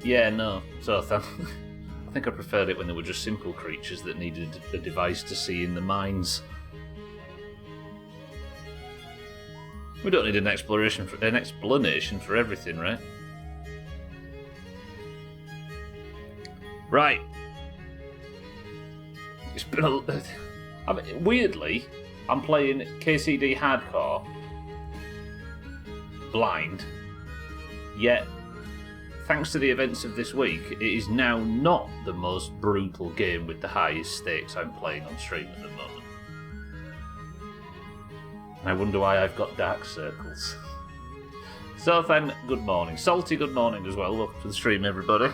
Yeah, no. So I think I preferred it when they were just simple creatures that needed a device to see in the mines. We don't need an explanation for everything, right? Right. It's been weirdly, I'm playing KCD Hardcore blind, yet thanks to the events of this week, it is now not the most brutal game with the highest stakes I'm playing on stream at the moment. I wonder why I've got dark circles. So then, good morning. Salty, good morning as well. Welcome to the stream, everybody.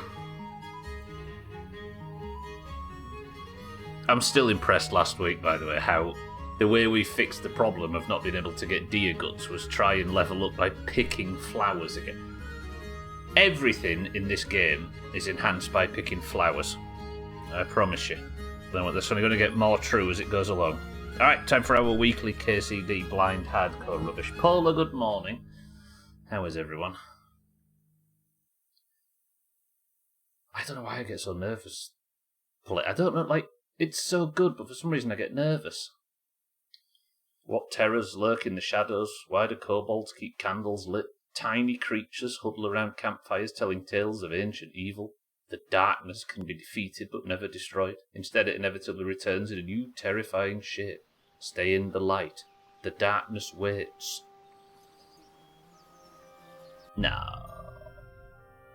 I'm still impressed last week, by the way, how the way we fixed the problem of not being able to get deer guts was try and level up by picking flowers again. Everything in this game is enhanced by picking flowers. I promise you. That's only going to get more true as it goes along. Alright, time for our weekly KCD blind hardcore rubbish. Paula, good morning. How is everyone? I don't know why I get so nervous. I don't know, it's so good, but for some reason I get nervous. What terrors lurk in the shadows? Why do kobolds keep candles lit? Tiny creatures huddle around campfires telling tales of ancient evil. The darkness can be defeated but never destroyed. Instead, it inevitably returns in a new terrifying shape. Stay in the light. The darkness waits. No.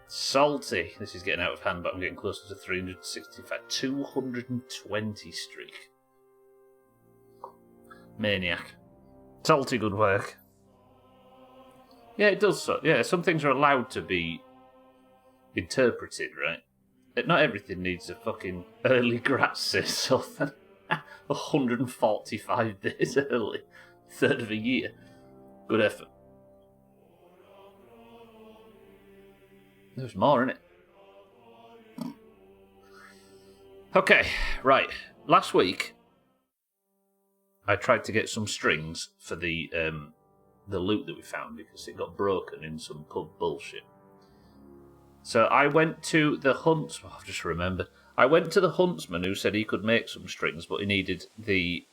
Salty. This is getting out of hand, but I'm getting closer to 365. 220 streak. Maniac. Salty, good work. Yeah, it does so. Yeah, some things are allowed to be interpreted, right? Not everything needs a fucking early grazie, so 145 days early. Third of a year. Good effort. There's more in it. Okay, right. Last week, I tried to get some strings for the loot that we found because it got broken in some pub bullshit. So I went to the I've just remembered. I went to the huntsman who said he could make some strings, but he needed the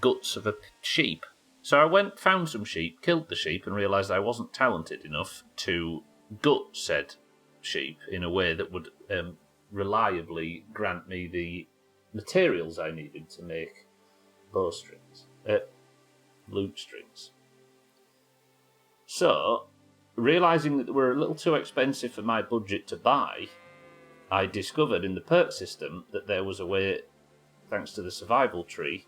guts of a sheep. So I found some sheep, killed the sheep, and realised I wasn't talented enough to gut said sheep in a way that would reliably grant me the materials I needed to make lute strings. So, realising that they were a little too expensive for my budget to buy, I discovered in the perk system that there was a way, thanks to the survival tree,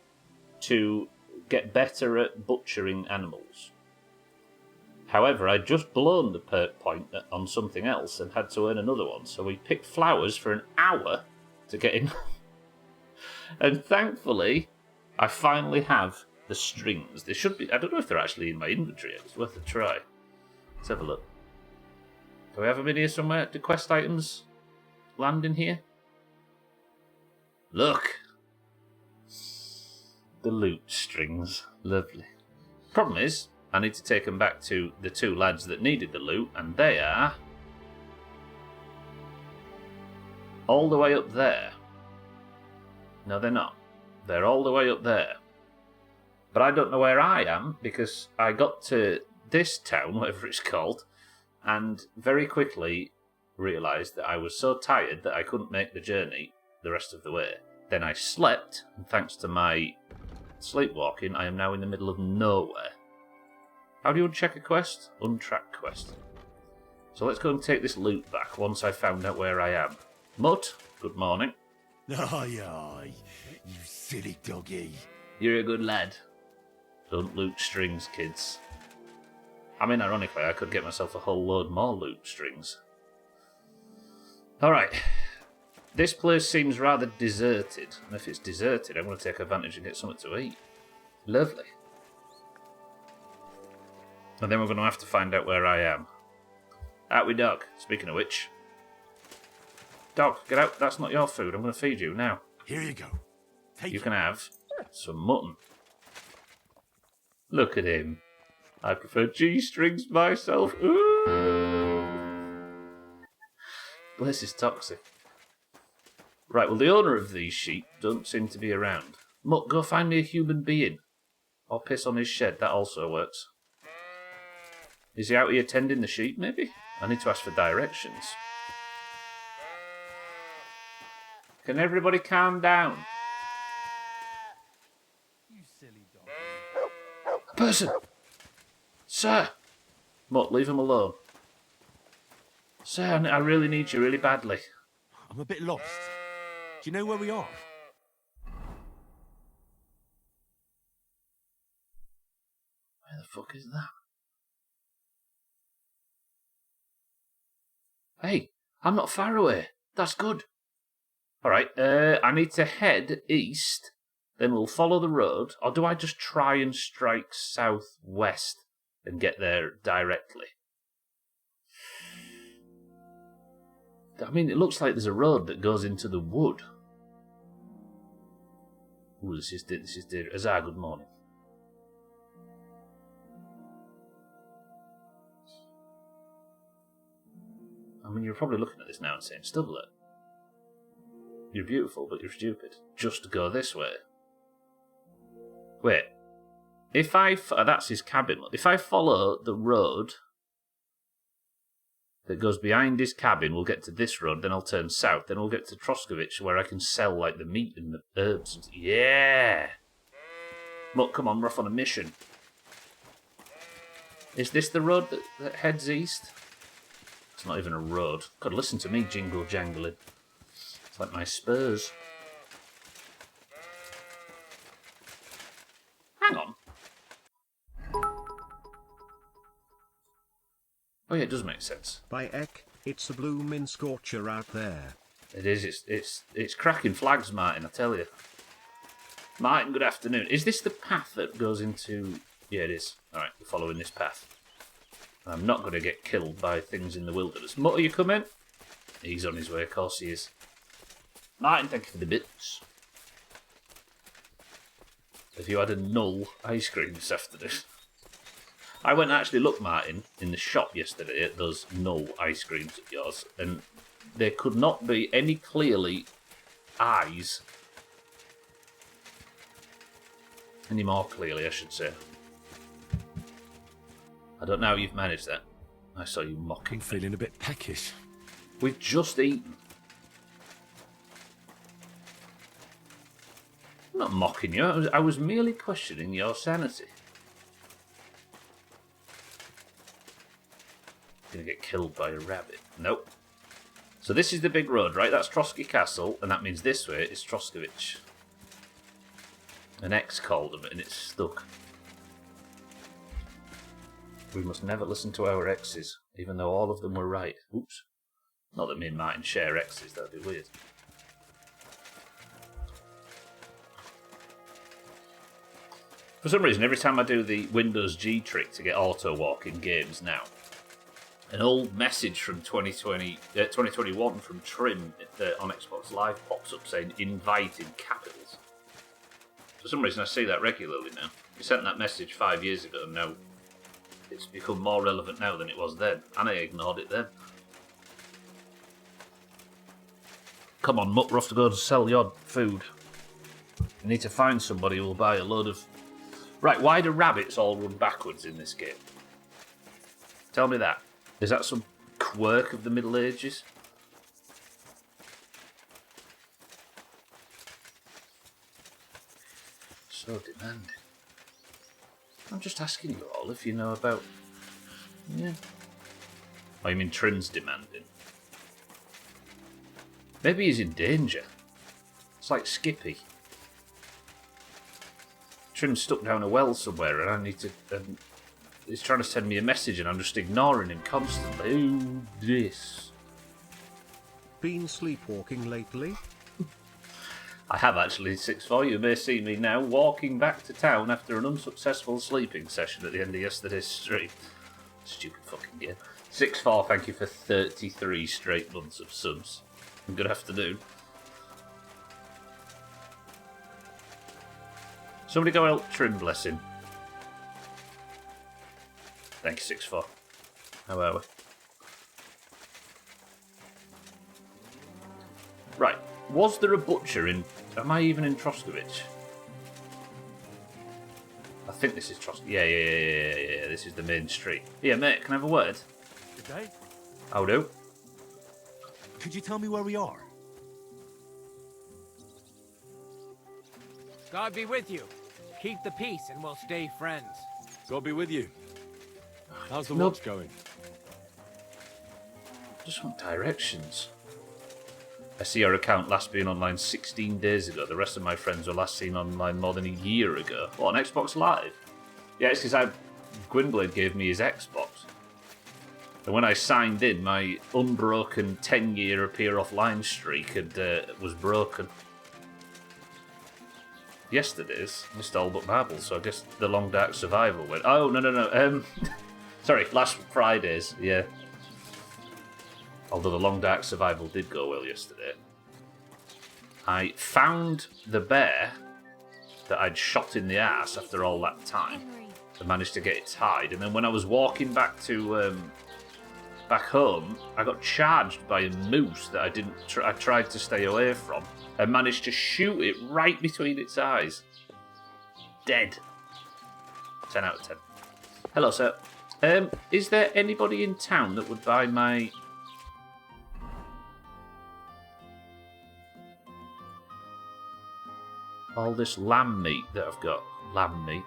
to get better at butchering animals. However, I'd just blown the perk point on something else and had to earn another one, so we picked flowers for an hour to get in. And thankfully, I finally have the strings. They should be. I don't know if they're actually in my inventory yet. It's worth a try. Let's have a look. Do we have them in here somewhere? Do quest items land in here? Look! The loot strings. Lovely. Problem is, I need to take them back to the two lads that needed the loot, and they are all the way up there. No, they're not. They're all the way up there. But I don't know where I am, because I got to this town, whatever it's called, and very quickly realised that I was so tired that I couldn't make the journey the rest of the way. Then I slept, and thanks to my sleepwalking, I am now in the middle of nowhere. How do you uncheck a quest? Untrack quest. So let's go and take this loot back once I've found out where I am. Mutt, good morning. Aye, aye, you silly doggy. You're a good lad. Don't loot strings, kids. I mean, ironically, I could get myself a whole load more loot strings. Alright. This place seems rather deserted. And if it's deserted, I'm going to take advantage and get something to eat. Lovely. And then we're going to have to find out where I am. Out with dog. Speaking of which. Dog, get out. That's not your food. I'm going to feed you now. Here you go. Take You can have some mutton. Look at him. I prefer G-strings myself. Ooh. place is toxic. Right, well, the owner of these sheep don't seem to be around. Mutt, go find me a human being. Or piss on his shed, that also works. Is he out here tending the sheep, maybe? I need to ask for directions. Can everybody calm down? You silly dog. A person! Sir! Mutt, leave him alone. Sir, I really need you really badly. I'm a bit lost. Do you know where we are? Where the fuck is that? Hey, I'm not far away. That's good. Alright, I need to head east, then we'll follow the road, or do I just try and strike southwest and get there directly? I mean, it looks like there's a road that goes into the wood. Ooh, this is Azar, good morning. I mean, you're probably looking at this now and saying, Stubblet, you're beautiful, but you're stupid. Just go this way. Wait. That's his cabin. If I follow the road that goes behind his cabin, we'll get to this road, then I'll turn south, then we'll get to Troskovich, where I can sell, like, the meat and the herbs. Yeah! Look, come on, we're off on a mission. Is this the road that heads east? It's not even a road. God, listen to me jingle jangling. It's like my spurs. Hang on. Oh yeah, it does make sense. By Eck, it's a bloomin' scorcher out there. It is. It's cracking flags, Martin. I tell you. Martin, good afternoon. Is this the path that goes into? Yeah, it is. All right, we're following this path. I'm not going to get killed by things in the wilderness. Mutt, are you coming? He's on his way. Of course he is. Martin, thank you for the bits. Have you had a null ice cream this afternoon? I went and actually looked, Martin, in the shop yesterday at those null ice creams of yours, and there could not be any clearly eyes. Any more clearly, I should say. I don't know how you've managed that. I saw you mocking. I'm feeling a bit peckish. We've just eaten. I'm not mocking you. I was merely questioning your sanity. Gonna get killed by a rabbit. Nope. So this is the big road, right? That's Trotsky Castle, and that means this way is Troskovich. An X called them, and it's stuck. We must never listen to our exes, even though all of them were right. Oops. Not that me and Martin share exes, that'd be weird. For some reason, every time I do the Windows G trick to get auto-walk in games now, an old message from 2021 from Trim on Xbox Live pops up saying invite in capitals. For some reason, I see that regularly now. He sent that message 5 years ago, and now it's become more relevant now than it was then, and I ignored it then. Come on, Mutt, we're off to go to sell your food. I need to find somebody who will buy a load of... Right, why do rabbits all run backwards in this game? Tell me that. Is that some quirk of the Middle Ages? So demanding. I'm just asking you all if you know about... Yeah. Oh, you mean Trim's demanding? Maybe he's in danger. It's like Skippy. Trim's stuck down a well somewhere and I need to... he's trying to send me a message and I'm just ignoring him constantly. Ooh, this. Been sleepwalking lately? I have actually, 6-4. You may see me now walking back to town after an unsuccessful sleeping session at the end of yesterday's stream. Stupid fucking game. 6-4, thank you for 33 straight months of subs. And good afternoon. Somebody go help Trim, bless him. Thank you, 6-4. How are we? Right. Was there a butcher in... Am I even in Troskowich? I think this is Troskowich. Yeah. This is the main street. Yeah, mate, can I have a word? Good day. How do? Could you tell me where we are? God be with you. Keep the peace and we'll stay friends. God be with you. How's the Nope. watch going? I just want directions. I see your account last being online 16 days ago. The rest of my friends were last seen online more than a year ago. What, on Xbox Live? Yeah, it's because Gwynblade gave me his Xbox. And when I signed in, my unbroken 10-year appear offline streak was broken. Yesterday's missed all but marbles, so I guess the Long Dark Survival went. Oh, no. Sorry, last Friday's, yeah. Although the Long Dark Survival did go well yesterday. I found the bear that I'd shot in the arse after all that time and managed to get it tied. And then when I was walking back to back home, I got charged by a moose that I tried to stay away from and managed to shoot it right between its eyes. Dead. 10 out of 10. Hello, sir. Is there anybody in town that would buy my... all this lamb meat that I've got? Lamb meat.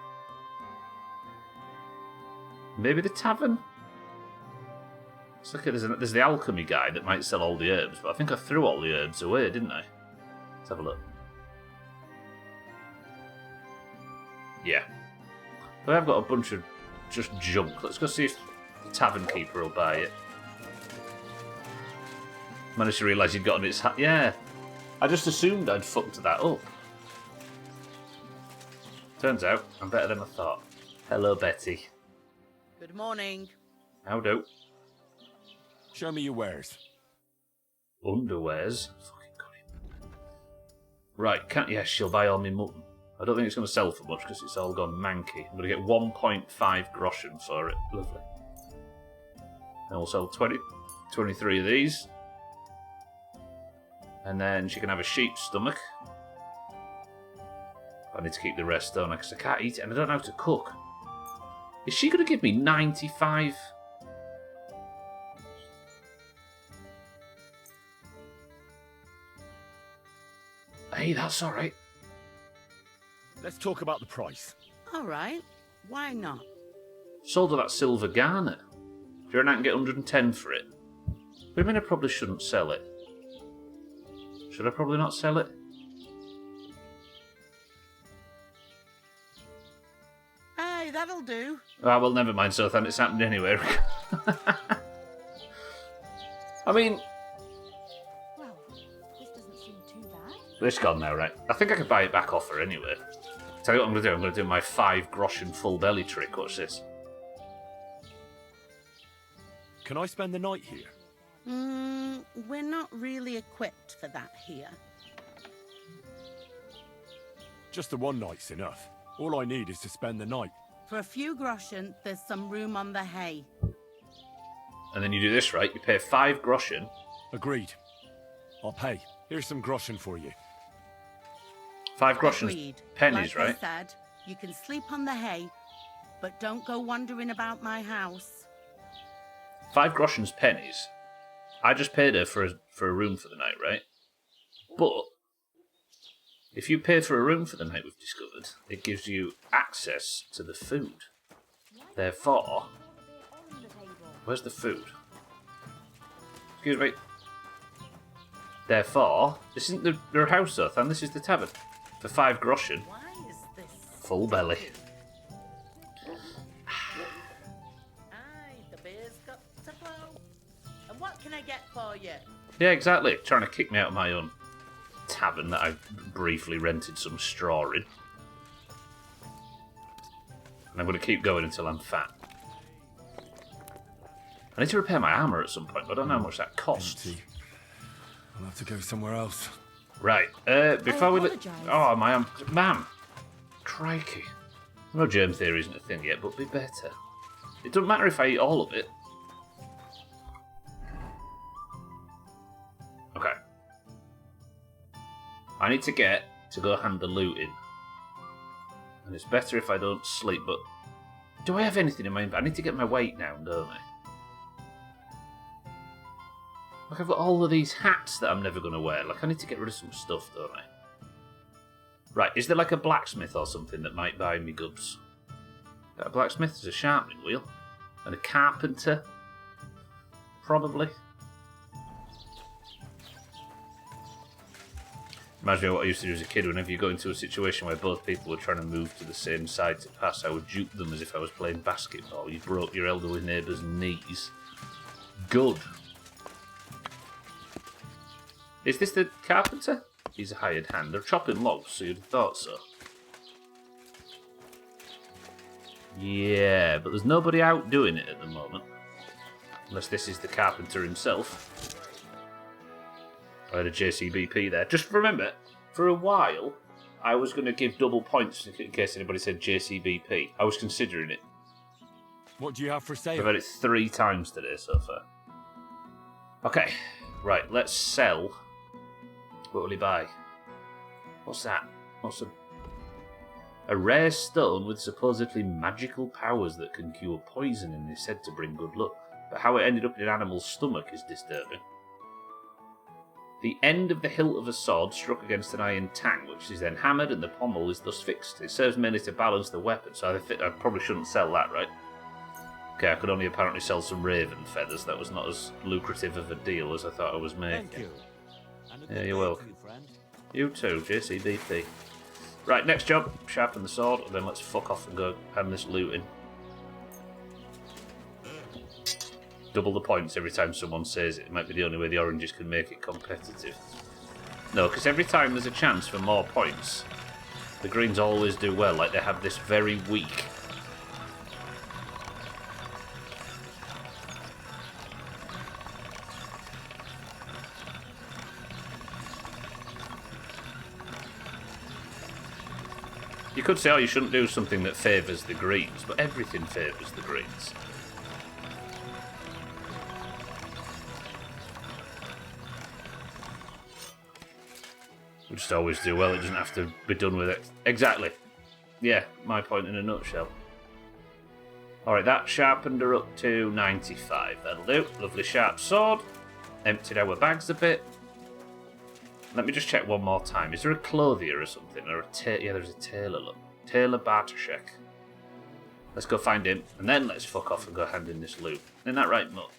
Maybe the tavern? It's like there's the alchemy guy that might sell all the herbs, but I think I threw all the herbs away, didn't I? Let's have a look. Yeah. But I've got a bunch of just junk. Let's go see if the tavern keeper will buy it. Managed to realise he'd gotten its hat. Yeah. I just assumed I'd fucked that up. Turns out, I'm better than I thought. Hello, Betty. Good morning. How do? Show me your wares. Underwears? Fucking got him. Right, yes, she'll buy all my mutton. I don't think it's going to sell for much because it's all gone manky. I'm going to get 1.5 groschen for it. Lovely. And we'll sell 23 of these. And then she can have a sheep's stomach. I need to keep the rest, don't I? Because I can't eat it and I don't know how to cook. Is she going to give me 95? Hey, that's alright. Let's talk about the price. All right. Why not? Sold her that silver garnet. Do you reckon I can get 110 for it? Wait a minute, I probably shouldn't sell it. Should I probably not sell it? Hey, that'll do. Ah, well, never mind, so then it's happened anyway. I mean, Well, this doesn't seem too bad. it's gone now, right? I think I could buy it back off her anyway. Tell you what I'm going to do. I'm going to do my 5 groschen full belly trick. Watch this. Can I spend the night here? We're not really equipped for that here. Just the one night's enough. All I need is to spend the night. For a few groschen, there's some room on the hay. And then you do this, right? You pay 5 groschen. Agreed. I'll pay. Here's some groschen for you. 5 groschen Agreed. pennies, like right? I said, you can sleep on the hay, but don't go wandering about my house. 5 groschen's pennies. I just paid her for a room for the night, right? But if you pay for a room for the night, we've discovered, it gives you access to the food. Therefore, where's the food? Excuse me. Therefore, this isn't their house, though, and this is the tavern. For 5 groschen, Why is this? full belly. Aye, the beer's got to flow. And what can I get for you? Yeah, exactly. Trying to kick me out of my own tavern that I briefly rented some straw in. And I'm going to keep going until I'm fat. I need to repair my armour at some point, but I don't know how much that costs. Empty. I'll have to go somewhere else. Right, before we... apologise. Oh, my arm... Ma'am! Crikey. I know germ theory isn't a thing yet, but be better. It doesn't matter if I eat all of it. Okay. I need to get to go hand the loot in. And it's better if I don't sleep, but... Do I have anything in my inventory? I need to get my weight down, don't I? Like, I've got all of these hats that I'm never going to wear. Like, I need to get rid of some stuff, don't I? Right, is there like a blacksmith or something that might buy me goods? A blacksmith is a sharpening wheel. And a carpenter. Probably. Reminds me of what I used to do as a kid. Whenever you got into a situation where both people were trying to move to the same side to pass, I would juke them as if I was playing basketball. You broke your elderly neighbour's knees. Good. Is this the carpenter? He's a hired hand. They're chopping logs, so you'd have thought so. Yeah, but there's nobody out doing it at the moment. Unless this is the carpenter himself. I had a JCBP there. Just remember, for a while, I was going to give double points in case anybody said JCBP. I was considering it. What do you have for sale? I've had it 3 times today so far. Okay, right, let's sell. What will he buy? What's that? What's a rare stone with supposedly magical powers that can cure poison and is said to bring good luck. But how it ended up in an animal's stomach is disturbing. The end of the hilt of a sword struck against an iron tang, which is then hammered and the pommel is thus fixed. It serves mainly to balance the weapon, so I probably shouldn't sell that, right? Okay, I could only apparently sell some raven feathers. That was not as lucrative of a deal as I thought I was making. Thank you. Yeah, you're welcome. You too, JCBP. Right, next job, sharpen the sword, and then let's fuck off and go hand this loot in. Double the points every time someone says it. It might be the only way the oranges can make it competitive. No, because every time there's a chance for more points, the greens always do well, like they have this very weak. You could say, oh, you shouldn't do something that favours the greens, but everything favours the greens. We just always do well, it doesn't have to be done with it. Exactly. Yeah, my point in a nutshell. Alright, that sharpened her up to 95. That'll do. Lovely sharp sword. Emptied our bags a bit. Let me just check one more time. Is there a clothier or something? Or yeah, there's a tailor, look. Tailor Bartoshek. Let's go find him, and then let's fuck off and go hand in this loot. Isn't that right, Mutt?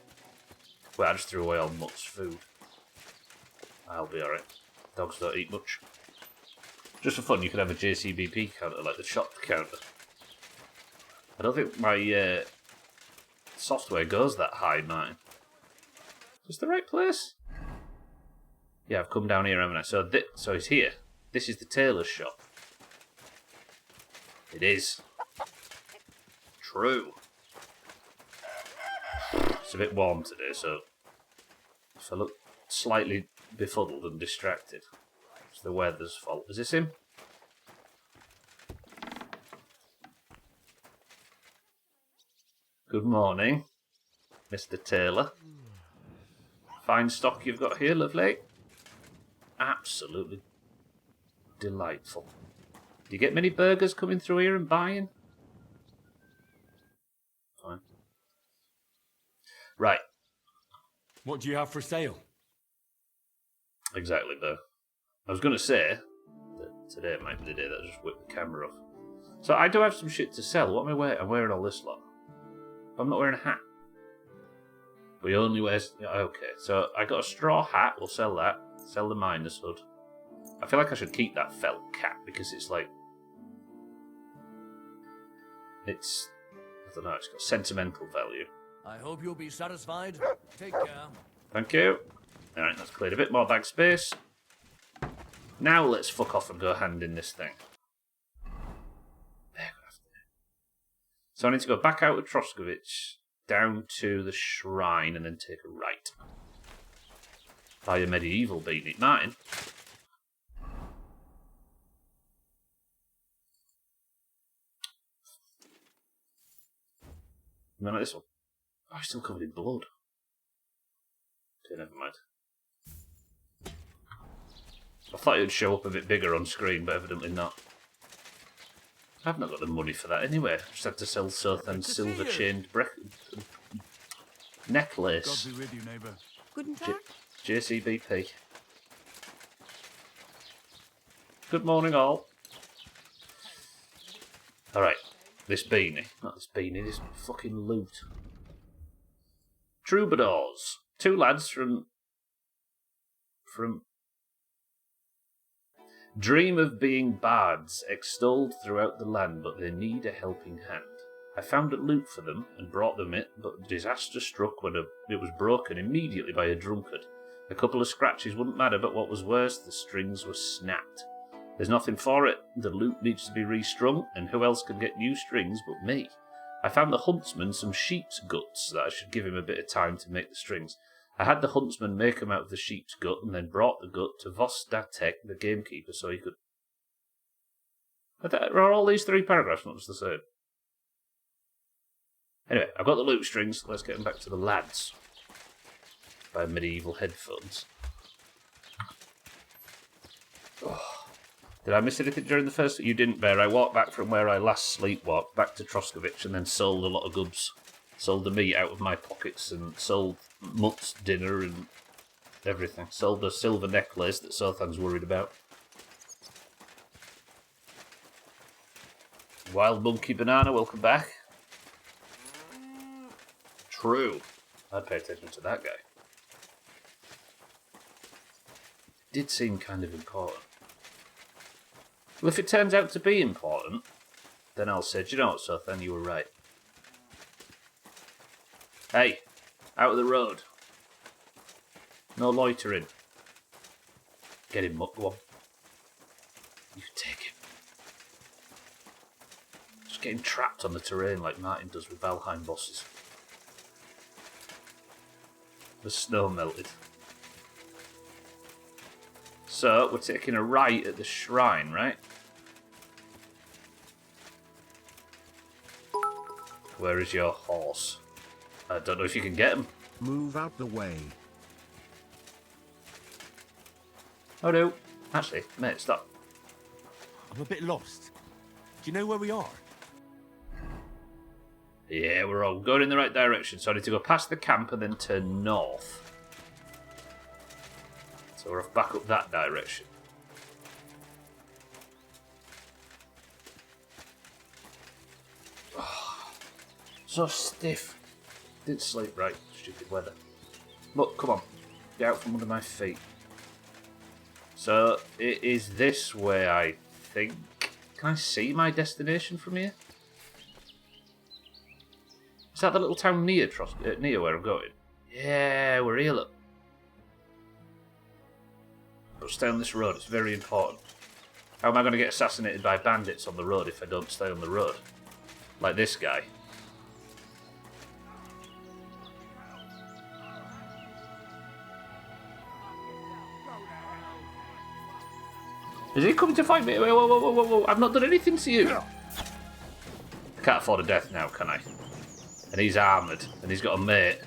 Well, I just threw away all Mutt's food. I'll be alright. Dogs don't eat much. Just for fun, you could have a JCBP counter, like the shop counter. I don't think my software goes that high, mine. Is this the right place? Yeah, I've come down here, haven't I? So he's here. This is the tailor's shop. It is. True. It's a bit warm today, so if I look slightly befuddled and distracted, it's the weather's fault. Is this him? Good morning, Mr. Taylor. Fine stock you've got here, lovely. Absolutely delightful. Do you get many burgers coming through here and buying? Fine. Right. What do you have for sale? Exactly, though. I was going to say that today might be the day that I just whipped the camera off. So I do have some shit to sell. What am I wearing? I'm wearing all this lot. I'm not wearing a hat. But he only wears... Okay, so I got a straw hat. We'll sell that. Sell the miner's hood. I feel like I should keep that felt cap because it's like... It's... I don't know, it's got sentimental value. I hope you'll be satisfied. Take care. Thank you. Alright, that's cleared a bit more bag space. Now let's fuck off and go hand in this thing. So I need to go back out of Troskovich, down to the shrine, and then take a right. Buy a medieval beanie. Martin. No, not this one. Oh, he's still covered in blood. Okay, never mind. I thought it would show up a bit bigger on screen, but evidently not. I've not got the money for that anyway. I just had to sell Sothan's silver-chained necklace. God be with you, neighbour. Guten Tag. JCBP. Good morning, all. Alright, this beanie. Not this beanie, this fucking loot. Troubadours. 2 lads from dream of being bards, extolled throughout the land, but they need a helping hand. I found a lute for them and brought them it, but disaster struck when it was broken immediately by a drunkard. A couple of scratches wouldn't matter, but what was worse, the strings were snapped. There's nothing for it. The lute needs to be restrung, and who else can get new strings but me? I found the huntsman some sheep's guts that I should give him a bit of time to make the strings. I had the huntsman make them out of the sheep's gut and then brought the gut to Vostatek, the gamekeeper, so he could... Are all these 3 paragraphs not just the same? Anyway, I've got the lute strings. Let's get them back to the lads. By medieval headphones. Oh. Did I miss anything during the first... You didn't, Bear. I walked back from where I last sleepwalked, back to Troskovich, and then sold a lot of goods. Sold the meat out of my pockets, and sold Mutt's dinner and everything. Sold the silver necklace that Sothan's worried about. Wild Monkey Banana, welcome back. True. I'd pay attention to that guy. Did seem kind of important. Well, if it turns out to be important, then I'll say, do you know what, Sothan, you were right. Hey, out of the road. No loitering. Get him, Mutt, go on. You take him. Just getting trapped on the terrain like Martin does with Valheim bosses. The snow melted. So, we're taking a right at the shrine, right? Where is your horse? I don't know if you can get him. Move out the way. Oh no. Actually, mate, stop. I'm a bit lost. Do you know where we are? Yeah, we're all going in the right direction, so I need to go past the camp and then turn north. So we're off back up that direction. Oh, so stiff. Didn't sleep right. Stupid weather. Look, come on. Get out from under my feet. So, it is this way, I think. Can I see my destination from here? Is that the little town near near where I'm going? Yeah, we're here, look. But stay on this road, it's very important. How am I going to get assassinated by bandits on the road if I don't stay on the road? Like this guy. Is he coming to fight me? Whoa, whoa, whoa, whoa, whoa. I've not done anything to you. I can't afford a death now, can I? And he's armoured, and he's got a mate.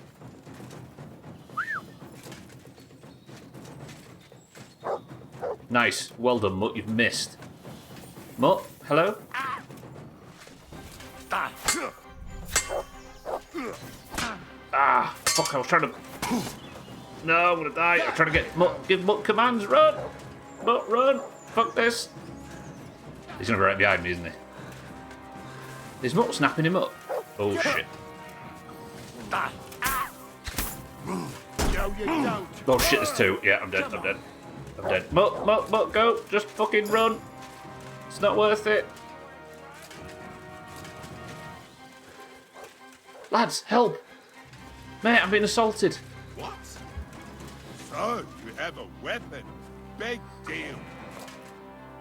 Nice. Well done, Mutt. You've missed. Mutt, hello? Ah, fuck, I was trying to... No, I'm gonna die. I'm trying to get Mutt. Give Mutt commands. Run! Mutt, run! Fuck this. He's gonna be right behind me, isn't he? Is Mutt snapping him up? Oh, shit. Oh, shit, there's 2. Yeah, I'm dead, I'm dead. I'm dead. Mutt, Mutt, Mutt, go. Just fucking run. It's not worth it. Lads, help. Mate, I'm being assaulted. What? So, you have a weapon. Big deal.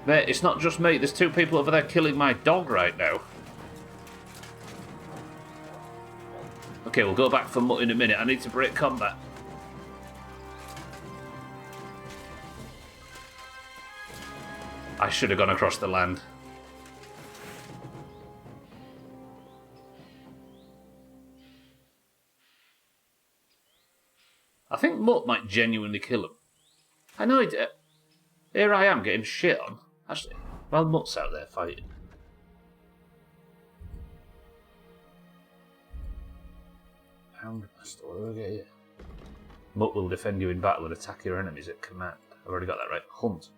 Mate, it's not just me. There's 2 people over there killing my dog right now. Okay, we'll go back for Mutt in a minute. I need to break combat. I should have gone across the land. I think Mutt might genuinely kill him. I know he did. here I am getting shit on. Actually, while Mutt's out there fighting. Houndmaster, what do we get here? Mutt will defend you in battle and attack your enemies at command. I've already got that right. Hunt.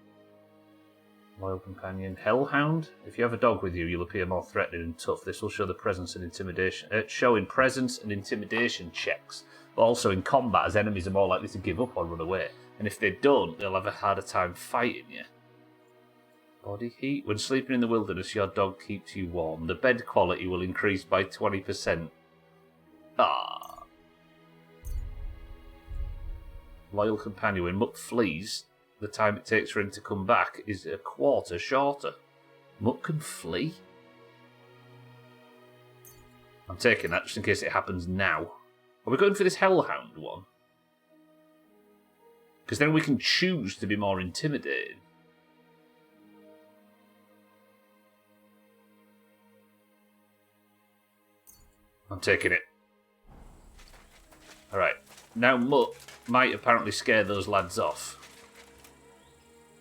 Loyal companion. Hellhound. If you have a dog with you, you'll appear more threatening and tough. This will show the presence and intimidation. Showing presence and intimidation checks. But also in combat, as enemies are more likely to give up or run away. And if they don't, they'll have a harder time fighting you. Body heat. When sleeping in the wilderness, your dog keeps you warm. The bed quality will increase by 20%. Ah. Loyal companion. When Mutt flees, the time it takes for him to come back is a quarter shorter. Mutt can flee? I'm taking that just in case it happens now. Are we going for this Hellhound one? Because then we can choose to be more intimidating. I'm taking it. Alright. Now Mutt might apparently scare those lads off.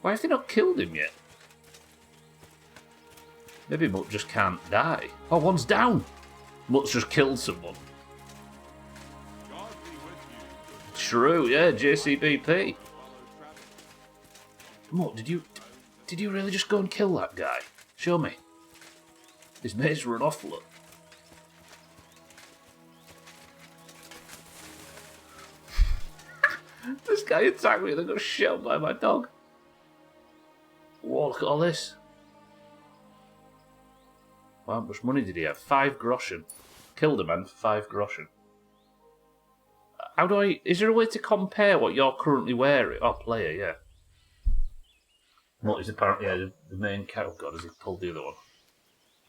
Why have they not killed him yet? Maybe Mutt just can't die. Oh, one's down! Mutt's just killed someone. True, yeah, JCBP. Mutt, did you really just go and kill that guy? Show me. His mates run off, look. This guy attacked me and then got shot by my dog. Whoa, look at all this. Well, how much money did he have? 5 groschen. Killed a man for 5 groschen. How do I... Is there a way to compare what you're currently wearing? Oh, player, yeah. Mutt is apparently the main character. Oh, God, has he pulled the other one?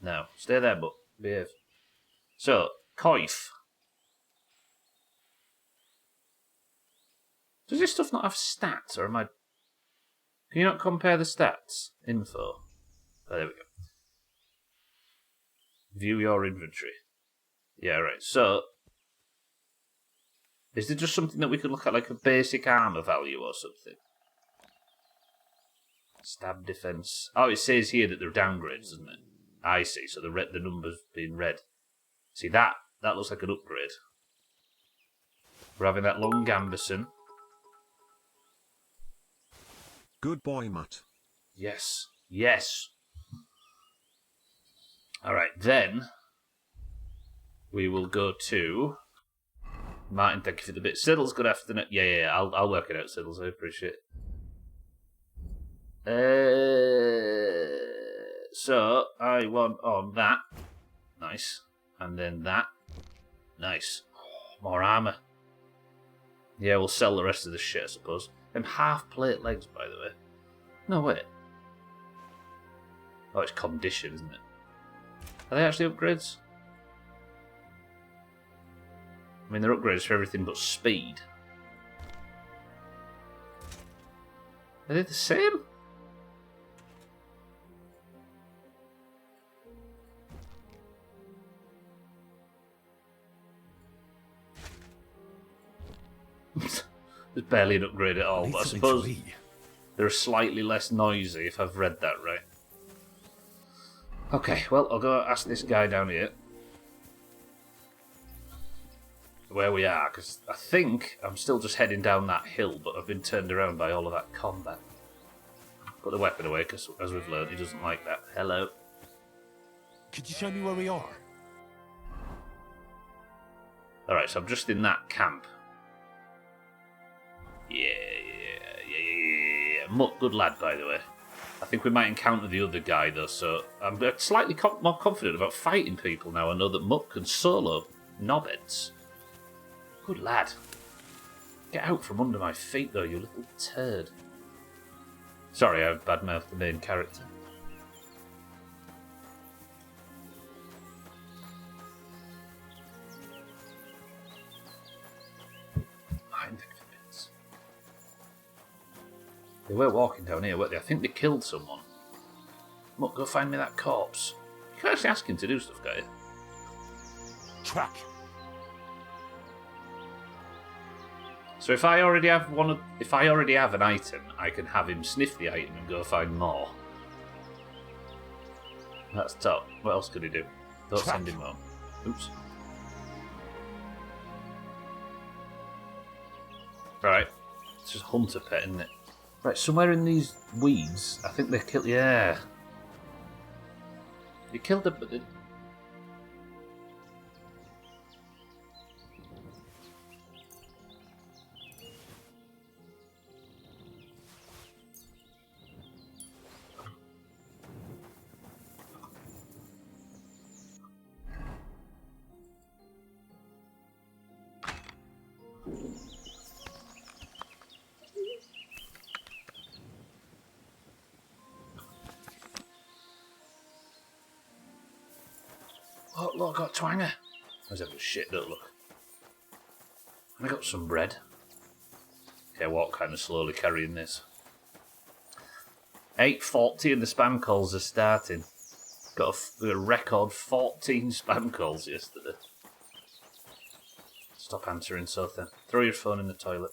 No. Stay there, but behave. So, Coif. Does this stuff not have stats, or am I... Can you not compare the stats? Info. Oh, there we go. View your inventory. Yeah, right. So, is there just something that we could look at, like a basic armor value or something? Stab defense. Oh, it says here that they're downgrades, doesn't it? I see. So the numbers being red. See that? That looks like an upgrade. We're having that long gambeson. Good boy, Mutt. Yes. Yes. Alright, then we will go to Martin, thank you for the bit. Siddle's good afternoon. Yeah, I'll work it out, Siddles, I appreciate it. So I want on that. Nice. And then that. Nice. More armour. Yeah, we'll sell the rest of the shit, I suppose. Them half-plate legs, by the way. No, wait. Oh, it's condition, isn't it? Are they actually upgrades? I mean, they're upgrades for everything but speed. Are they the same? There's barely an upgrade at all, but I suppose they're slightly less noisy if I've read that right. Okay, well, I'll go ask this guy down here where we are, because I think I'm still just heading down that hill, but I've been turned around by all of that combat. Put the weapon away, because as we've learned, he doesn't like that. Hello. Could you show me where we are? Alright, so I'm just in that camp. Yeah. Mutt, good lad, by the way. I think we might encounter the other guy, though, so I'm slightly more confident about fighting people now. I know that Mutt can solo knobheads. Good lad. Get out from under my feet, though, you little turd. Sorry, I've badmouthed the main character. They were walking down here, weren't they? I think they killed someone. Mutt, go find me that corpse. You can actually ask him to do stuff, can't you? Track. Is So if I already have if I already have an item, I can have him sniff the item and go find more. That's top. What else could he do? Don't send him home. Oops. Right. It's just hunter pet, isn't it? Right, somewhere in these weeds, I think they killed. Yeah. You killed the. Oh, look, I got a twanger. How's that shit, don't look. And I got some bread. Okay, I walk kind of slowly carrying this. 8:40 and the spam calls are starting. Got a record 14 spam calls yesterday. Stop answering, so then. Throw your phone in the toilet.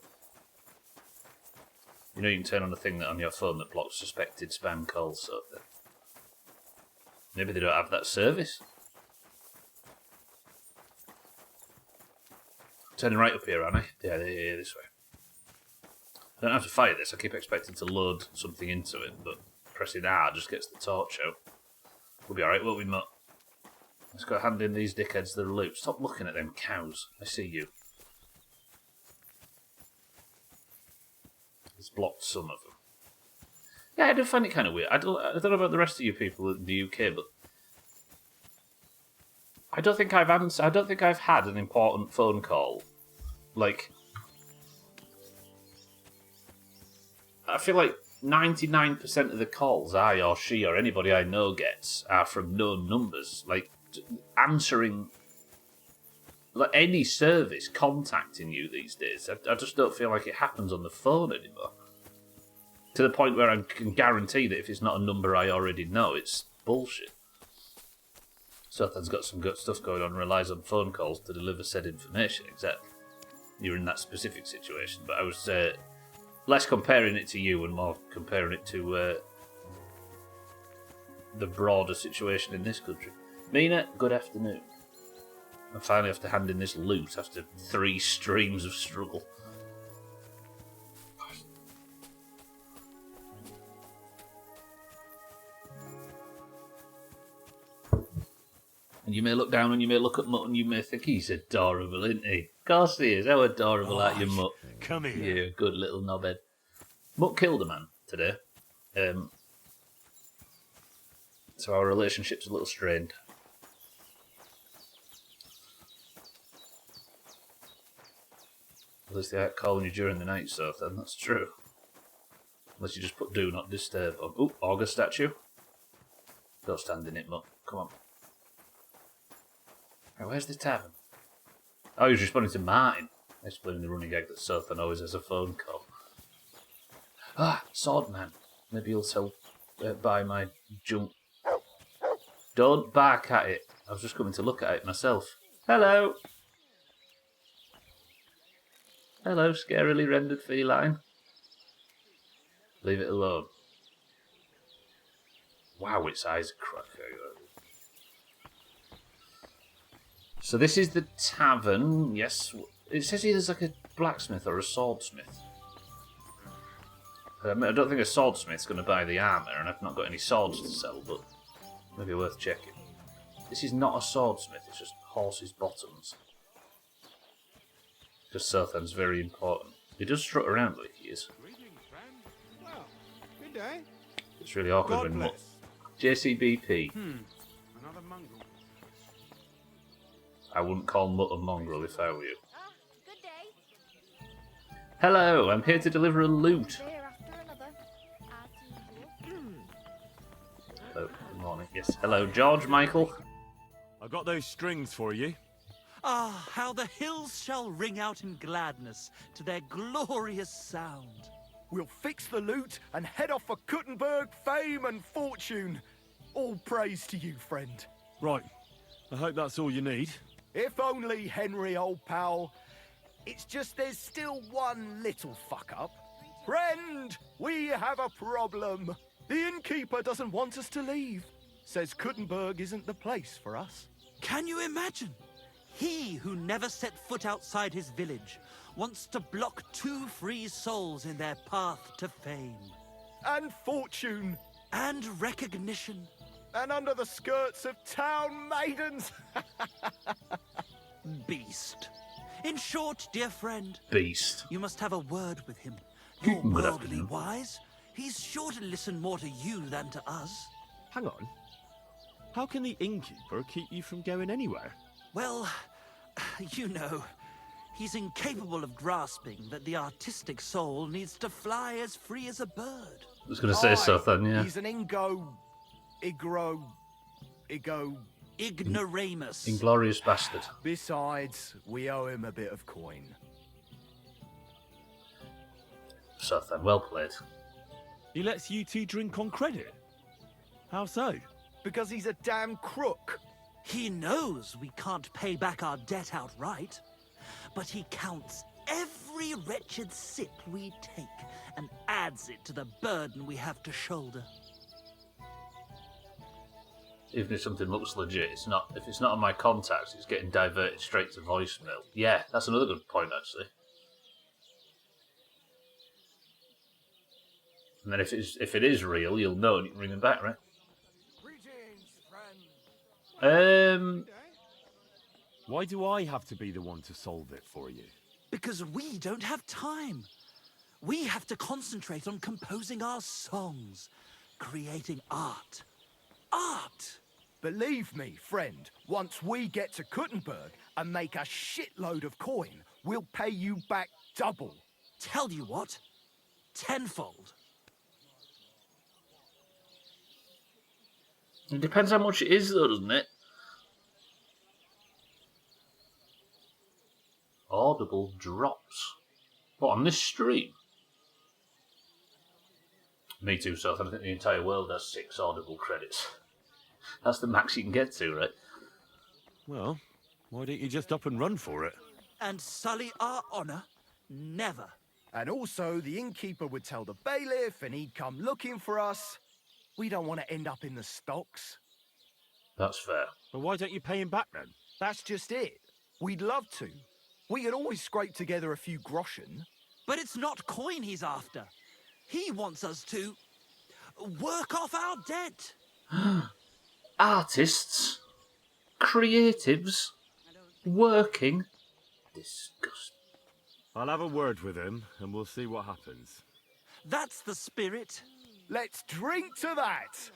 You know you can turn on a thing on your phone that blocks suspected spam calls, so then. Maybe they don't have that service. Turning right up here, aren't I? Yeah, this way. I don't have to fight this. I keep expecting to load something into it, but pressing R just gets the torch out. We'll be alright, won't we, Mutt? Let's go hand in these dickheads the loot. Stop looking at them cows. I see you. It's blocked some of them. Yeah, I do find it kind of weird. I don't know about the rest of you people in the UK, but I don't think I've had an important phone call. Like, I feel like 99% of the calls I or she or anybody I know gets are from known numbers. Like, answering, like, any service contacting you these days. I just don't feel like it happens on the phone anymore. To the point where I can guarantee that if it's not a number I already know, it's bullshit. Sothan's got some good stuff going on, relies on phone calls to deliver said information, exactly. You're in that specific situation, but I was less comparing it to you and more comparing it to the broader situation in this country. Mina, good afternoon. I finally have to hand in this loot after 3 streams of struggle. And you may look down and you may look at Mutt and you may think he's adorable, isn't he? Of course he is. How adorable are you, Mutt? Come here. You good little knobhead. Mutt killed a man today. So our relationship's a little strained. At least they aren't calling you during the night, so then that's true. Unless you just put do not disturb on. Ooh, Augur statue. Don't stand in it, Mutt. Come on. Right, where's the tavern? Oh, he's responding to Martin. Explaining the running gag that Sothan always has a phone call. Ah, Swordman. Maybe he'll sell, buy my junk. Don't bark at it. I was just coming to look at it myself. Hello. Hello, scarily rendered feline. Leave it alone. Wow, its eyes are cracked. So this is the tavern, yes. It says here there's like a blacksmith or a swordsmith. I don't think a swordsmith's going to buy the armour, and I've not got any swords to sell, but maybe worth checking. This is not a swordsmith, it's just horses' bottoms. Because Sothan's very important. He does strut around like he is. Well, good day. It's really awkward when Mutt. JCBP. Another mongrel. I wouldn't call Mutt a mongrel if I were you. Ah, good day. Hello, I'm here to deliver a loot. Day after another, as usual. Hello, good morning. Yes, hello, George, Michael. I got those strings for you. Ah, how the hills shall ring out in gladness to their glorious sound. We'll fix the loot and head off for Kuttenberg, fame and fortune. All praise to you, friend. Right. I hope that's all you need. If only, Henry, old pal. It's just there's still one little fuck up. Friend, we have a problem. The innkeeper doesn't want us to leave. Says Kuttenberg isn't the place for us. Can you imagine? He who never set foot outside his village wants to block 2 free souls in their path to fame. And fortune. And recognition. And under the skirts of town maidens. Beast. In short, dear friend, Beast. you must have a word with him. You You're can have worldly him. wise. He's sure to listen more to you than to us. Hang on. How can the innkeeper keep you from going anywhere? Well, you know, he's incapable of grasping that the artistic soul needs to fly as free as a bird. I was going to say so then, yeah. He's an Ignoramus. Inglorious bastard. Besides, we owe him a bit of coin. So then, well played. He lets you 2 drink on credit? How so? Because he's a damn crook. He knows we can't pay back our debt outright, but he counts every wretched sip we take and adds it to the burden we have to shoulder. Even if something looks legit, it's not. If it's not on my contacts, it's getting diverted straight to voicemail. Yeah, that's another good point, actually. And then if it is real, you'll know and you can ring them back, right? Why do I have to be the one to solve it for you? Because we don't have time. We have to concentrate on composing our songs, creating art. Art! Believe me, friend, once we get to Kuttenberg and make a shitload of coin, we'll pay you back double. Tell you what, tenfold. It depends how much it is, though, doesn't it? Audible drops. What, on this stream? Me too, Seth. I think the entire world has 6 Audible credits. That's the max you can get to, right? Well, why don't you just up and run for it? And sully our honor? Never. And also, the innkeeper would tell the bailiff and he'd come looking for us. We don't want to end up in the stocks. That's fair. But why don't you pay him back then? That's just it. We'd love to. We could always scrape together a few groschen. But it's not coin he's after. He wants us to work off our debt. Artists, creatives, working. Disgusting. I'll have a word with him and we'll see what happens. That's the spirit. Let's drink to that.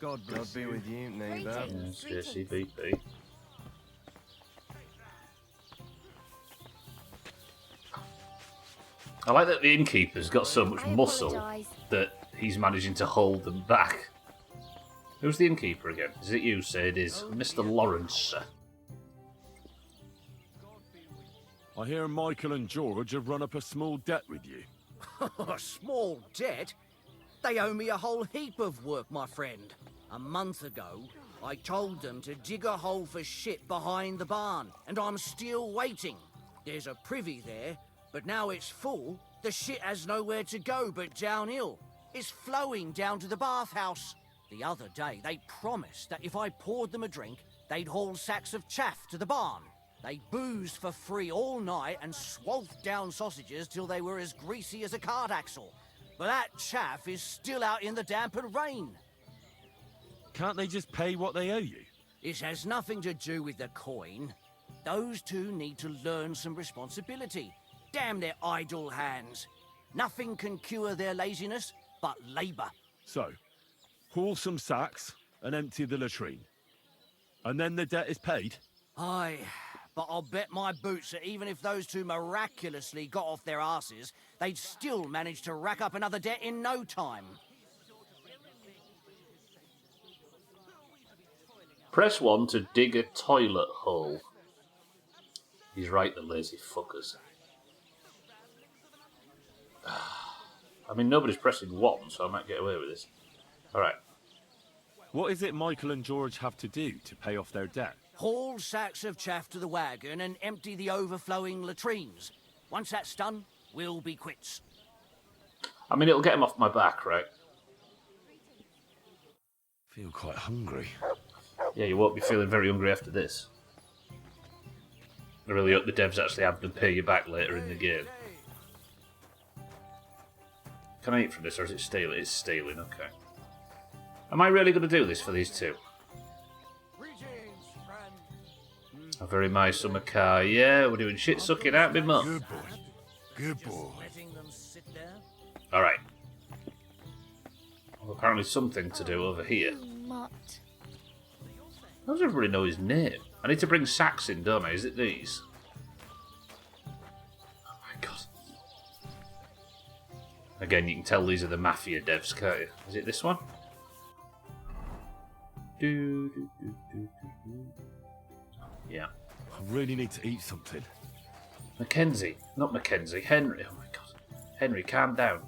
God be with you, neighbour. Yes, JCBP. I like that the innkeeper's got so much muscle that he's managing to hold them back. Who's the innkeeper again? Is it you, say it is? Mr. Lawrence. I hear Michael and George have run up a small debt with you. A small debt? They owe me a whole heap of work, my friend. A month ago, I told them to dig a hole for shit behind the barn, and I'm still waiting. There's a privy there, but now it's full. The shit has nowhere to go but downhill. It's flowing down to the bathhouse. The other day, they promised that if I poured them a drink, they'd haul sacks of chaff to the barn. They boozed for free all night and swathed down sausages till they were as greasy as a card axle. But that chaff is still out in the damp and rain. Can't they just pay what they owe you? It has nothing to do with the coin. Those two need to learn some responsibility. Damn their idle hands. Nothing can cure their laziness but labour. So, haul some sacks and empty the latrine. And then the debt is paid? Aye, but I'll bet my boots that even if those two miraculously got off their asses, they'd still manage to rack up another debt in no time. Press 1 to dig a toilet hole. He's right, the lazy fuckers. I mean, nobody's pressing 1, so I might get away with this. Alright. What is it Michael and George have to do to pay off their debt? haul sacks of chaff to the wagon and empty the overflowing latrines. Once that's done, we'll be quits. I mean, it'll get him off my back, right? Feel quite hungry. Yeah, you won't be feeling very hungry after this. I really hope the devs actually have to pay you back later in the game. Can I eat from this, or is it stealing? It's stealing, okay. Am I really going to do this for these two? A very nice summer car. Yeah, we're doing shit sucking out, big mum. Good boy. Good boy. Alright. Well, apparently something to do over here. Mutt. How does everybody know his name? I need to bring sacks in, don't I? Is it these? Oh my god. Again, you can tell these are the Mafia devs, can't you? Is it this one? Yeah. I really need to eat something. Mackenzie. Not Mackenzie. Henry. Oh my god. Henry, calm down.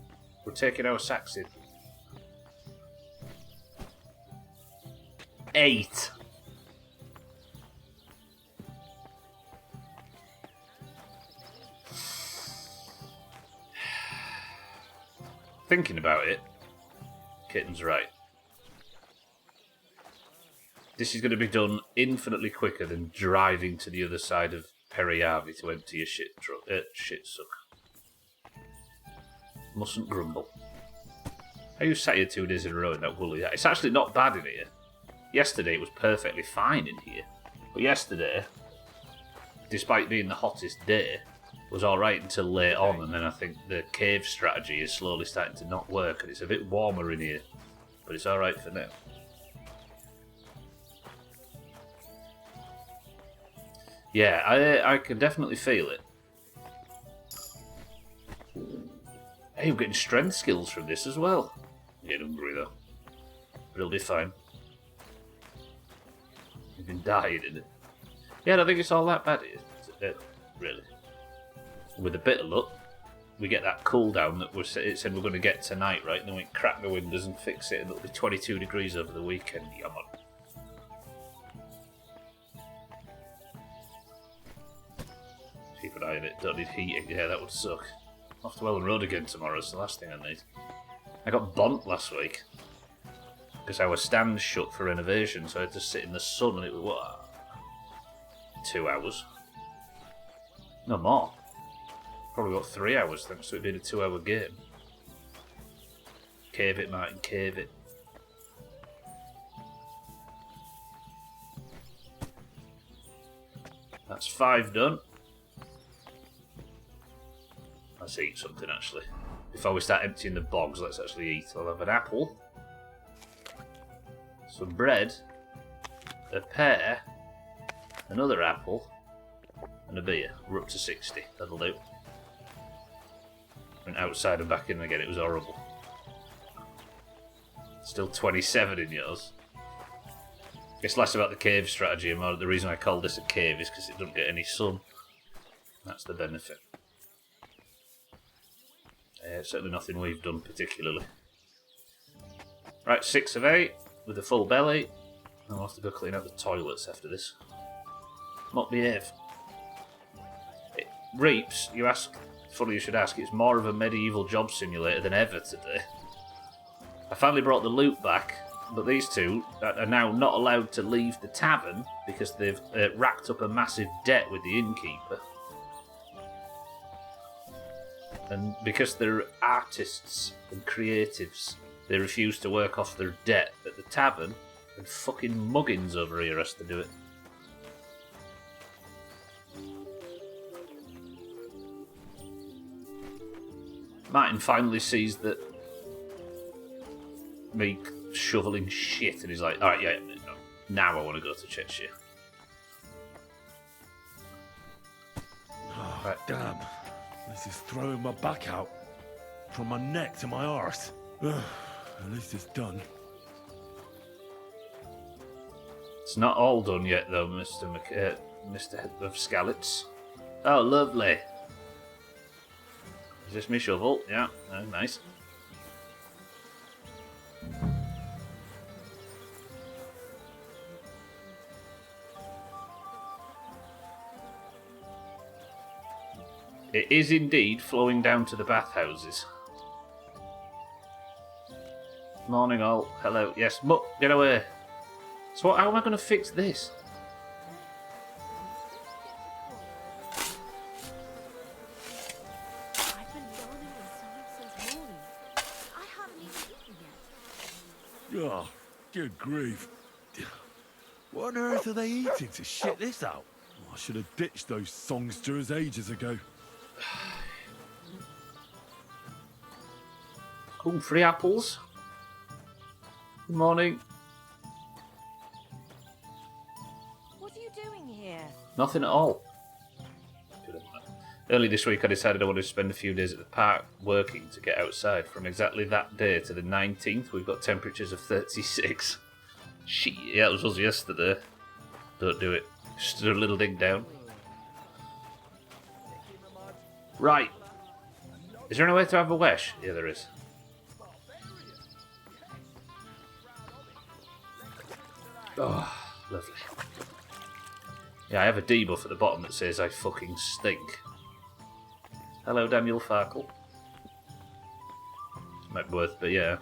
We're taking our sacks in. 8. Thinking about it, Kitten's right. This is going to be done infinitely quicker than driving to the other side of Periavi to empty your shit truck. Shit suck. Mustn't grumble. How you sat here 2 days in a row in that woolly hat? It's actually not bad in here. Yesterday it was perfectly fine in here. But yesterday, despite being the hottest day, was alright until late on, and then I think the cave strategy is slowly starting to not work, and it's a bit warmer in here. But it's alright for now. Yeah, I can definitely feel it. Hey, we're getting strength skills from this as well. I'm getting hungry though. But it'll be fine. You've been dying in it. Yeah, I don't think it's all that bad, really. With a bit of luck, we get that cooldown that it said we're going to get tonight, right? And then we crack the windows and fix it, and it'll be 22 degrees over the weekend. Come on. Keep an eye on it. Don't need heating. Yeah, that would suck. Off to Welland Road again tomorrow. It's the last thing I need. I got burnt last week because our stand shut for renovation, so I had to sit in the sun, and it was what, 2 hours? No more. Probably got 3 hours thanks to it being a 2-hour game. Cave it, Martin, cave it. That's 5 done. Let's eat something actually. Before we start emptying the bogs, let's actually eat. I'll have an apple, some bread, a pear, another apple, and a beer. We're up to 60. That'll do. Went outside and back in again. It was horrible. Still 27 in yours. It's less about the cave strategy and more the reason I call this a cave is because it doesn't get any sun. That's the benefit. Certainly nothing we've done particularly. Right, 6 of 8 with a full belly. I'll have to go clean out the toilets after this. Not behave. Reaps, you ask, funny you should ask, it's more of a medieval job simulator than ever today. I finally brought the loot back, but these two are now not allowed to leave the tavern because they've racked up a massive debt with the innkeeper. And because they're artists and creatives, they refuse to work off their debt at the tavern, and fucking Muggins over here has to do it. Martin finally sees that me shoveling shit, and he's like, alright, yeah, no, now I want to go to Cheshire. Oh, right. Damn. This is throwing my back out. From my neck to my arse. At least it's done. It's not all done yet, though, Mr. Head of Scallops. Oh, lovely. Is this me shovel? Yeah, oh, nice. It is indeed flowing down to the bathhouses. Morning all. Hello. Yes, Mutt, get away. So how am I going to fix this? I've been yarning inside since morning. I haven't even eaten yet. Oh, good grief. What on earth are they eating to shit this out? I should have ditched those songsters ages ago. Oh, 3 apples. Good morning. What are you doing here? Nothing at all. Early this week I decided I wanted to spend a few days at the park working to get outside. From exactly that day to the 19th, we've got temperatures of 36. Shit, yeah, it was us yesterday. Don't do it. Just do a little dig down. Right. Is there any way to have a wesh? Yeah, there is. Oh, lovely. Yeah, I have a debuff at the bottom that says I fucking stink. Hello, Daniel Farkle. Might be worth, but yeah.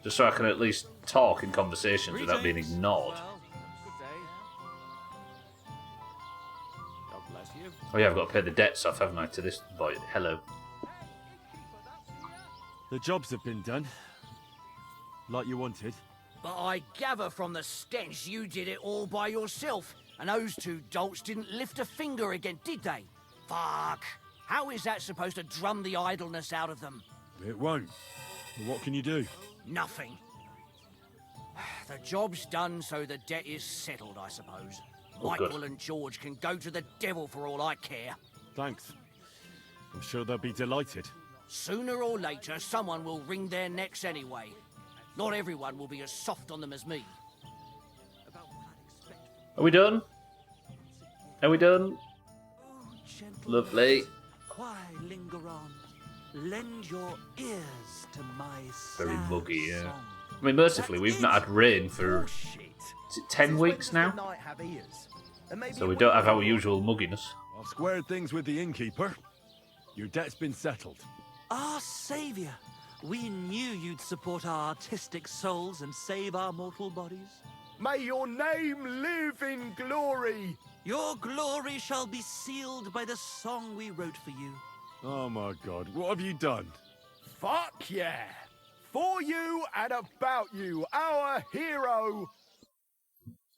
Just so I can at least talk in conversations without being ignored. Well, good day. God bless you. Oh yeah, I've got to pay the debts off, haven't I, to this boy. Hello. The jobs have been done. Like you wanted. But I gather from the stench you did it all by yourself, and those 2 dolts didn't lift a finger again, did they? Fuck! How is that supposed to drum the idleness out of them? It won't. But what can you do? Nothing. The job's done, so the debt is settled, I suppose. Oh, Michael good. and George can go to the devil for all I care. Thanks. I'm sure they'll be delighted. Sooner or later, someone will wring their necks anyway. Not everyone will be as soft on them as me. Are we done? Are we done? Oh, gentle Lovely. birds, why linger on? Lend your ears to my Very sad muggy, yeah. song. I mean, mercifully, we've not had rain for, Bullshit. is it 10 weeks now? Night have ears. And maybe So we a don't have our week- usual mugginess. I've squared things with the innkeeper. Your debt's been settled. Our savior, we knew you'd support our artistic souls and save our mortal bodies. May your name live in glory. Your glory shall be sealed by the song we wrote for you. Oh my god, what have you done? Fuck yeah. For you and about you, our hero.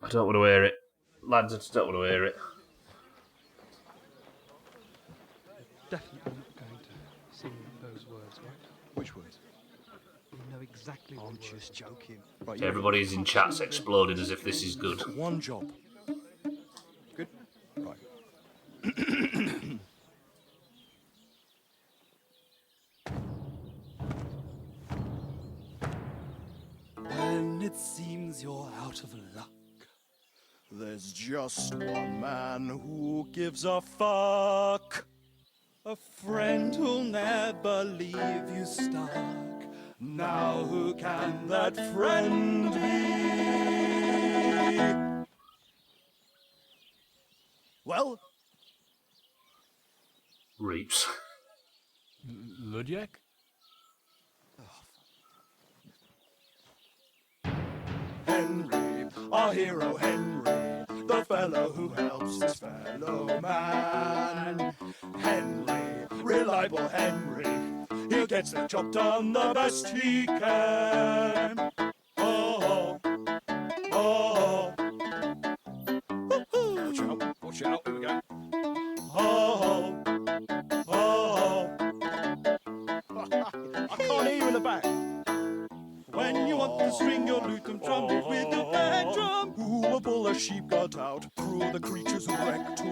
I don't want to hear it. Lads, I just don't want to hear it. Definitely not going to sing those words, right? Which words? You know exactly what I'm words. just joking. Right, Everybody's in chats exploding as if this is good. one job. Good? Right. When it seems you're out of luck, there's just one man who gives a fuck. A friend who'll never leave you stuck. Now who can that friend be? Well, Reaps. Ludiek? Henry, our hero Henry, the fellow who helps his fellow man. Henry, reliable Henry, he gets the job done the best he can. Oh, oh, oh. Watch out, here we go. Oh, oh, I can't hear you in the back. When you want to string your lute and drum it with your bad drum, who will pull a sheep gut out through the creature's rectum?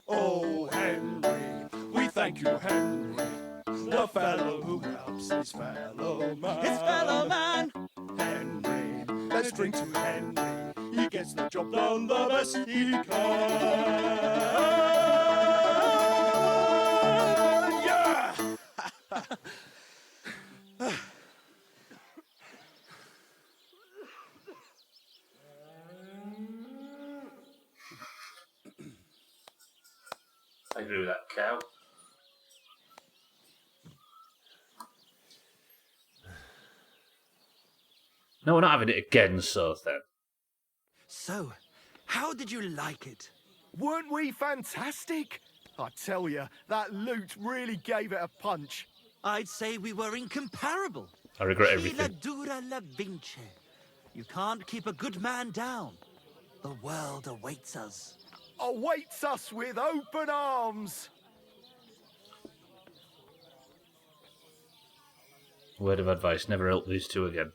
Oh, Henry, we thank you, Henry, the fellow who helps his fellow man. His fellow man! Henry, let's drink to Henry, he gets the job done the best he can. Yeah! I agree with that cow. No, we're not having it again, so then. So, how did you like it? Weren't we fantastic? I tell you, that Lute really gave it a punch. I'd say we were incomparable. I regret Chi everything. la dura la vince. You can't keep a good man down. The world awaits us. Awaits us with open arms. Word of advice, never help these two again.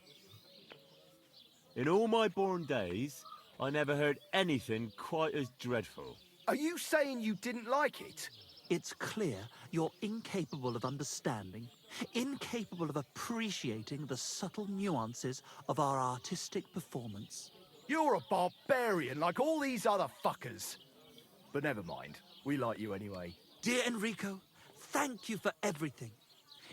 In all my born days, I never heard anything quite as dreadful. Are you saying you didn't like it? It's clear you're incapable of understanding, incapable of appreciating the subtle nuances of our artistic performance. You're a barbarian like all these other fuckers. But never mind, we like you anyway. Dear Enrico, thank you for everything.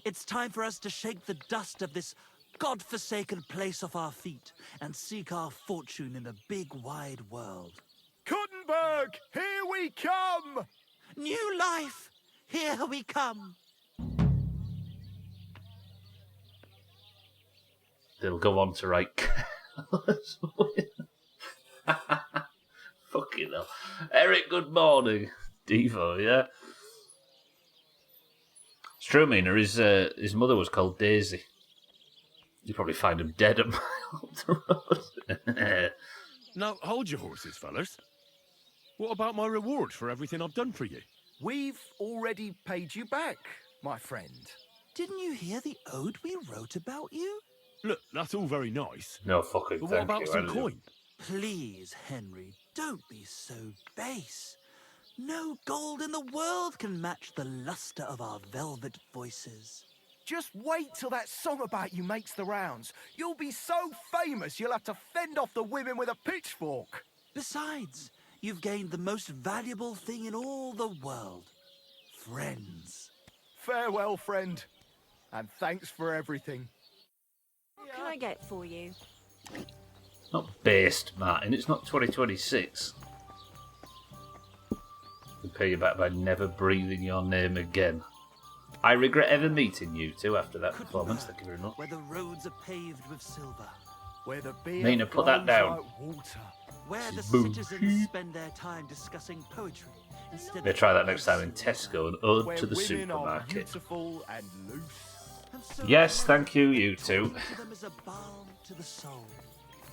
It's time for us to shake the dust of this godforsaken place off our feet and seek our fortune in the big wide world. Kuttenberg, here we come! New life, here we come. They'll go on to write. Fucking hell. Eric, good morning. Devo, yeah. It's true, Mina. His mother was called Daisy. You probably find him dead a mile up the road. Now, hold your horses, fellas. What about my reward for everything I've done for you? We've already paid you back, my friend. Didn't you hear the ode we wrote about you? Look, that's all very nice. No fucking But what thank about you, some Andrew. coin? Please, Henry, don't be so base. No gold in the world can match the luster of our velvet voices. Just wait till that song about you makes the rounds. You'll be so famous you'll have to fend off the women with a pitchfork. Besides, you've gained the most valuable thing in all the world. Friends. Farewell, friend. And thanks for everything. What can I get for you? Not based, Martin. It's not 2026. I'll pay you back by never breathing your name again. I regret ever meeting you two after that performance. Thank you very much. Where the roads are paved with silver. Where the beer Nina, put that flows down. like water. Where the Boom. citizens spend their time discussing poetry instead I'm going to of try that next time in Tesco and ode Where to the women are supermarket. beautiful and loose. And so Yes, thank you, you two. to them is a balm to the soul.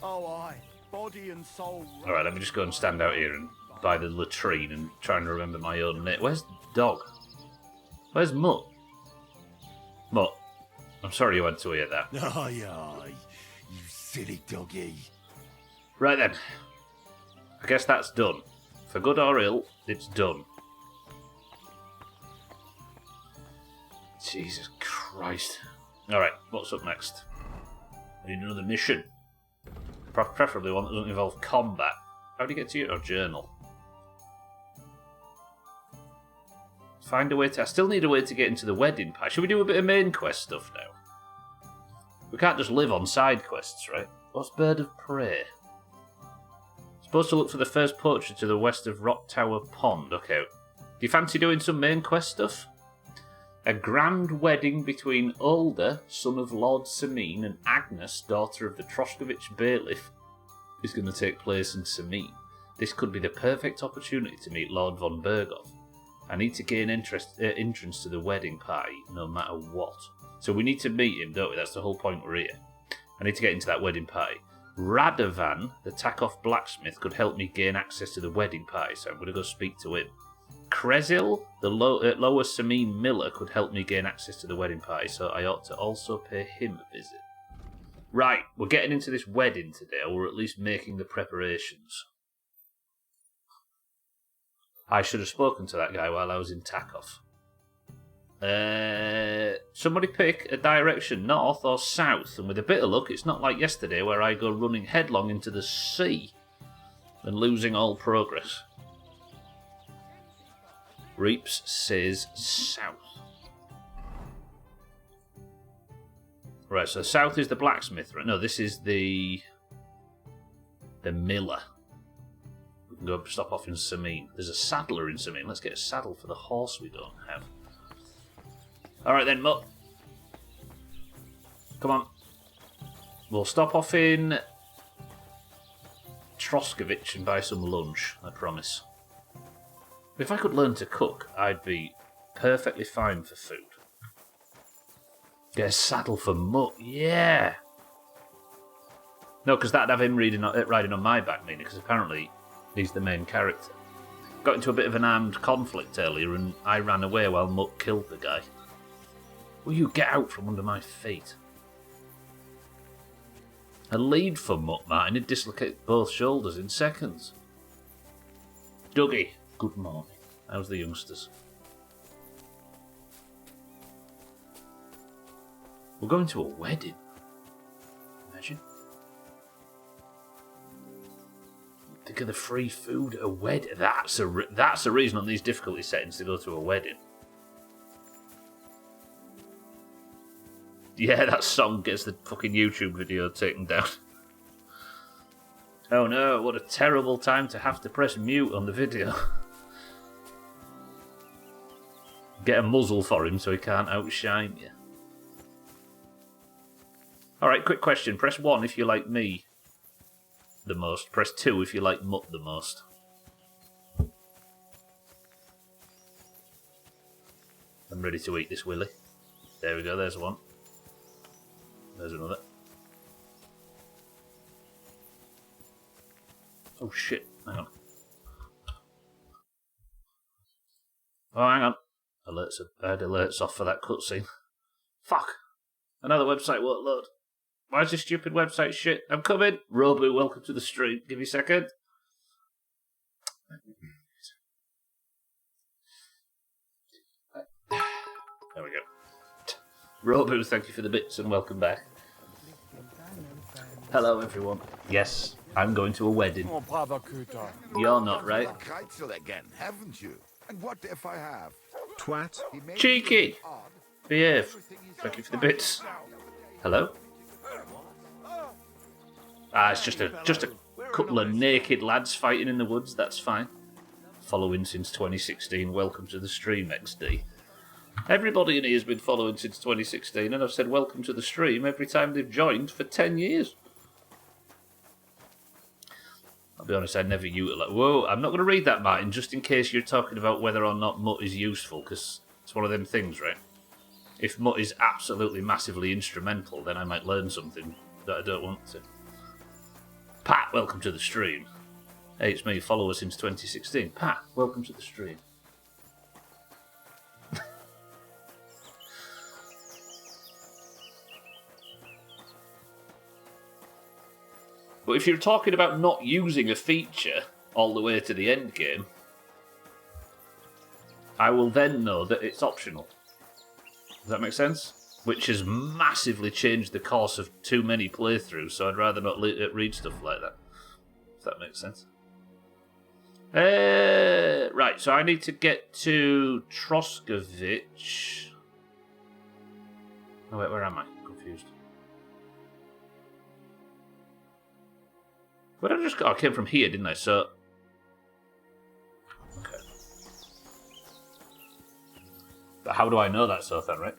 Oh, aye. Body and soul. Alright, let me just go and stand out here and by the latrine and try and remember my own name. Where's the dog? Where's Mutt? Mutt, I'm sorry you had to hear that. Aye, aye, you silly doggy. Right then. I guess that's done. For good or ill, it's done. Jesus Christ. Alright, what's up next? I need another mission. Preferably one that doesn't involve combat. How do you get to your journal? Find a way to... I still need a way to get into the wedding pie. Should we do a bit of main quest stuff now? We can't just live on side quests, right? What's Bird of Prey? Supposed to look for the first poacher to the west of Rock Tower Pond. Okay. Do you fancy doing some main quest stuff? A grand wedding between Ulder, son of Lord Samine, and Agnes, daughter of the Troshkovich bailiff, is going to take place in Samine. This could be the perfect opportunity to meet Lord von Berghoff. I need to gain entrance to the wedding party, no matter what. So we need to meet him, don't we? That's the whole point we're here. I need to get into that wedding party. Radovan, the Takoff blacksmith, could help me gain access to the wedding party, so I'm going to go speak to him. Krezil, the lower Samine miller, could help me gain access to the wedding party, so I ought to also pay him a visit. Right, we're getting into this wedding today, or we're at least making the preparations. I should have spoken to that guy while I was in Takoff. Somebody pick a direction, north or south, and with a bit of luck, it's not like yesterday where I go running headlong into the sea and losing all progress. Reeps says south. Right, so south is the blacksmith, right? No, this is the miller. Go stop off in Samin. There's a saddler in Samin. Let's get a saddle for the horse we don't have. Alright then, Mutt. Come on. We'll stop off in Troskovich and buy some lunch, I promise. If I could learn to cook, I'd be perfectly fine for food. Get a saddle for Mutt, yeah! No, because that'd have him riding on my back, meaning, because apparently he's the main character. Got into a bit of an armed conflict earlier and I ran away while Mutt killed the guy. Will you get out from under my feet? A lead for Mutt, Martin. He'd dislocate both shoulders in seconds. Dougie, good morning. How's the youngsters? We're going to a wedding. Imagine. Think of the free food at a wedding. That's a reason on these difficulty settings to go to a wedding. Yeah, that song gets the fucking YouTube video taken down. Oh no, what a terrible time to have to press mute on the video. Get a muzzle for him so he can't outshine you. Alright, quick question. Press 1 if you like me the most. Press 2 if you like Mutt the most. I'm ready to eat this willy. There we go, there's one. There's another. Oh shit, hang on. Oh, hang on. Alerts, I had alerts off for that cutscene. Fuck! Another website won't load. Why is this stupid website shit? I'm coming! Robu, welcome to the stream. Give me a second. There we go. Robu, thank you for the bits and welcome back. Hello, everyone. Yes, I'm going to a wedding. You're not, right? Kreitzel again, haven't you? And what if I have? Twat. Cheeky! Behave. Thank you for the bits. Hello? Ah, it's just a couple of naked lads fighting in the woods, that's fine. Following since 2016, welcome to the stream, XD. Everybody in here has been following since 2016, and I've said welcome to the stream every time they've joined for 10 years. I'll be honest, I never utilise... Whoa, I'm not going to read that, Martin, just in case you're talking about whether or not Mutt is useful, because it's one of them things, right? If Mutt is absolutely massively instrumental, then I might learn something that I don't want to. Pat, welcome to the stream. Hey, it's me, follower since 2016. Pat, welcome to the stream. But if you're talking about not using a feature all the way to the end game, I will then know that it's optional. Does that make sense? Which has massively changed the course of too many playthroughs, so I'd rather not read stuff like that. If that makes sense. Right, so I need to get to Troskovich. Oh wait, where am I? Confused. Where did I just go? I came from here, didn't I? So... Okay. But how do I know that, so then, right?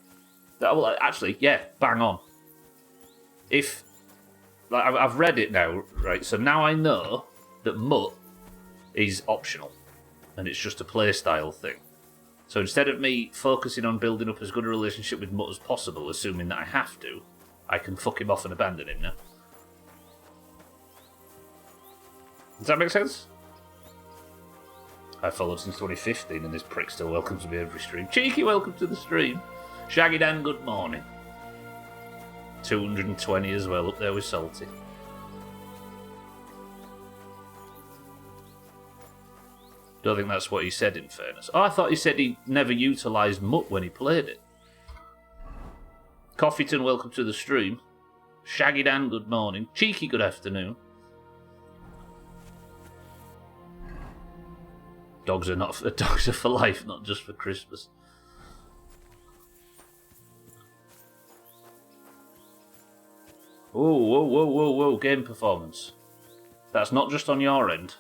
Well, actually, yeah, bang on. If... Like, I've read it now, right? So now I know that Mutt is optional. And it's just a playstyle thing. So instead of me focusing on building up as good a relationship with Mutt as possible, assuming that I have to, I can fuck him off and abandon him now. Does that make sense? I've followed since 2015 and this prick still welcomes me every stream. Cheeky, welcome to the stream. Shaggy Dan, good morning. 220 as well, up there with Salty. Don't think that's what he said, in fairness. Oh, I thought he said he never utilised Mutt when he played it. Coffeeton, welcome to the stream. Shaggy Dan, good morning. Cheeky, good afternoon. Dogs are for life, not just for Christmas. Whoa, whoa, whoa, whoa, whoa, game performance. That's not just on your end.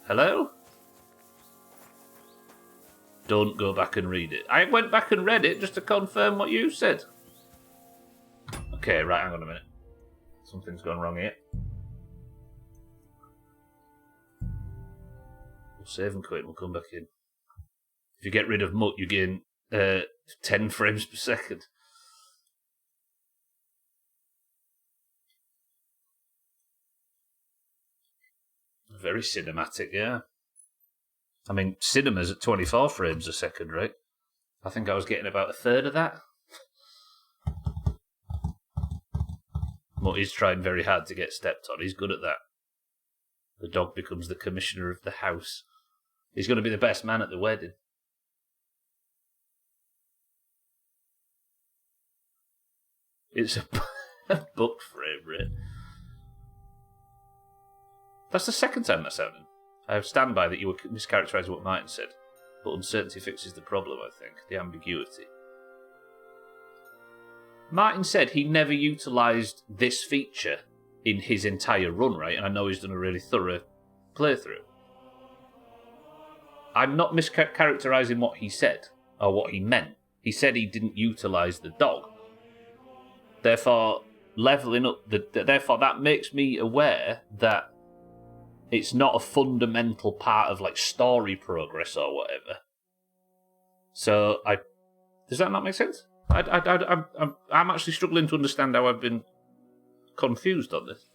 Hello? Don't go back and read it. I went back and read it just to confirm what you said. Okay, right, hang on a minute. Something's gone wrong here. We'll save and quit and we'll come back in. If you get rid of Mutt, you gain 10 frames per second. Very cinematic, yeah. I mean, cinema's at 24 frames a second, right? I think I was getting about a third of that. Mutty's trying very hard to get stepped on. He's good at that. The dog becomes the commissioner of the house. He's going to be the best man at the wedding. It's a book frame, right? That's the second time that's happened. I stand by that you were mischaracterising what Martin said, but uncertainty fixes the problem, I think. The ambiguity. Martin said he never utilised this feature in his entire run, right? And I know he's done a really thorough playthrough. I'm not mischaracterising what he said, or what he meant. He said he didn't utilise the dog. Therefore, levelling up, therefore that makes me aware that it's not a fundamental part of, like, story progress or whatever. So, does that not make sense? I'm actually struggling to understand how I've been confused on this.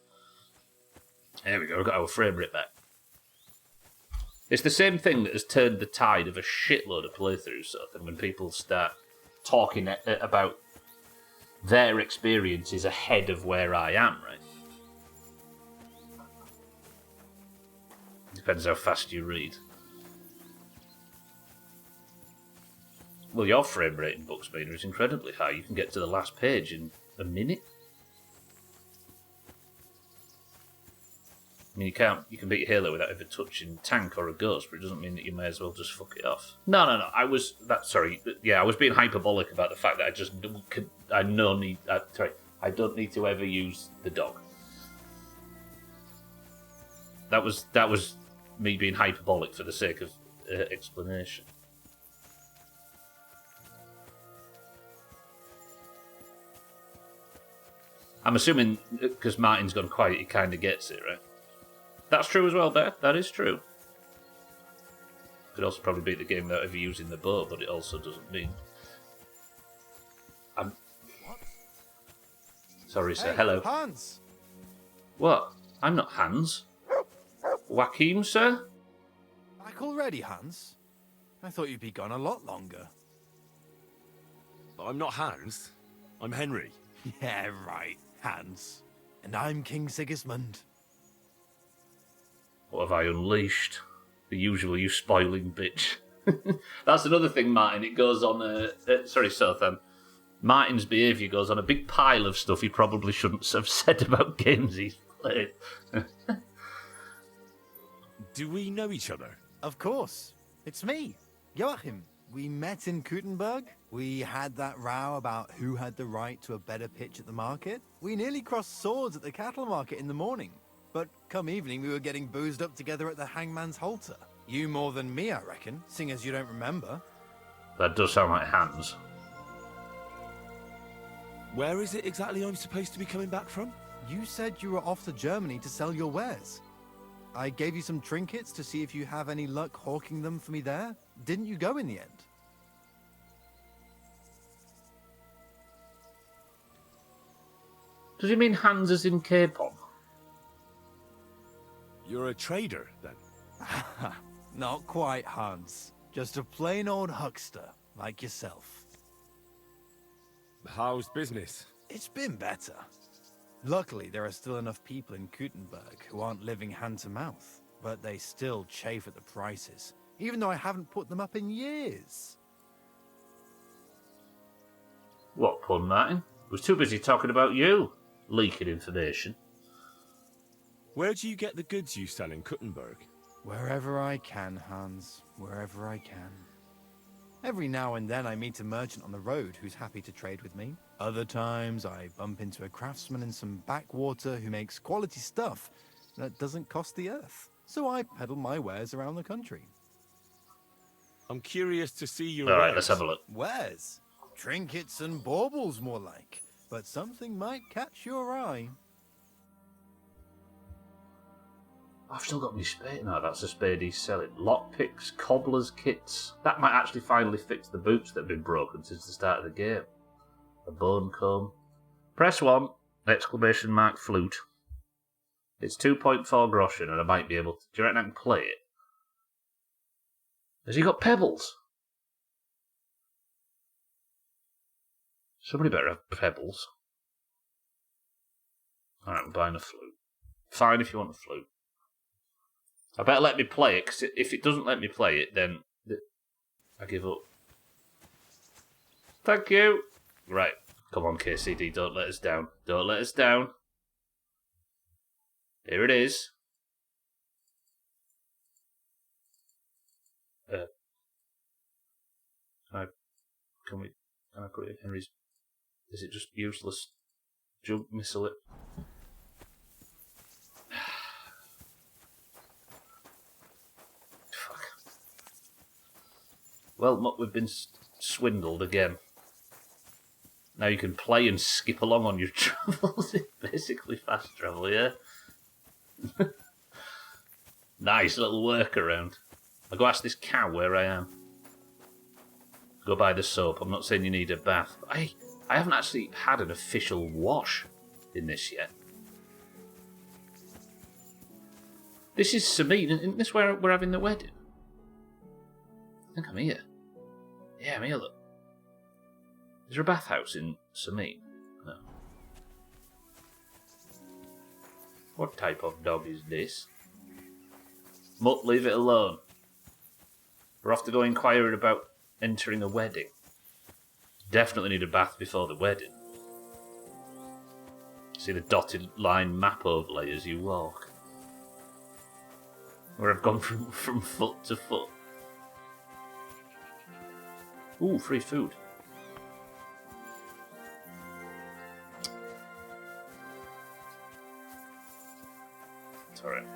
There we go, we've got our frame rate back. It's the same thing that has turned the tide of a shitload of playthroughs, sort of thing, when people start talking about their experiences ahead of where I am, right? Depends how fast you read. Well, your frame rate in Bookspeeder is incredibly high. You can get to the last page in a minute. I mean, you can beat Halo without ever touching a tank or a ghost, but it doesn't mean that you may as well just fuck it off. No. I was being hyperbolic about the fact that I don't need to ever use the dog. That was me being hyperbolic for the sake of explanation. I'm assuming because Martin's gone quiet, he kind of gets it, right? That's true as well, Bear. That is true. Could also probably beat the game without ever using the bow, but it also doesn't mean. What? Sorry, sir. Hey, hello. Hans. What? I'm not Hans. Joachim, sir? Back already, Hans? I thought you'd be gone a lot longer. But I'm not Hans. I'm Henry. Yeah, right, Hans. And I'm King Sigismund. What have I unleashed? The usual, you spoiling bitch. That's another thing, Martin. It goes on... sorry, Sothan. Martin's behaviour goes on a big pile of stuff he probably shouldn't have said about games he's played. Do we know each other? Of course. It's me, Joachim. We met in Gutenberg. We had that row about who had the right to a better pitch at the market. We nearly crossed swords at the cattle market in the morning. But come evening, we were getting boozed up together at the Hangman's Halter. You more than me, I reckon, seeing as you don't remember. That does sound like Hans. Where is it exactly I'm supposed to be coming back from? You said you were off to Germany to sell your wares. I gave you some trinkets to see if you have any luck hawking them for me there. Didn't you go in the end? Does he mean Hans as in K-pop? You're a trader, then? Not quite, Hans. Just a plain old huckster, like yourself. How's business? It's been better. Luckily, there are still enough people in Gutenberg who aren't living hand to mouth, but they still chafe at the prices, even though I haven't put them up in years. What pun, Martin? I was too busy talking about you, leaking information. Where do you get the goods you sell in Gutenberg? Wherever I can, Hans. Wherever I can. Every now and then I meet a merchant on the road who's happy to trade with me. Other times I bump into a craftsman in some backwater who makes quality stuff that doesn't cost the earth. so I peddle my wares around the country. I'm curious to see your All right, wares. let's have a look. Wares? Trinkets and baubles, more like. But something might catch your eye. I've still got my spade. No, that's a spade he's selling. Lockpicks, cobbler's kits. That might actually finally fix the boots that have been broken since the start of the game. A bone comb. Press 1! Exclamation mark flute. It's 2.4 groschen and I might be able to... Do you reckon I can play it? Has he got pebbles? Somebody better have pebbles. Alright, I'm buying a flute. Fine if you want a flute. I better let me play it, because if it doesn't let me play it, then I give up. Thank you! Right, come on KCD, don't let us down. Don't let us down. Here it is. Can I put it in Henry's... Is it just useless junk missile it? Fuck. Well, Muck, we've been swindled again. Now you can play and skip along on your travels. It's basically fast travel, yeah? Nice little workaround. I'll go ask this cow where I am. Go buy the soap. I'm not saying you need a bath. But I haven't actually had an official wash in this yet. This is Sameen. Isn't this where we're having the wedding? I think I'm here. Yeah, I'm here, look. Is there a bathhouse in Sameen? No. What type of dog is this? Mutt, leave it alone. We're off to go inquiring about entering a wedding. Definitely need a bath before the wedding. See the dotted line map overlay as you walk. Where I've gone from foot to foot. Ooh, free food. It's alright.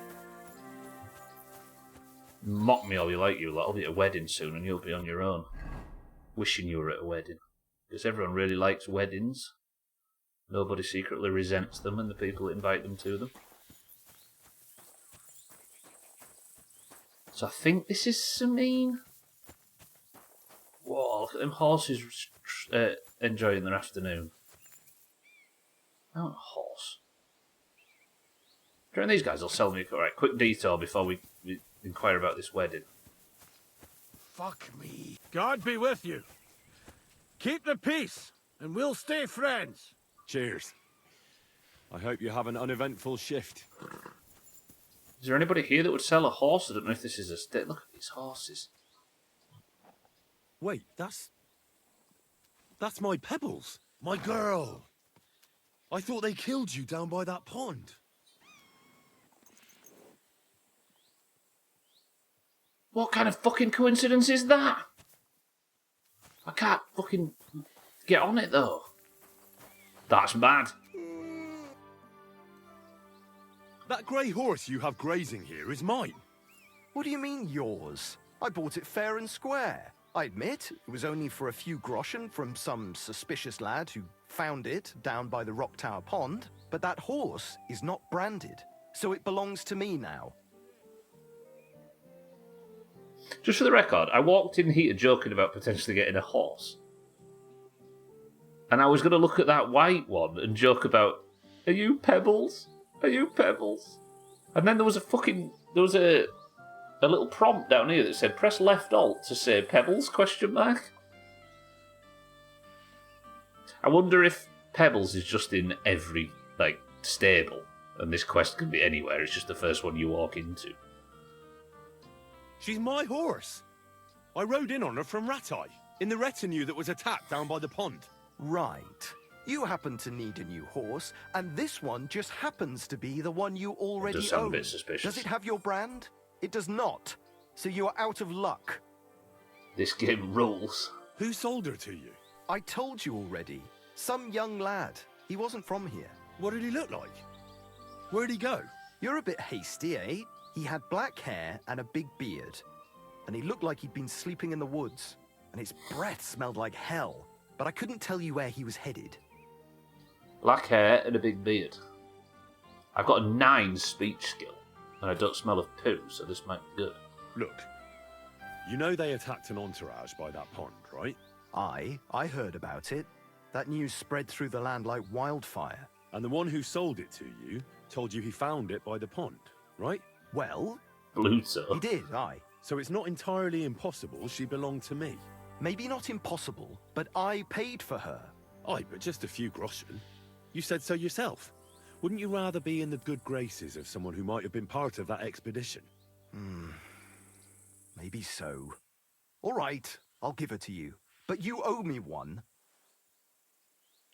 Mock me all you like, you lot. I'll be at a wedding soon and you'll be on your own. Wishing you were at a wedding. Because everyone really likes weddings. Nobody secretly resents them and the people that invite them to them. So I think this is Sameen. Whoa, look at them horses enjoying their afternoon. I want a horse. Do you reckon these guys will sell me? Alright, quick detour before we inquire about this wedding. Fuck me. God be with you. Keep the peace, and we'll stay friends. Cheers. I hope you have an uneventful shift. Is there anybody here that would sell a horse? I don't know if this is a state. Look at these horses. Wait, that's my Pebbles. My girl. I thought they killed you down by that pond. What kind of fucking coincidence is that? I can't fucking get on it though. That's mad. That grey horse you have grazing here is mine. What do you mean, yours? I bought it fair and square. I admit, it was only for a few groschen from some suspicious lad who found it down by the Rock Tower Pond, but that horse is not branded, so it belongs to me now. Just for the record, I walked in here joking about potentially getting a horse. And I was going to look at that white one and joke about, are you Pebbles? Are you Pebbles? And then there was a little prompt down here that said, press left alt to say Pebbles, ? I wonder if Pebbles is just in every, stable, and this quest can be anywhere, it's just the first one you walk into. She's my horse. I rode in on her from Ratai, in the retinue that was attacked down by the pond. Right. You happen to need a new horse, and this one just happens to be the one you already Does sound own. a bit suspicious. Does it have your brand? It does not. So you are out of luck. This game rules. Who sold her to you? I told you already. Some young lad. He wasn't from here. What did he look like? Where'd he go? You're a bit hasty, eh? He had black hair and a big beard, and he looked like he'd been sleeping in the woods, and his breath smelled like hell, but I couldn't tell you where he was headed. Black hair and a big beard. I've got a 9 speech skill, and I don't smell of poo, so this might be good. Look, you know they attacked an entourage by that pond, right? I heard about it. That news spread through the land like wildfire. And the one who sold it to you told you he found it by the pond, right? Well, Lute. He did, aye. So it's not entirely impossible she belonged to me. Maybe not impossible, but I paid for her. Aye, but just a few groschen. You said so yourself. Wouldn't you rather be in the good graces of someone who might have been part of that expedition? Maybe so. All right, I'll give her to you. But you owe me one.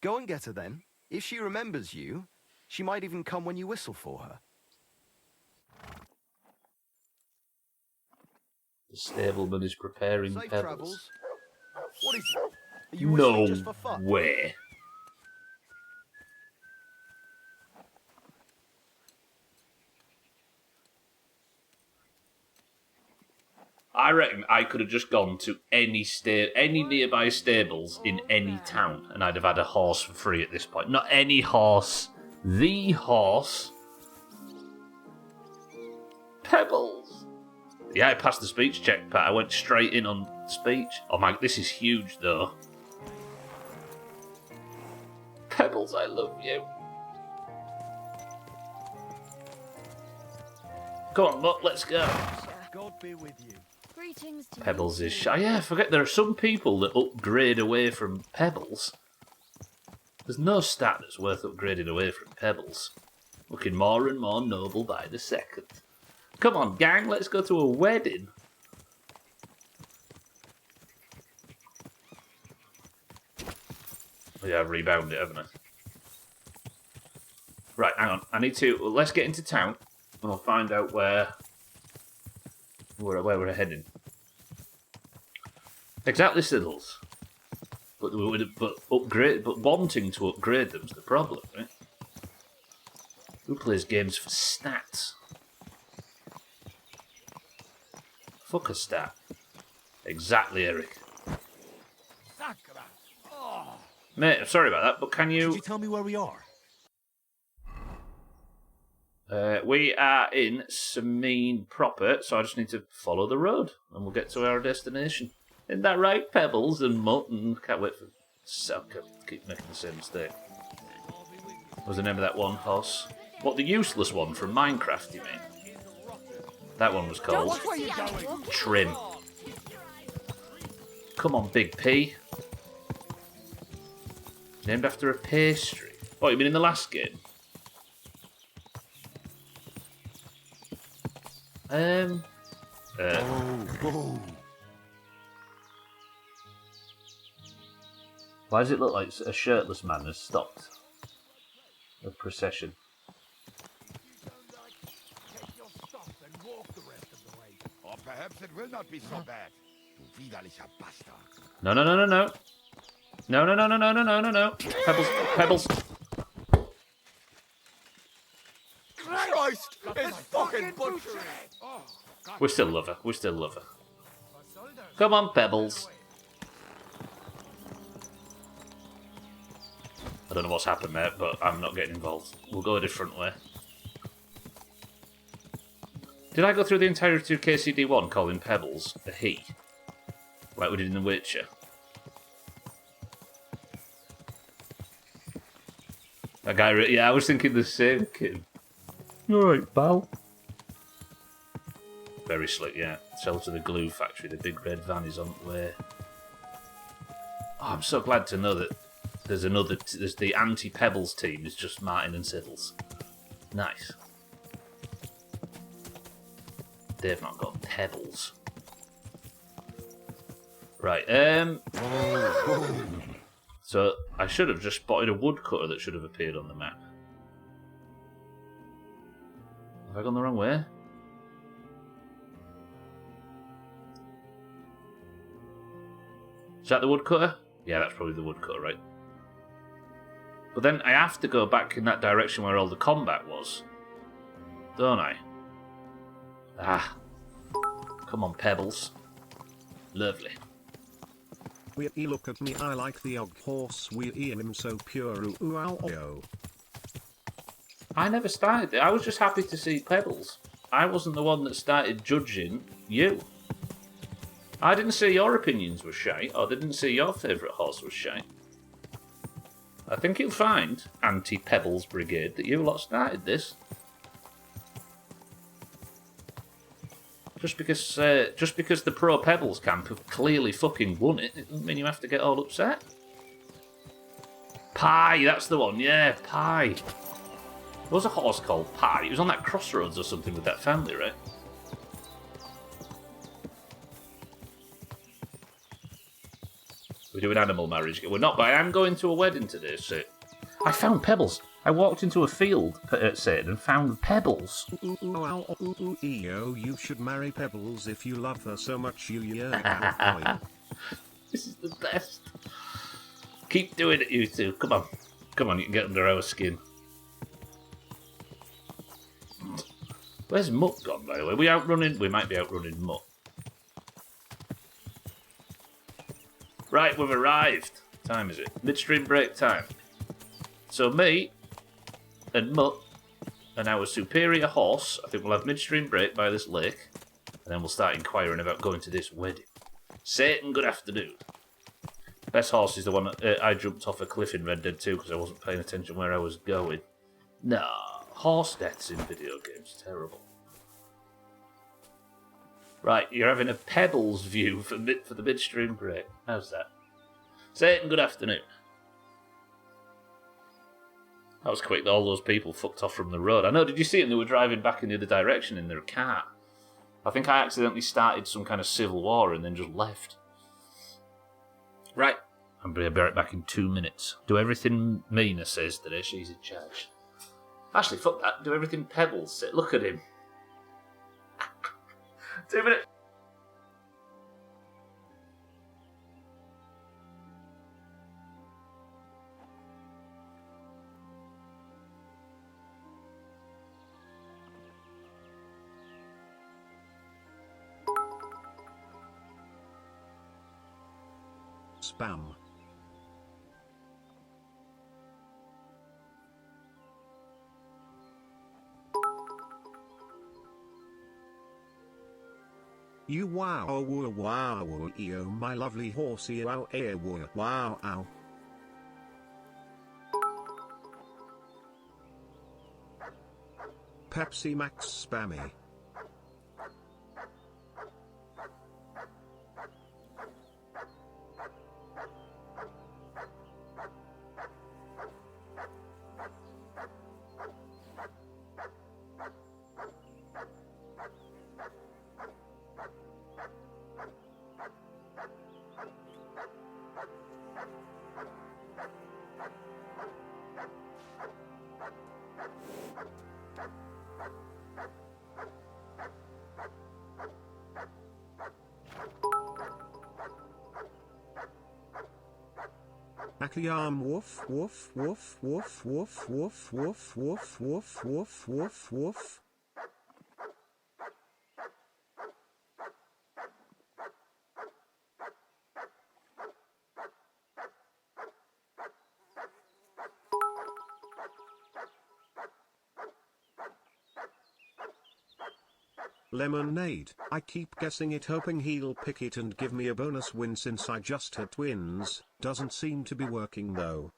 Go and get her then. If she remembers you, she might even come when you whistle for her. The stableman is preparing Safe pebbles. travels. What is it? Are you whistling just for fun? No way. I reckon I could have just gone to any nearby stables in any town, and I'd have had a horse for free at this point. Not any horse, the horse. Pebbles. Yeah, I passed the speech check, Pat. I went straight in on speech. Oh my, this is huge though. Pebbles, I love you. Come on, Mutt, let's go. God be with you. Greetings to Pebbles is shy. Yeah, I forget there are some people that upgrade away from Pebbles. There's no stat that's worth upgrading away from Pebbles. Looking more and more noble by the second. Come on, gang, let's go to a wedding. Yeah, I've rebounded it, haven't I? Right, hang on. I need to... Let's get into town, and I'll find out where we're heading. Exactly, Siddles. But wanting to upgrade them's the problem, right? Who plays games for stats? Fuck a stat. Exactly, Eric. Mate, I'm sorry about that, but can you... Could you tell me where we are? We are in Sameen proper, so I just need to follow the road, and we'll get to our destination. Isn't that right, Pebbles and Mutton? Can't wait for... Keep making the same mistake. What was the name of that one horse? What, the useless one from Minecraft, you mean? That one was called Trim. Come on, Big P. Named after a pastry. Oh, you mean in the last game? Why does it look like a shirtless man has stopped a procession? Or perhaps it will not be so bad. Du widerlicher Bastard. No, no, no, no, no. No, no, no, no, no, no, no, no, no. Pebbles, Pebbles. Christ! It's fucking butchery! We still love her. We still love her. Come on, Pebbles. I don't know what's happened there, but I'm not getting involved. We'll go a different way. Did I go through the entirety of KCD1 calling Pebbles a he? Like we did in The Witcher? That guy, yeah, I was thinking the same, kid. You alright, pal? Very slick, yeah. Sell to the glue factory. The big red van is on the way. Oh, I'm so glad to know that there's another... There's the anti-Pebbles team is just Martin and Siddles. Nice. They've not got Pebbles. Right, so I should have just spotted a woodcutter that should have appeared on the map. Have I gone the wrong way? Is that the woodcutter? Yeah, that's probably the woodcutter, right? But then I have to go back in that direction where all the combat was. Don't I? Ah. Come on, Pebbles. Lovely. We look at me, I like the og horse, we him so pure. I never started it. I was just happy to see Pebbles. I wasn't the one that started judging you. I didn't say your opinions were shite, or didn't say your favourite horse was shite. I think you'll find, anti-Pebbles Brigade, that you lot started this. Just because the pro Pebbles camp have clearly fucking won it, it doesn't mean you have to get all upset. Pie, that's the one, yeah, Pie. There was a horse called Pie. It was on that crossroads or something with that family, right? We're doing animal marriage. We're not, but I am going to a wedding today, so... I found Pebbles. I walked into a field at Satan and found Pebbles. You should marry Pebbles if you love her so much, you This is the best. Keep doing it, you two. Come on. Come on, you can get under our skin. Where's Mutt gone, by the way? Are we outrunning? We might be outrunning Mutt. Right, we've arrived. What time is it? Midstream break time. So me and Mutt and our superior horse, I think we'll have midstream break by this lake, and then we'll start inquiring about going to this wedding. Satan, good afternoon. Best horse is the one I jumped off a cliff in Red Dead 2 because I wasn't paying attention where I was going. No, horse deaths in video games, terrible. Right, you're having a Pebbles view for the midstream break. How's that? Satan, good afternoon. That was quick. All those people fucked off from the road. I know, did you see them? They were driving back in the other direction in their car. I think I accidentally started some kind of civil war and then just left. Right. I'll be right back in 2 minutes. Do everything Mina says today. She's in charge. Actually, fuck that. Do everything Pebbles says. Look at him. 2 minutes. Spam. You wow eo my lovely horsey wow wow ow. Pepsi Max spammy. Akiyam woof woof woof woof woof woof woof woof woof woof woof woof. Lemonade, I keep guessing it hoping he'll pick it and give me a bonus win since I just had twins, doesn't seem to be working though.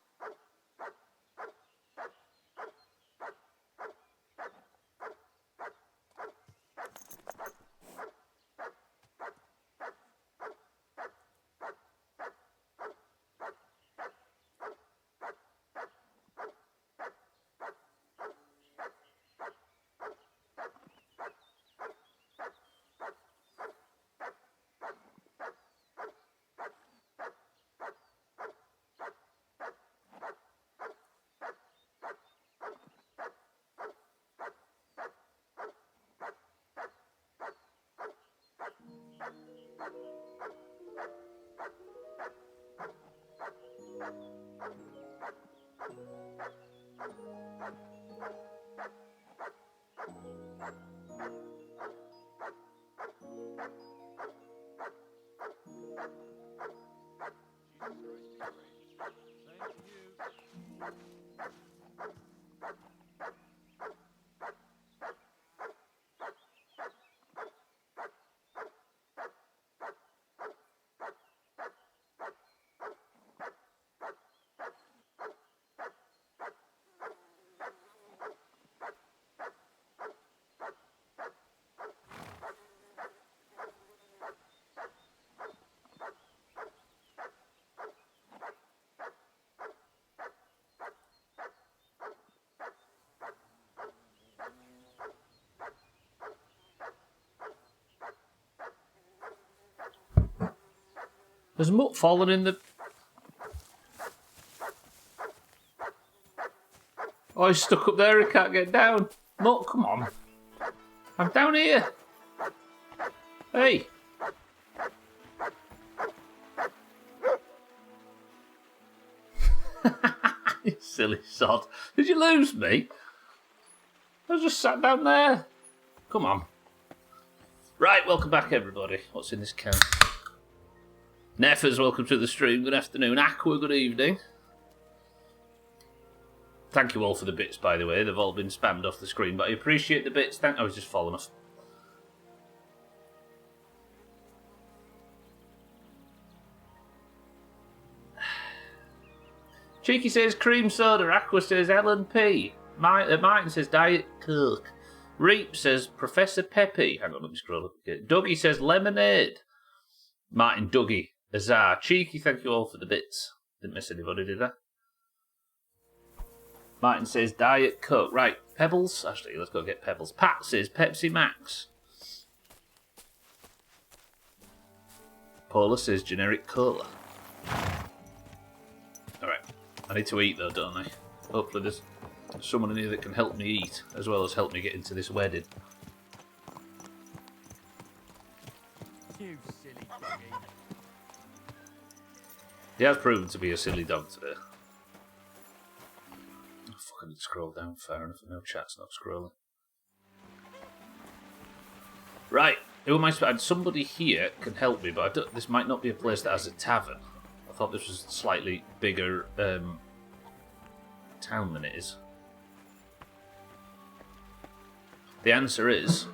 There's muck falling in the... Oh, he's stuck up there, he can't get down. Muck, come on. I'm down here. Hey. You silly sod. Did you lose me? I was just sat down there. Come on. Right, welcome back, everybody. What's in this can? Neffers, welcome to the stream. Good afternoon. Aqua, good evening. Thank you all for the bits, by the way. They've all been spammed off the screen, but I appreciate the bits. I was just falling off. Cheeky says cream soda. Aqua says L&P. Martin says Diet Coke. Reap says Professor Peppy. Hang on, let me scroll up again. Dougie says lemonade. Martin Dougie. Azar. Cheeky, thank you all for the bits. Didn't miss anybody, did I? Martin says Diet Coke. Right, Pebbles. Actually, let's go get Pebbles. Pat says Pepsi Max. Paula says generic cola. Alright. I need to eat though, don't I? Hopefully there's someone in here that can help me eat, as well as help me get into this wedding. You silly doggy. He has proven to be a silly dog today. Oh, fuck, I need to scroll down far enough. No chat's not scrolling. Right, who am I supposed to... Somebody here can help me, but this might not be a place that has a tavern. I thought this was a slightly bigger town than it is. The answer is...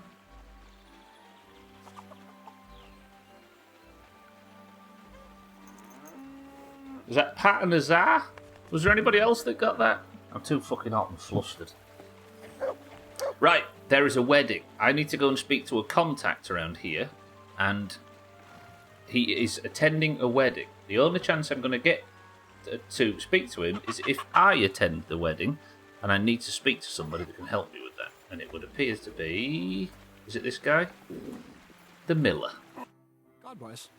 Is that Pat and Azar? Was there anybody else that got that? I'm too fucking hot and flustered. Right, there is a wedding. I need to go and speak to a contact around here, and he is attending a wedding. The only chance I'm going to get to speak to him is if I attend the wedding, and I need to speak to somebody that can help me with that. And it would appear to be... Is it this guy? The Miller. God bless.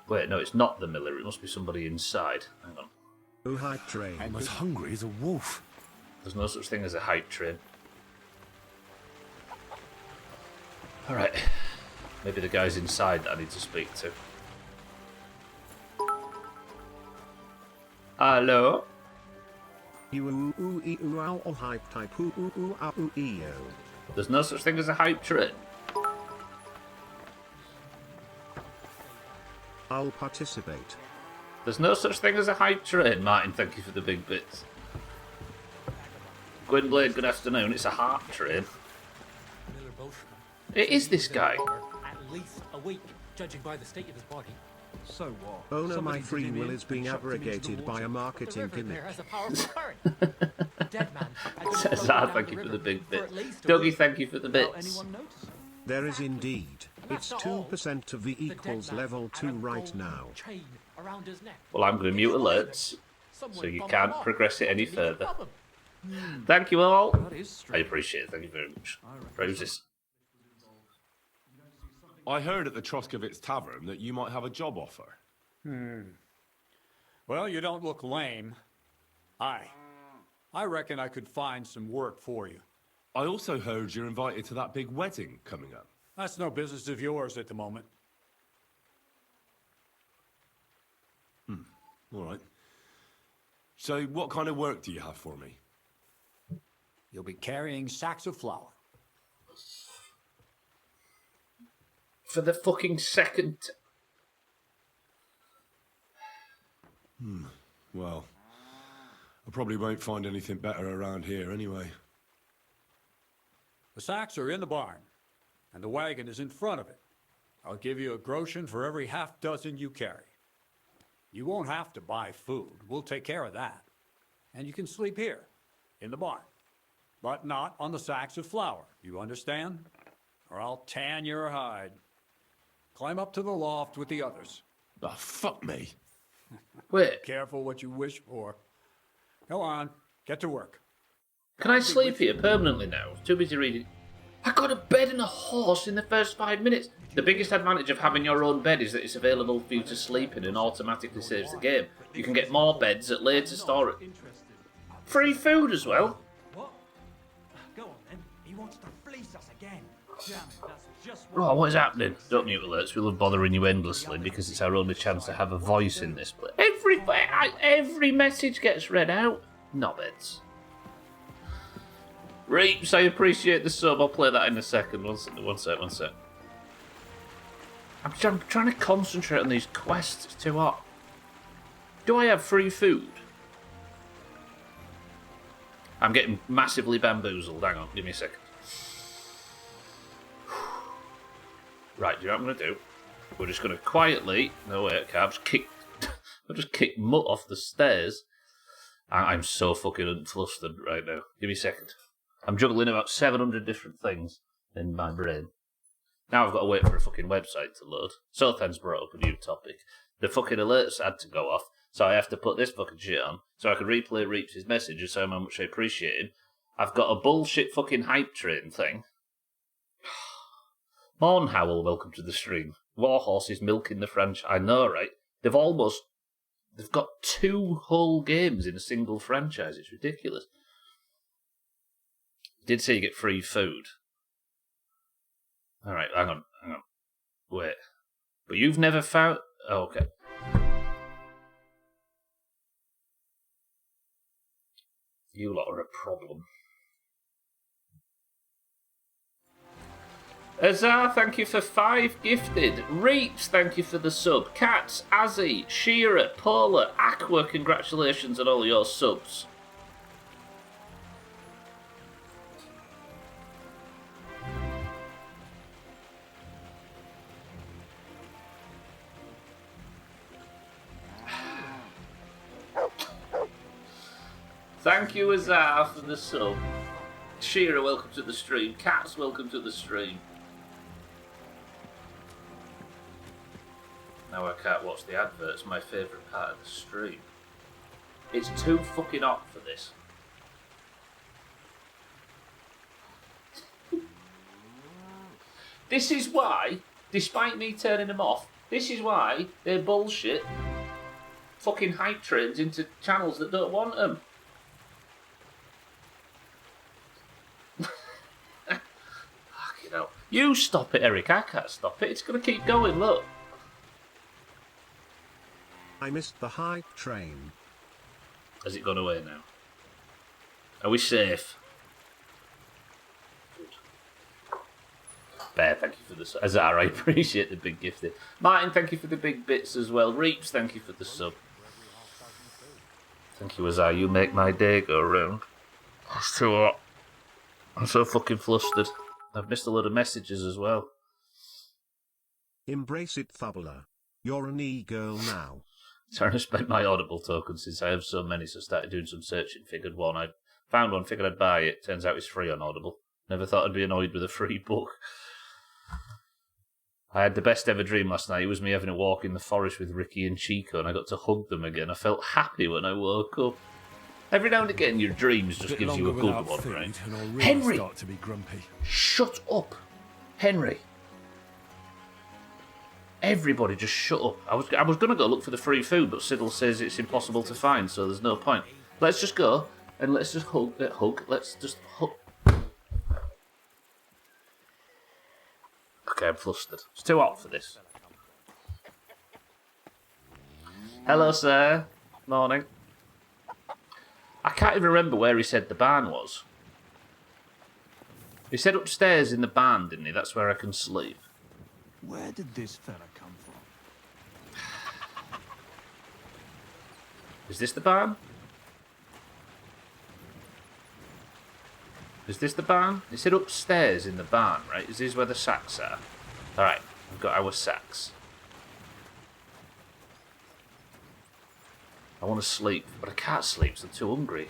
Wait, no, it's not the Miller. It must be somebody inside. Hang on. Oh, hype train. I'm as hungry as a wolf. There's no such thing as a hype train. Alright. Maybe the guy's inside that I need to speak to. Hello? Hype type. There's no such thing as a hype train. I'll participate. There's no such thing as a hype train. Martin, thank you for the big bits. Gwynblade, good afternoon. It's a heart train. It is this guy. At least a week, judging by the state of his body. So what? Oh no, my free will is being abrogated by a marketing gimmick. Cesar, thank you for the big bits. Dougie, thank you for the bits. There is indeed. It's 2% of the equals level 2 right now. Well, I'm going to mute alerts, so you can't progress it any further. Thank you all. I appreciate it. Thank you very much. Roses. I heard at the Troskovitz Tavern that you might have a job offer. Well, you don't look lame. I reckon I could find some work for you. I also heard you're invited to that big wedding coming up. That's no business of yours at the moment. All right. So what kind of work do you have for me? You'll be carrying sacks of flour. For the fucking second... Well, I probably won't find anything better around here anyway. The sacks are in the barn, and the wagon is in front of it. I'll give you a groschen for every half dozen you carry. You won't have to buy food. We'll take care of that. And you can sleep here, in the barn. But not on the sacks of flour. You understand? Or I'll tan your hide. Climb up to the loft with the others. Oh, fuck me. Wait. Careful what you wish for. Go on, get to work. Can I sleep here permanently now? Too busy reading. I got a bed and a horse in the first 5 minutes. The biggest advantage of having your own bed is that it's available for you to sleep in and automatically saves the game. You can get more beds at later storage. Free food as well. What? Go on then. He wants to fleece us again. Damn it, that's just Oh, what is happening? Don't mute alerts. We love bothering you endlessly because it's our only chance to have a voice in this place. Every message gets read out. Knobheads. Reaps, I appreciate the sub. I'll play that in a second. One sec. I'm trying to concentrate on these quests. It's too hot. Do I have free food? I'm getting massively bamboozled. Hang on, give me a second. Right, do you know what I'm going to do? We're just going to quietly... No, wait, I'll just kick Mutt off the stairs. I'm so fucking unflustered right now. Give me a second. I'm juggling about 700 different things in my brain. Now I've got to wait for a fucking website to load. Sothan's brought up a new topic. The fucking alerts had to go off, so I have to put this fucking shit on, so I can replay Reeps' message and say how much I appreciate him. I've got a bullshit fucking hype train thing. Morn Howl, welcome to the stream. Warhorse is milking the franchise. I know, right? They've got 2 whole games in a single franchise. It's ridiculous. Did say you get free food. Alright, hang on. Wait. But you've never found... Oh, okay. You lot are a problem. Azar, thank you for 5 gifted. Reeps, thank you for the sub. Cats, Azzy, Shearer, Polar, Aqua, congratulations on all your subs. Thank you, Azar, for the sub. Shearer, welcome to the stream. Cats, welcome to the stream. Now I can't watch the adverts, my favourite part of the stream. It's too fucking hot for this. This is why, despite me turning them off, this is why they bullshit fucking hype trains into channels that don't want them. Fucking hell. You stop it, Eric. I can't stop it. It's going to keep going, look. I missed the hype train. Has it gone away now? Are we safe? Good. Bear, thank you for the... Azar, I appreciate the big gifted. Martin, thank you for the big bits as well. Reeps, thank you for the sub. Thank you, Azar. You make my day go round. It's too hot. I'm so fucking flustered. I've missed a lot of messages as well. Embrace it, Fabula. You're an e-girl now. Trying to spend my Audible token since I have so many, so I started doing some searching. Figured I'd buy it. Turns out it's free on Audible. Never thought I'd be annoyed with a free book. I had the best ever dream last night. It was me having a walk in the forest with Ricky and Chico, and I got to hug them again. I felt happy when I woke up. Every now and again, your dreams just gives you a good one, right? Really Henry! Start to be grumpy. Shut up! Henry! Everybody just shut up. I was going to go look for the free food, but Siddle says it's impossible to find, so there's no point. Let's just go, and let's just hug. Let's just hug. Okay, I'm flustered. It's too hot for this. Hello, sir. Morning. I can't even remember where he said the barn was. He said upstairs in the barn, didn't he? That's where I can sleep. Where did this fella come from? Is this the barn? Is this the barn? Is it upstairs in the barn, right? Is this where the sacks are? Alright, we've got our sacks. I want to sleep, but I can't sleep, so I'm too hungry.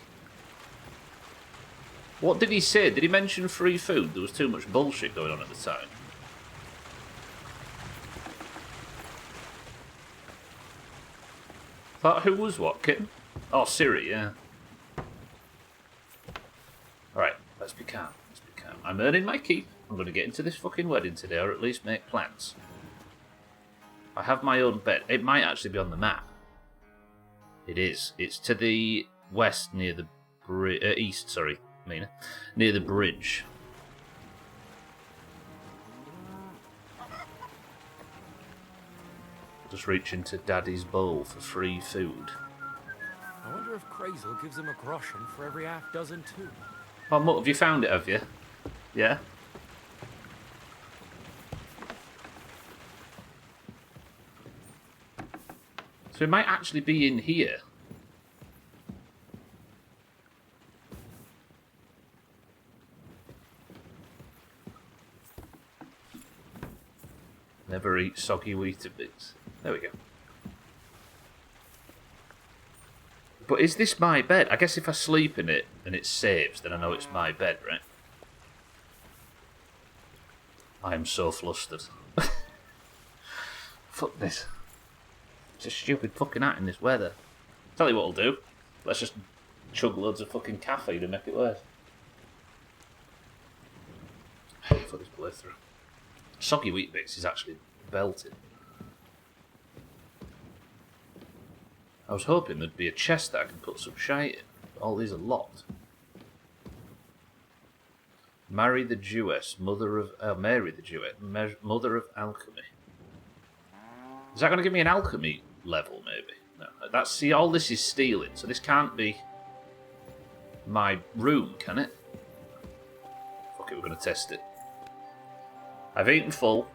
What did he say? Did he mention free food? There was too much bullshit going on at the time. Thought who was what, kitten? Oh, Siri, yeah. Alright, let's be calm. Let's be calm. I'm earning my keep. I'm going to get into this fucking wedding today, or at least make plans. I have my own bed. It might actually be on the map. It is. It's to the west near the east, sorry, Mina. Near the bridge. Just reach into Daddy's bowl for free food. I wonder if Crazel gives him a groschen for every half dozen too. Oh, Mutt, have you found it, have you? Yeah? So it might actually be in here. Never eat soggy Weetabix. There we go. But is this my bed? I guess if I sleep in it and it saves, then I know it's my bed, right? I am so flustered. Fuck this. It's a stupid fucking hat in this weather. Tell you what I'll do. Let's just chug loads of fucking caffeine to make it worse. For this playthrough. Soggy Weetabix is actually belted. I was hoping there'd be a chest that I can put some shite in, but all these are locked. Marry the Jewess, mother of... Mary the Jewess, mother of alchemy. Is that going to give me an alchemy level, maybe? No. That's, see, all this is stealing, so this can't be my room, can it? Fuck it, we're going to test it. I've eaten full.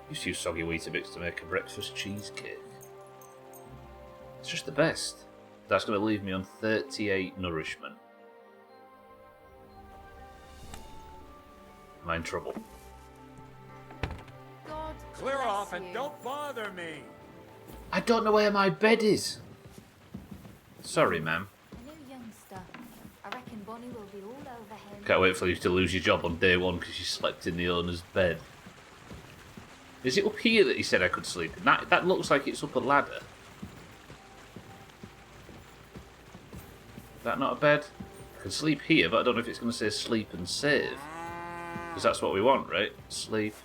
Used to use soggy Weetabix to make a breakfast cheesecake. It's just the best. That's going to leave me on 38 nourishment. Am I in trouble? God Clear bless off and you. don't bother me. I don't know where my bed is. Sorry, ma'am. A new youngster. I reckon Bonnie will be all over him. Can't wait for you to lose your job on day one because you slept in the owner's bed. Is it up here that he said I could sleep in? That looks like it's up a ladder. Is that not a bed? I can sleep here, but I don't know if it's going to say sleep and save. Because that's what we want, right? Sleep.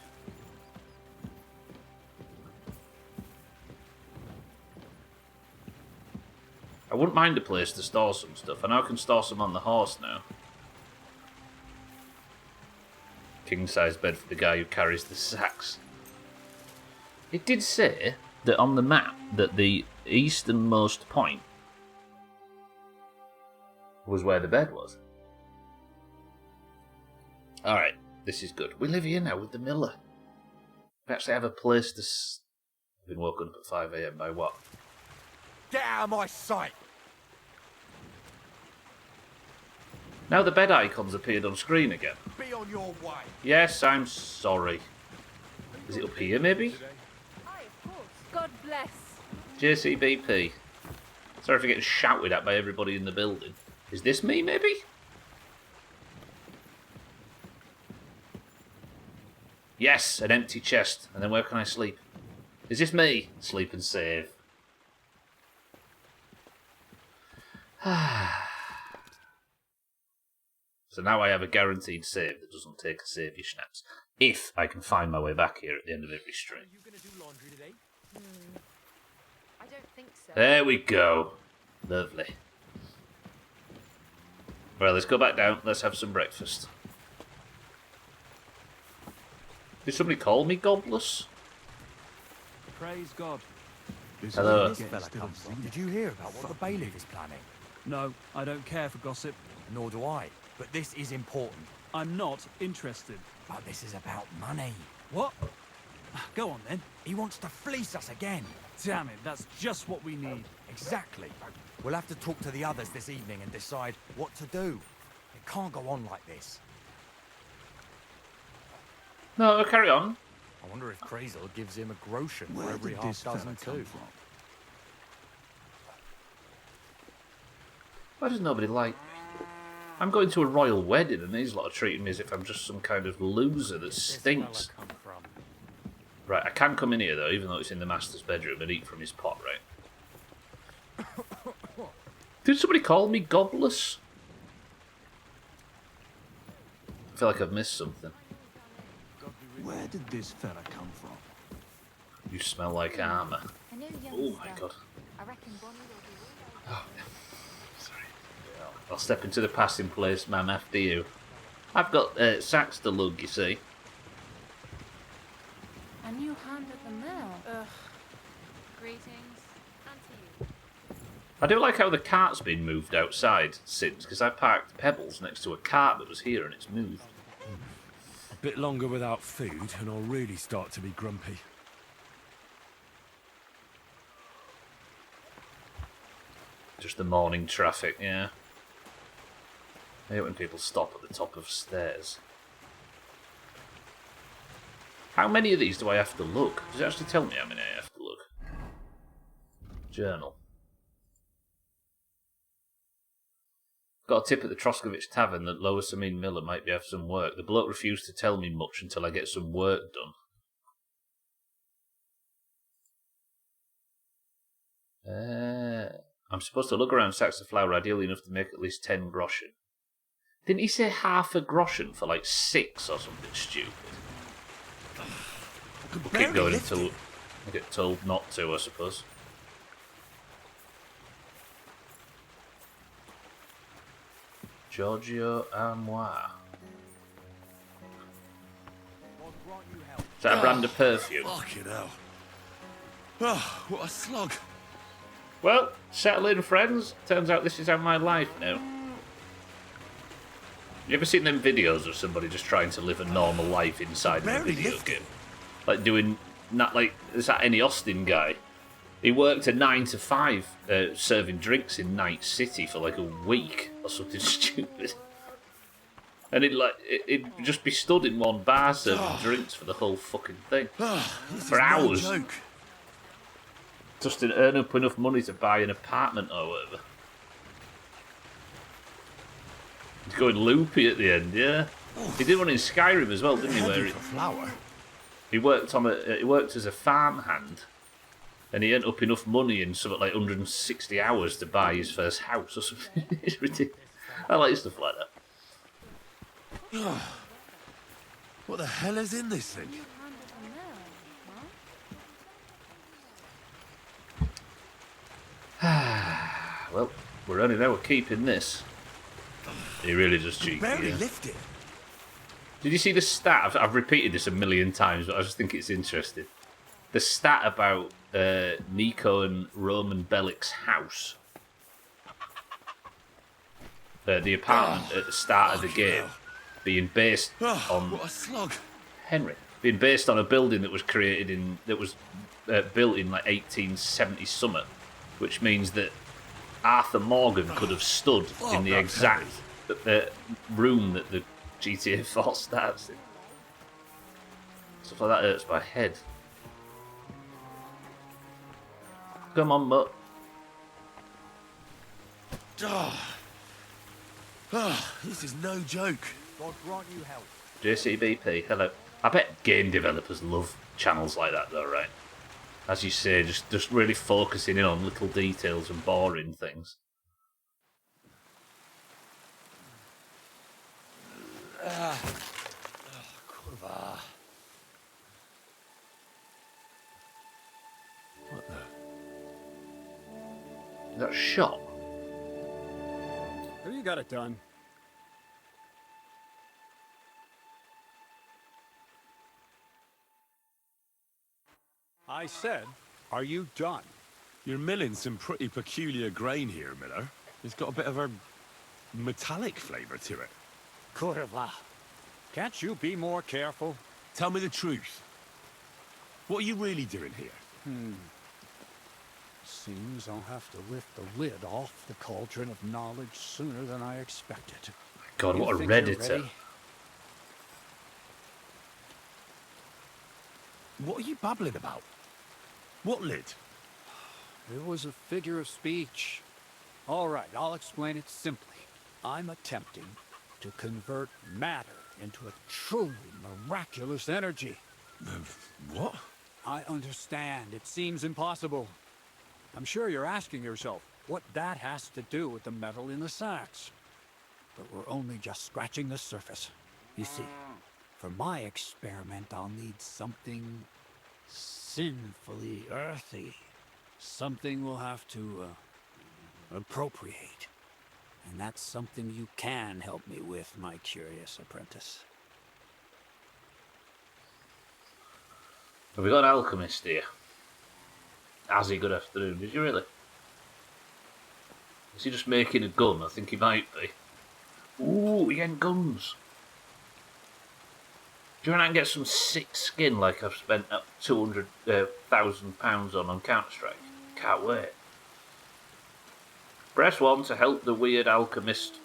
I wouldn't mind a place to store some stuff. I know I can store some on the horse now. King-size bed for the guy who carries the sacks. It did say that on the map that the easternmost point was where the bed was. Alright, this is good. We live here now with the miller. We actually have a place to... I've been woken up at 5 AM by what? Get out of my sight! Now the bed icon's appeared on screen again. Be on your way! Yes, I'm sorry. Is it up here, maybe? Aye, of course. God bless. JCBP. Sorry for getting shouted at by everybody in the building. Is this me, maybe? Yes, an empty chest. And then where can I sleep? Is this me? Sleep and save. So now I have a guaranteed save that doesn't take a save your snaps. If I can find my way back here at the end of every stream. Are you going to do laundry today? I don't think so. There we go. Lovely. Well, let's go back down. Let's have some breakfast. Did somebody call me Godless? Praise God. Hello. This fella comes from. Did you hear about what the bailiff is planning? No, I don't care for gossip. Nor do I. But this is important. I'm not interested. But this is about money. What? Go on then. He wants to fleece us again. Damn it, that's just what we need. Exactly. We'll have to talk to the others this evening and decide what to do. It can't go on like this. No, carry on. I wonder if Crazel gives him a groschen for Where every did half this fella dozen come too. from? Why does nobody like me? I'm going to a royal wedding and these lot are treating me as if I'm just some kind of loser that stinks. Right, I can come in here though, even though it's in the master's bedroom, and eat from his pot, right? Did somebody call me godless? I feel like I've missed something. Where did this fella come from? You smell like armour. Oh my god. I reckon Bonnie will be Oh, sorry. I'll step into the passing place, man, after you. I've got sacks to lug, you see. a new hand at the mill. Ugh. Greetings. And to you. I do like how the cart's been moved outside since, because I parked Pebbles next to a cart that was here and it's moved. A bit longer without food and I'll really start to be grumpy. Just the morning traffic, yeah. I hate when people stop at the top of stairs. How many of these do I have to look? Does it actually tell me how many I have to look? Journal. Got a tip at the Troskovich Tavern that Lois Amin Miller might be after some work. The bloke refused to tell me much until I get some work done. I'm supposed to look around sacks of flour, ideally enough to make at least 10 groschen. Didn't he say half a groschen for like 6 or something stupid? We'll keep going until I get told not to, I suppose. Giorgio Armoire. Is that a brand of perfume? Fucking hell. Oh, what a slog. Well, settle in, friends. Turns out this is how my life now. You ever seen them videos of somebody just trying to live a normal life inside of a video game? Like doing, not like, is that any Austin guy? He worked a 9 to 5 serving drinks in Night City for like a week or something stupid. And it'd just be stood in one bar serving drinks for the whole fucking thing. For hours. No joke. Just to earn up enough money to buy an apartment or whatever. He's going loopy at the end, yeah. He did one in Skyrim as well, didn't he? Where he worked he worked as a farmhand, and he earned up enough money in something like 160 hours to buy his first house or something. It's ridiculous. I like stuff like that. What the hell is in this thing? Well, we're only now keeping this. He really does cheeky. Barely lifted. Did you see the stat? I've repeated this a million times, but I just think it's interesting. The stat about Nico and Roman Bellic's house. The apartment at the start of the game being based on what a slog. Henry. Being based on a building that was built in like 1870 something, which means that Arthur Morgan could have stood in the exact room that the GTA 4 starts in. Stuff like that hurts my head. Come on, Mutt. This is no joke. God grant you help. JCBP, hello. I bet game developers love channels like that though, right? As you say, just really focusing in on little details and boring things. What the? Is that a shot? Have you got it done? I said, are you done? You're milling some pretty peculiar grain here, Miller. It's got a bit of a metallic flavour to it. Kurwa. Can't you be more careful? Tell me the truth. What are you really doing here? Seems I'll have to lift the lid off the cauldron of knowledge sooner than I expected. God, You what a think you're Redditor. ready? What are you babbling about? What lid? It was a figure of speech. All right, I'll explain it simply. I'm attempting to convert matter into a truly miraculous energy. What? I understand. It seems impossible. I'm sure you're asking yourself what that has to do with the metal in the sacks. But we're only just scratching the surface. You see, for my experiment, I'll need something sinfully earthy. Something we'll have to appropriate. And that's something you can help me with, my curious apprentice. Have we got an alchemist here? Has he? Good afternoon. Did you really? Is he just making a gun? I think he might be. Ooh, we getting guns. Do you reckon I can get some sick skin like I've spent up £200,000 on Counter-Strike? Can't wait. Press 1 to help the weird alchemist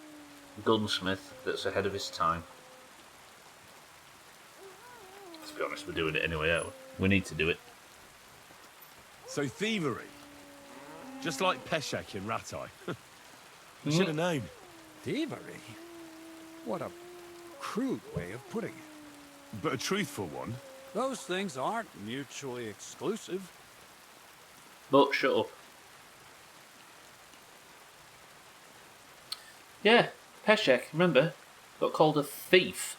gunsmith that's ahead of his time. To be honest, we're doing it anyway. We need to do it. So thievery. Just like Peshek in Ratai. I should have known. Thievery? What a crude way of putting it. But a truthful one. Those things aren't mutually exclusive. But shut up. Yeah, Peshek, remember, got called a thief.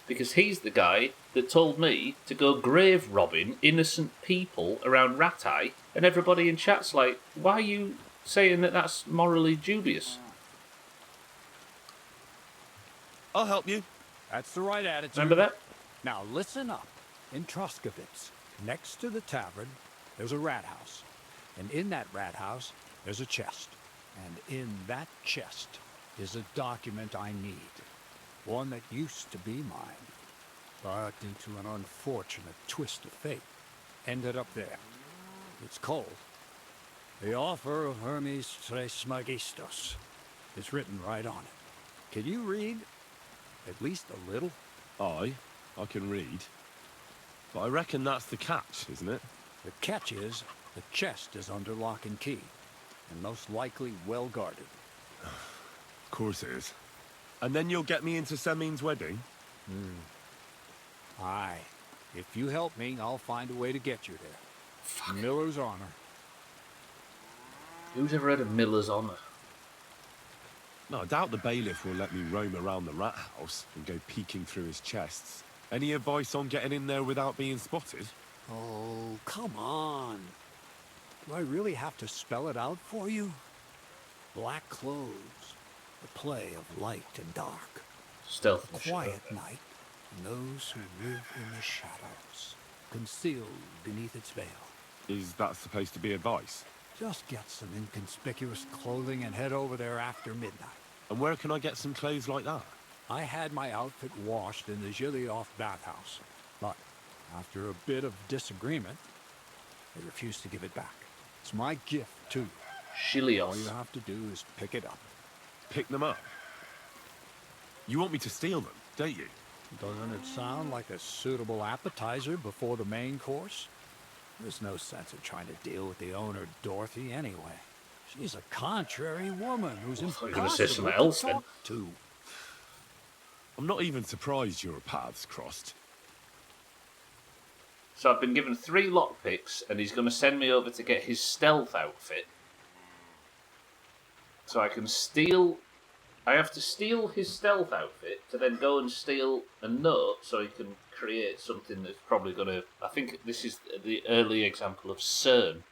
Because he's the guy that told me to go grave robbing innocent people around Ratai, and everybody in chat's like, why are you saying that that's morally dubious? I'll help you. That's the right attitude. Remember that? Now listen up. In Troskovitz, next to the tavern, there's a rat house. And in that rat house, there's a chest. And in that chest is a document I need. One that used to be mine. But due to an unfortunate twist of fate, ended up there. It's called The Offer of Hermes Trismegistos. It's written right on it. Can you read? At least a little? I can read. But I reckon that's the catch, isn't it? The catch is, the chest is under lock and key. And most likely well guarded. Of course it is. And then you'll get me into Semin's wedding? Aye. If you help me, I'll find a way to get you there. Miller's honor. Who's ever heard of Miller's honor? No, I doubt the bailiff will let me roam around the rat house and go peeking through his chests. Any advice on getting in there without being spotted? Oh, come on. Do I really have to spell it out for you? Black clothes, the play of light and dark. Stealth. Quiet night, and those who live in the shadows, concealed beneath its veil. Is that supposed to be advice? Just get some inconspicuous clothing and head over there after midnight. And where can I get some clothes like that? I had my outfit washed in the Gilioff bathhouse, but after a bit of disagreement, they refused to give it back. It's my gift to you. Gilioff. All you have to do is pick it up. Pick them up? You want me to steal them, don't you? Doesn't it sound like a suitable appetizer before the main course? There's no sense in trying to deal with the owner, Dorothy, anyway. She's a contrary woman who's impossible to talk to. I'm not even surprised your paths crossed. So I've been given 3 lockpicks, and he's going to send me over to get his stealth outfit. So I can steal... I have to steal his stealth outfit to then go and steal a note so he can create something that's probably going to... I think this is the early example of CERN.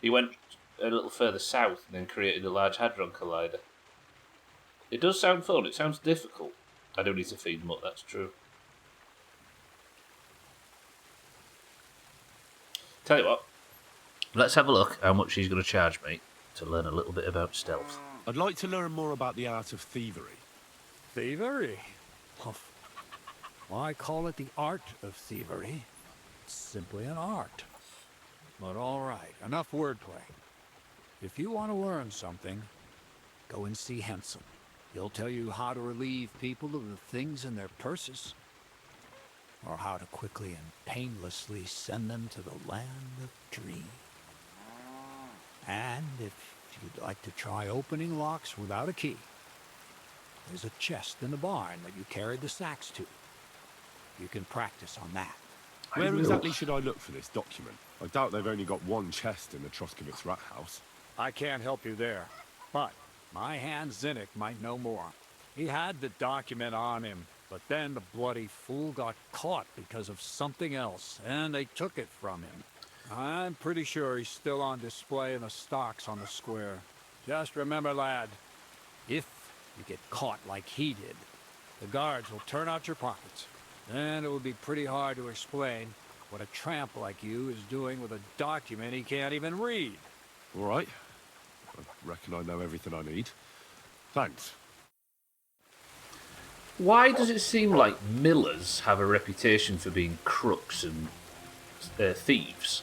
He went a little further south and then created a Large Hadron Collider. It does sound fun. It sounds difficult. I do need to feed him up, that's true. Tell you what, let's have a look how much he's going to charge me to learn a little bit about stealth. I'd like to learn more about the art of thievery. Thievery? I call it the art of thievery. It's simply an art. But all right, enough wordplay. If you want to learn something, go and see Hansel. He'll tell you how to relieve people of the things in their purses, or how to quickly and painlessly send them to the land of dreams. And if you'd like to try opening locks without a key, there's a chest in the barn that you carried the sacks to. You can practice on that. Where exactly should I look for this document? I doubt they've only got one chest in the Troskowitz rat house. I can't help you there, but my hand Zinnik might know more. He had the document on him, but then the bloody fool got caught because of something else, and they took it from him. I'm pretty sure he's still on display in the stocks on the square. Just remember, lad, if you get caught like he did, the guards will turn out your pockets. Then it will be pretty hard to explain what a tramp like you is doing with a document he can't even read. All right. I reckon I know everything I need. Thanks. Why does it seem like millers have a reputation for being crooks and thieves?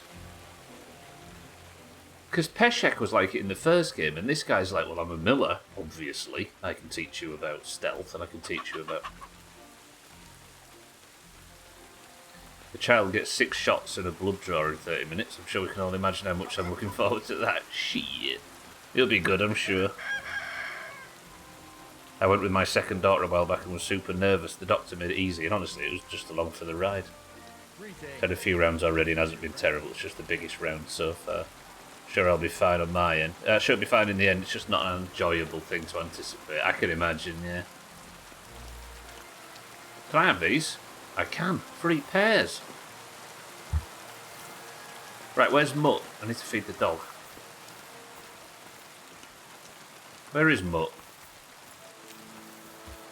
Because Peshek was like it in the first game, and this guy's like, well, I'm a miller, obviously. I can teach you about stealth, and I can teach you about... The child gets 6 shots and a blood draw in 30 minutes. I'm sure we can all imagine how much I'm looking forward to that. Shit. It'll be good, I'm sure. I went with my second daughter a while back and was super nervous. The doctor made it easy, and honestly, it was just along for the ride. Had a few rounds already and hasn't been terrible. It's just the biggest round so far. Sure, I'll be fine on my end. Sure, I'll be fine in the end. It's just not an enjoyable thing to anticipate. I can imagine, yeah. Can I have these? I can. 3 pairs. Right, where's Mutt? I need to feed the dog. Where is Mutt?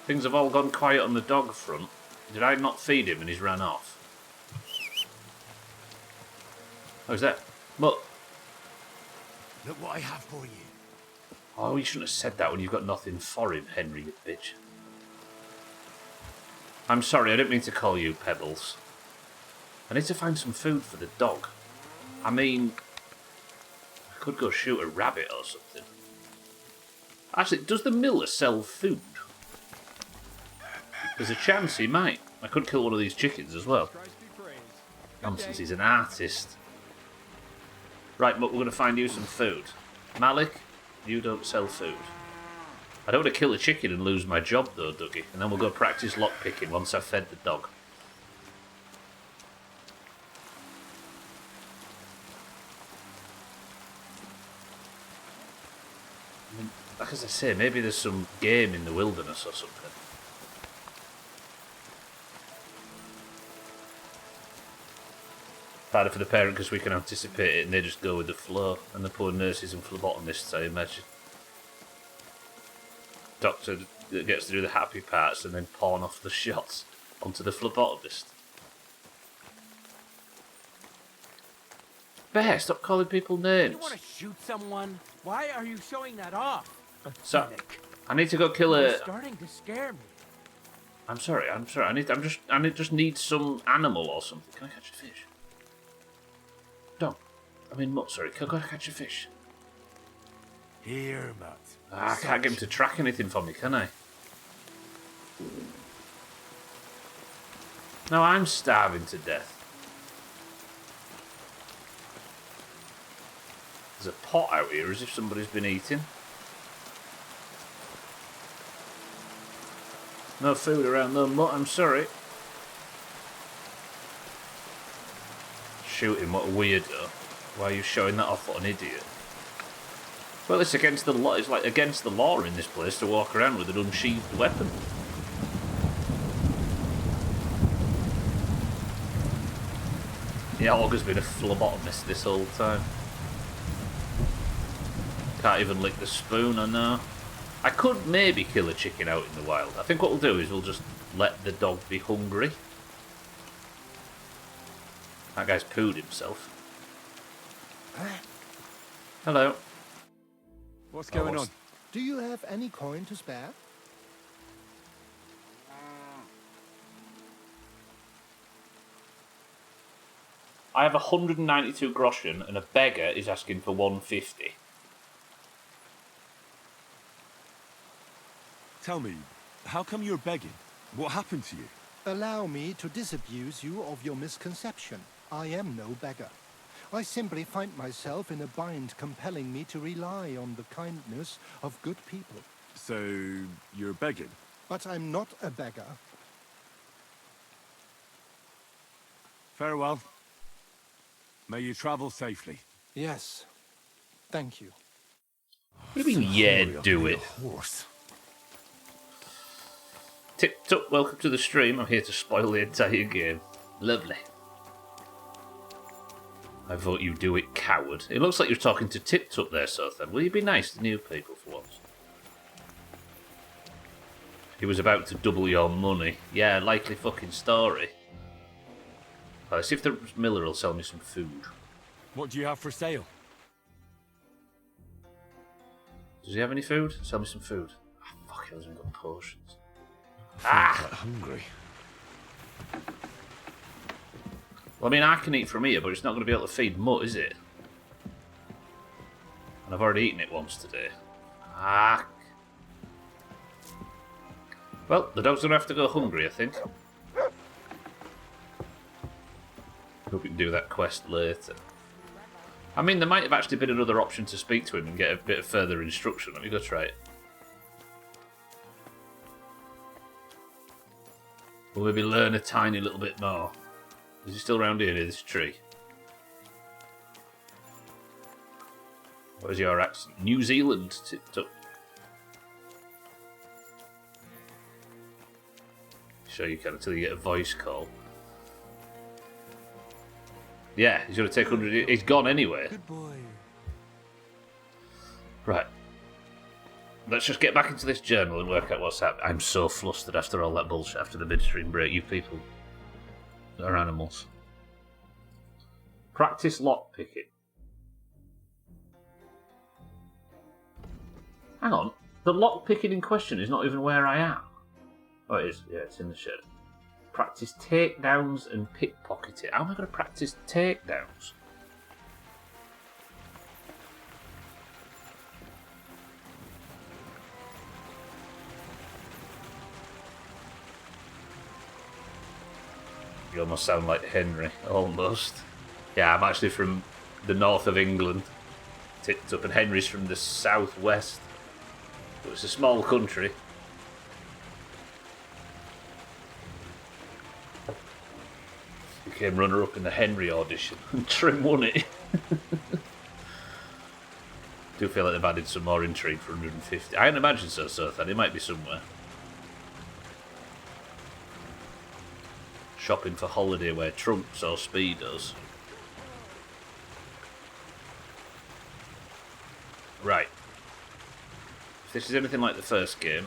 Things have all gone quiet on the dog front. Did I not feed him and he's ran off? Oh, is that Mutt? Look what I have for you. Oh, you shouldn't have said that when you've got nothing for him, Henry, you bitch. I'm sorry, I didn't mean to call you Pebbles. I need to find some food for the dog. I mean, I could go shoot a rabbit or something. Actually, does the miller sell food? There's a chance he might. I could kill one of these chickens as well. Nonsense, he's an artist. Right, but we're going to find you some food. Malik, you don't sell food. I don't want to kill a chicken and lose my job though, Dougie. And then we'll go practice lockpicking once I've fed the dog. I mean, like as I say, maybe there's some game in the wilderness or something. Harder for the parent because we can anticipate it and they just go with the flow. And the poor nurses and phlebotomists, I imagine. Doctor that gets to do the happy parts and then pawn off the shots onto the phlebotomist. Bear, stop calling people names. You want to shoot someone? Why are you showing that off? So, I need to go kill a... You're starting to scare me. I'm sorry. I just need some animal or something. Can I catch a fish? No. Mutt, sorry. Can I catch a fish? Here, Mutt. I can't get him to track anything for me, can I? No, I'm starving to death. There's a pot out here as if somebody's been eating. No food around though, Mutt, I'm sorry. Shooting, what a weirdo. Why are you showing that off? What an idiot. Well, it's against the law. It's like against the law in this place to walk around with an unsheathed weapon. Yeah, Augur's been a phlebotomist this whole time. Can't even lick the spoon, I know. I could maybe kill a chicken out in the wild. I think what we'll do is we'll just let the dog be hungry. That guy's pooed himself. Hello. What's going on? Do you have any coin to spare? I have 192 groschen, and a beggar is asking for 150. Tell me, how come you're begging? What happened to you? Allow me to disabuse you of your misconception. I am no beggar. I simply find myself in a bind compelling me to rely on the kindness of good people. So, you're begging? But I'm not a beggar. Farewell. May you travel safely. Yes. Thank you. What do you mean, yeah, do it? Tip-tup, welcome to the stream. I'm here to spoil the entire game. Lovely. I vote you do it, coward. It looks like you're talking to Tip-tup there, Sothan. Will you be nice to new people for once? He was about to double your money. Yeah, likely fucking story. Right, let's see if the miller will sell me some food. What do you have for sale? Does he have any food? Sell me some food. Oh, fuck, he hasn't got potions. I'm quite hungry. Well, I mean, I can eat from here, but it's not going to be able to feed Mutt, is it? And I've already eaten it once today. Ah. Well, the dog's going to have to go hungry, I think. Hope we can do that quest later. I mean, there might have actually been another option to speak to him and get a bit of further instruction. Let me go try it. We'll maybe learn a tiny little bit more. Is he still around here near this tree? Where's your accent? New Zealand. Tip-tup. Sure you can until you get a voice call. Yeah, he's going to take 100. He's gone anyway. Good boy. Right. Let's just get back into this journal and work out what's happening. I'm so flustered after all that bullshit, after the midstream break. You people are animals. Practice lockpicking. Hang on. The lockpicking in question is not even where I am. Oh, it is. Yeah, it's in the shed. Practice takedowns and pickpocketing. How am I going to practice takedowns? You almost sound like Henry. Almost. Yeah, I'm actually from the north of England. Tipped up, and Henry's from the southwest. But it's a small country. Became runner-up in the Henry audition, and Trim won it. Do feel like they've added some more intrigue for 150. I can imagine so, Sothan. It might be somewhere. Shopping for holiday wear, trunks or speedos. Right. If this is anything like the first game,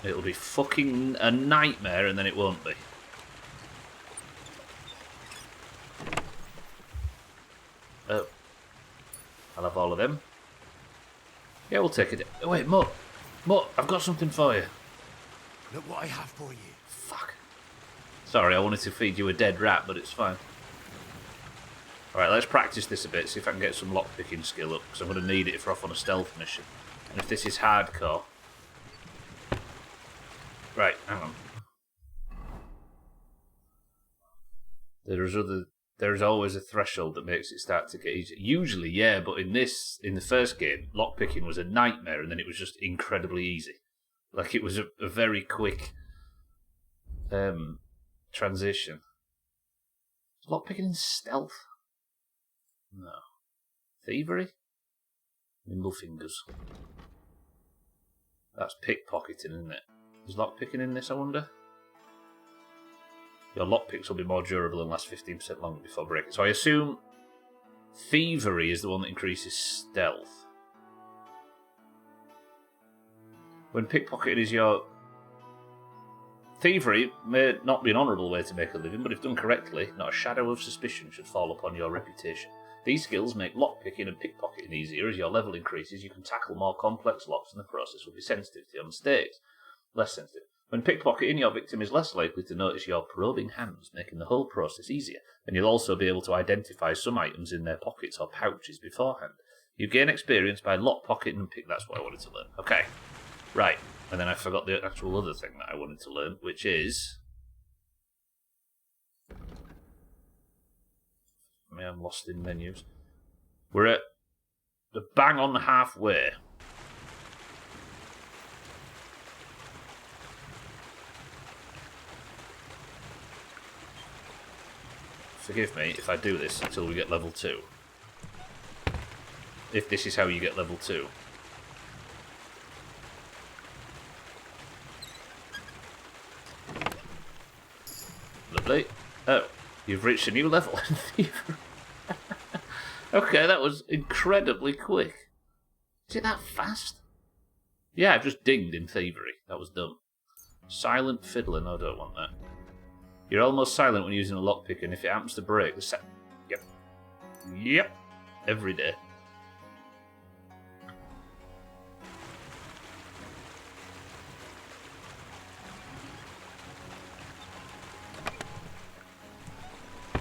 it'll be fucking a nightmare, and then it won't be. Oh. I'll have all of them. Yeah, we'll take it. Oh, wait, Mutt, I've got something for you. Look what I have for you. Fuck. Sorry, I wanted to feed you a dead rat, but it's fine. Alright, let's practice this a bit, see if I can get some lockpicking skill up, because I'm going to need it if we're off on a stealth mission. And if this is hardcore... Right, hang on. There's always a threshold that makes it start to get easier. Usually, yeah, but in the first game, lockpicking was a nightmare, and then it was just incredibly easy. Like, it was a very quick transition. Is lockpicking in stealth? No. Thievery? Nimble fingers. That's pickpocketing, isn't it? Is lockpicking in this, I wonder? Your lockpicks will be more durable and last 15% longer before breaking. So I assume thievery is the one that increases stealth. When pickpocketing is your... Thievery may not be an honourable way to make a living, but if done correctly, not a shadow of suspicion should fall upon your reputation. These skills make lockpicking and pickpocketing easier. As your level increases, you can tackle more complex locks, and the process will be sensitive to your mistakes. Less sensitive. When pickpocketing, your victim is less likely to notice your probing hands, making the whole process easier, and you'll also be able to identify some items in their pockets or pouches beforehand. You gain experience by lockpocketing and pick. That's what I wanted to learn. Okay, right. And then I forgot the actual other thing that I wanted to learn, which is... I'm lost in menus. We're at the bang on halfway. Forgive me if I do this until we get level 2. If this is how you get level 2. Lovely. Oh, you've reached a new level. Okay, that was incredibly quick. Is it that fast? Yeah, I've just dinged in thievery. That was dumb. Silent fiddler. No, I don't want that. You're almost silent when using a lockpick, and if it happens to break, the set. Yep. Yep. Every day.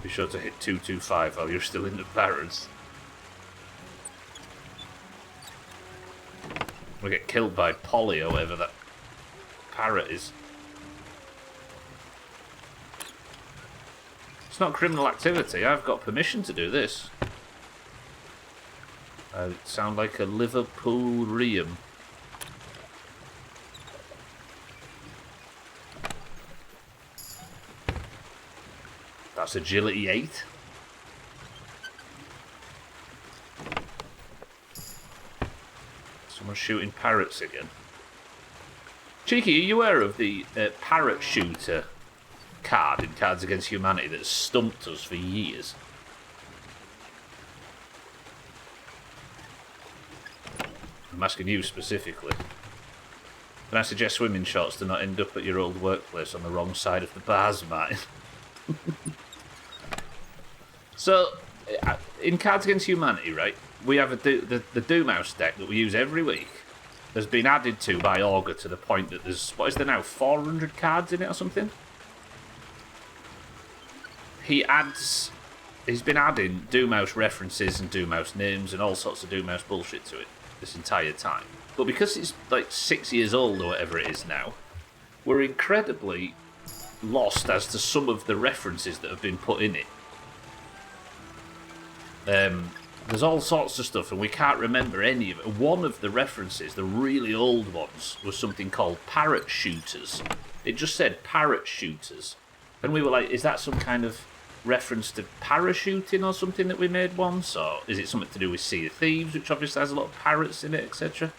Be sure to hit 225 while you're still in the barrens. We get killed by Polly or whatever that parrot is. It's not criminal activity. I've got permission to do this. I sound like a Liverpoolian. That's agility 8. Someone's shooting parrots again. Cheeky, are you aware of the parrot shooter card in Cards Against Humanity that's stumped us for years? I'm asking you specifically. And I suggest swimming shorts to not end up at your old workplace on the wrong side of the bars, Martin. So, in Cards Against Humanity, right, we have the Doomhaus deck that we use every week. Has been added to by Augur to the point that there's, what is there now, 400 cards in it or something? He's been adding Doomhaus references and Doomhaus names and all sorts of Doomhaus bullshit to it this entire time. But because it's like 6 years old or whatever it is now, we're incredibly lost as to some of the references that have been put in it. There's all sorts of stuff and we can't remember any of it. One of the references, the really old ones, was something called parrot shooters. It just said parrot shooters. And we were like, is that some kind of reference to parachuting or something that we made once? Or is it something to do with Sea of Thieves, which obviously has a lot of parrots in it, etc.?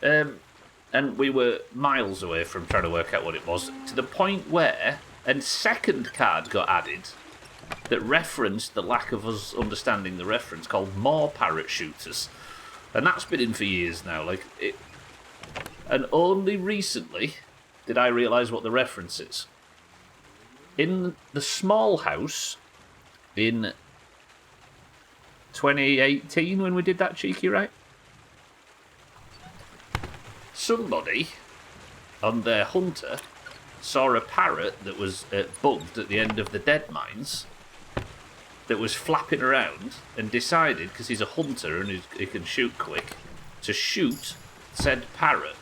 And we were miles away from trying to work out what it was, to the point where a second card got added that referenced the lack of us understanding the reference, called More Parrot Shooters. And that's been in for years now. And only recently did I realise what the reference is. In the small house in 2018, when we did that, Cheeky, right? Somebody on their hunter saw a parrot that was bugged at the end of the dead mines that was flapping around and decided, because he's a hunter and he can shoot quick, to shoot said parrot.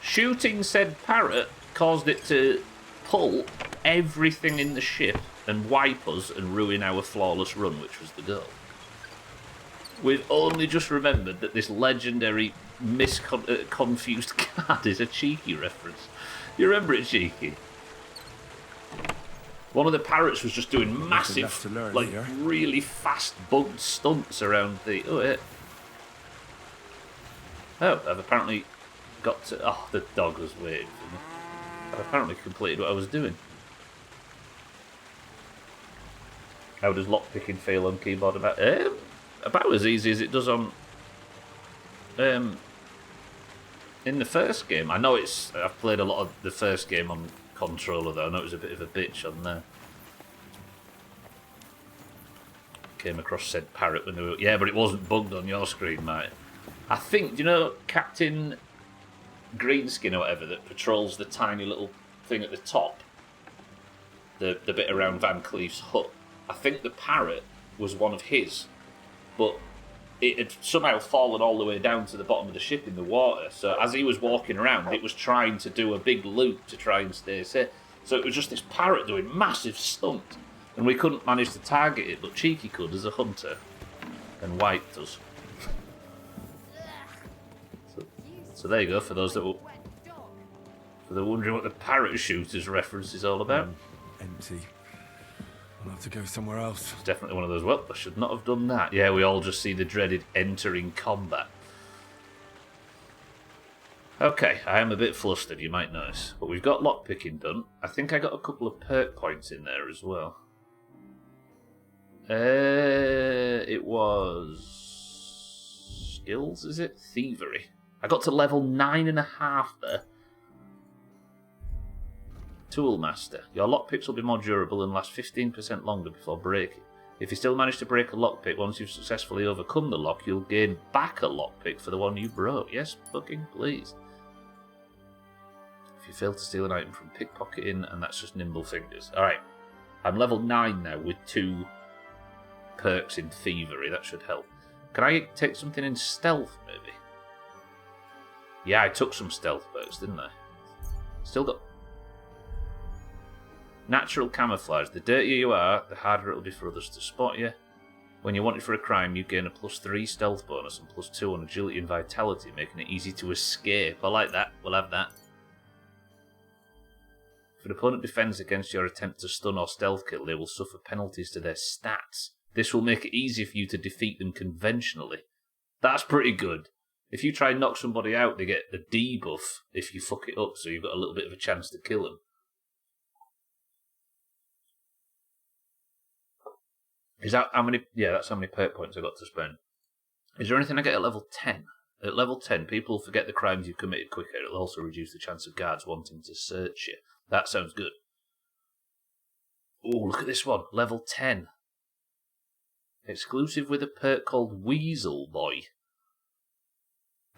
Shooting said parrot caused it to pull everything in the ship and wipe us and ruin our flawless run, which was the goal. We've only just remembered that this legendary confused card is a Cheeky reference. You remember it, Cheeky? One of the parrots was just doing massive, really fast bugged stunts around the... Oh, I've apparently got to... Oh, the dog was waiting for me. I've apparently completed what I was doing. How does lockpicking feel on keyboard? About as easy as it does on... in the first game. I know I've played a lot of the first game on controller, though. I know it was a bit of a bitch on there. Came across said parrot when they were... Yeah, but it wasn't bugged on your screen, mate. I think, do you know Captain greenskin or whatever that patrols the tiny little thing at the top, the bit around Van Cleef's hut. I think the parrot was one of his, but it had somehow fallen all the way down to the bottom of the ship in the water. So as he was walking around, it was trying to do a big loop to try and stay safe. So it was just this parrot doing massive stunts, and we couldn't manage to target it, but Cheeky could as a hunter, and wiped us. So there you go, for those that were wondering what the parrot shooters reference is all about. Empty. I'll have to go somewhere else. It's definitely one of those, well, I should not have done that. Yeah, we all just see the dreaded entering combat. Okay, I am a bit flustered, you might notice. But we've got lockpicking done. I think I got a couple of perk points in there as well. It was... skills, is it? Thievery. I got to level 9.5 there. Toolmaster. Your lockpicks will be more durable and last 15% longer before breaking. If you still manage to break a lockpick once you've successfully overcome the lock, you'll gain back a lockpick for the one you broke. Yes, fucking please. If you fail to steal an item from pickpocketing, and that's just nimble fingers. Alright, I'm level 9 now with 2 perks in thievery. That should help. Can I take something in stealth, maybe? Yeah, I took some stealth perks, didn't I? Still got... natural camouflage. The dirtier you are, the harder it'll be for others to spot you. When you're wanted for a crime, you gain a +3 stealth bonus and +2 on agility and vitality, making it easy to escape. I like that. We'll have that. If an opponent defends against your attempt to stun or stealth kill, they will suffer penalties to their stats. This will make it easy for you to defeat them conventionally. That's pretty good. If you try and knock somebody out, they get a debuff if you fuck it up, so you've got a little bit of a chance to kill them. Is that how many? Yeah, that's how many perk points I got to spend. Is there anything I get at level 10? At level 10, people will forget the crimes you've committed quicker. It'll also reduce the chance of guards wanting to search you. That sounds good. Oh, look at this one. Level 10. Exclusive with a perk called Weasel Boy.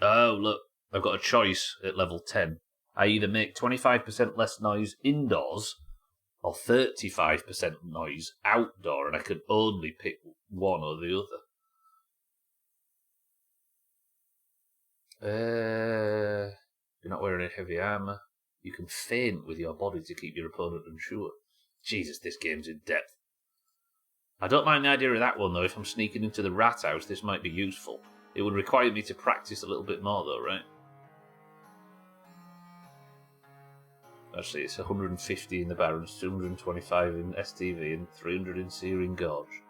Oh, look. I've got a choice at level 10. I either make 25% less noise indoors or 35% noise outdoor, and I can only pick one or the other. You're not wearing any heavy armour. You can feint with your body to keep your opponent unsure. Jesus, this game's in depth. I don't mind the idea of that one, though. If I'm sneaking into the rat house, this might be useful. It would require me to practice a little bit more, though, right? Actually, it's 150 in the Barrens, 225 in STV, and 300 in Searing Gorge.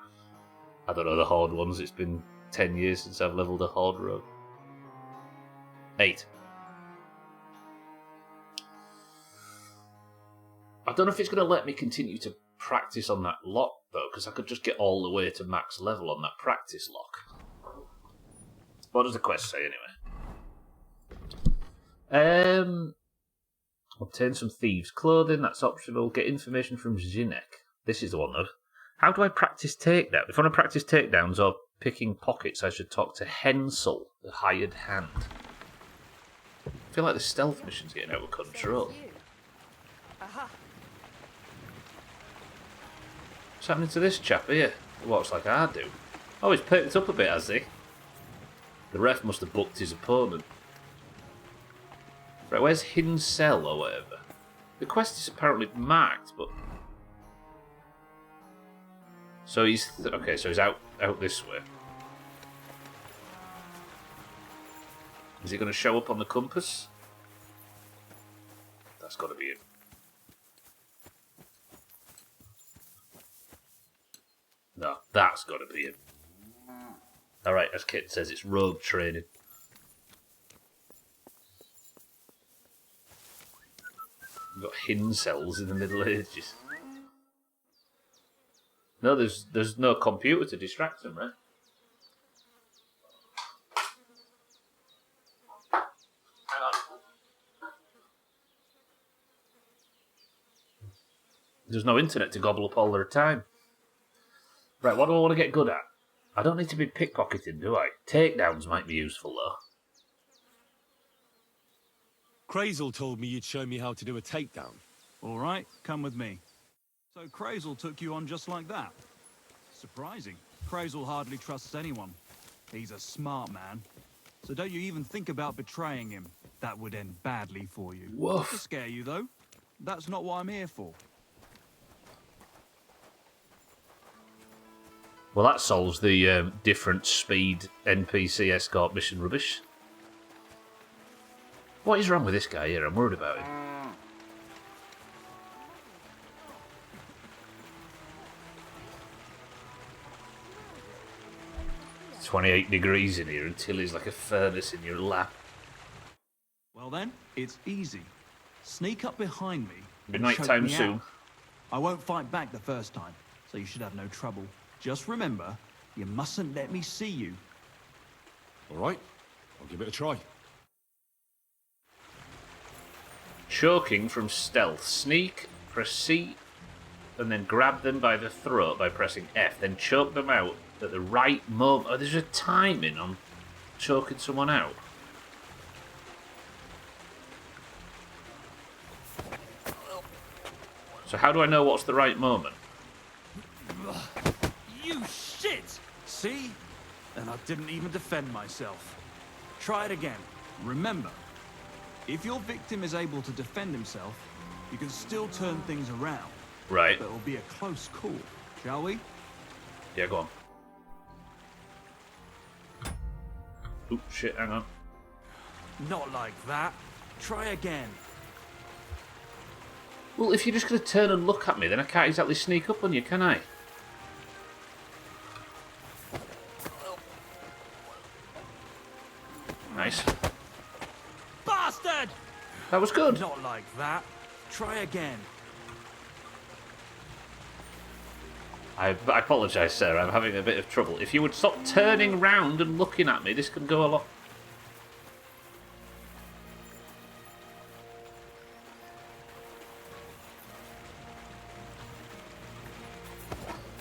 I don't know the Horde ones. It's been 10 years since I've levelled a Horde rogue. 8. I don't know if it's going to let me continue to practice on that lock, though, because I could just get all the way to max level on that practice lock. What does the quest say, anyway? Obtain some thieves' clothing, that's optional. Get information from Zinek. This is the one, though. How do I practice takedown? If I want to practice takedowns or picking pockets, I should talk to Hensel, the hired hand. I feel like the stealth mission's getting out of control. What's happening to this chap here? He walks like I do. Oh, he's perked up a bit, has he? The ref must have booked his opponent. Right, where's Hinsel or whatever? The quest is apparently marked, but... So he's... okay, so he's out this way. Is he going to show up on the compass? That's got to be it. No, that's got to be it. Alright, as Kit says, it's rogue training. We've got Hinsels in the Middle Ages. No, there's no computer to distract them, right? Hang on. There's no internet to gobble up all their time. Right, what do I want to get good at? I don't need to be pickpocketing, do I? Takedowns might be useful, though. Crazel told me you'd show me how to do a takedown. All right, come with me. So Crazel took you on just like that? Surprising. Crazel hardly trusts anyone. He's a smart man. So don't you even think about betraying him. That would end badly for you. Woof. Not to scare you, though. That's not what I'm here for. Well, that solves the different speed NPC escort mission rubbish. What is wrong with this guy here? I'm worried about him. 28 degrees in here until he's like a furnace in your lap. Well then, it's easy. Sneak up behind me. Be and night choke time me soon. out. I won't fight back the first time, so you should have no trouble. Just remember, you mustn't let me see you. All right, I'll give it a try. Choking from stealth. Sneak, press C, and then grab them by the throat by pressing F. Then choke them out at the right moment. Oh, there's a timing on choking someone out. So how do I know what's the right moment? You shit! See? And I didn't even defend myself. Try it again. Remember, if your victim is able to defend himself, you can still turn things around. Right. But it'll be a close call, shall we? Yeah, go on. Oop, shit, hang on. Not like that. Try again. Well, if you're just going to turn and look at me, then I can't exactly sneak up on you, can I? Nice. Bastard! That was good. Not like that. Try again. I apologise, sir. I'm having a bit of trouble. If you would stop turning round and looking at me, this could go a lot.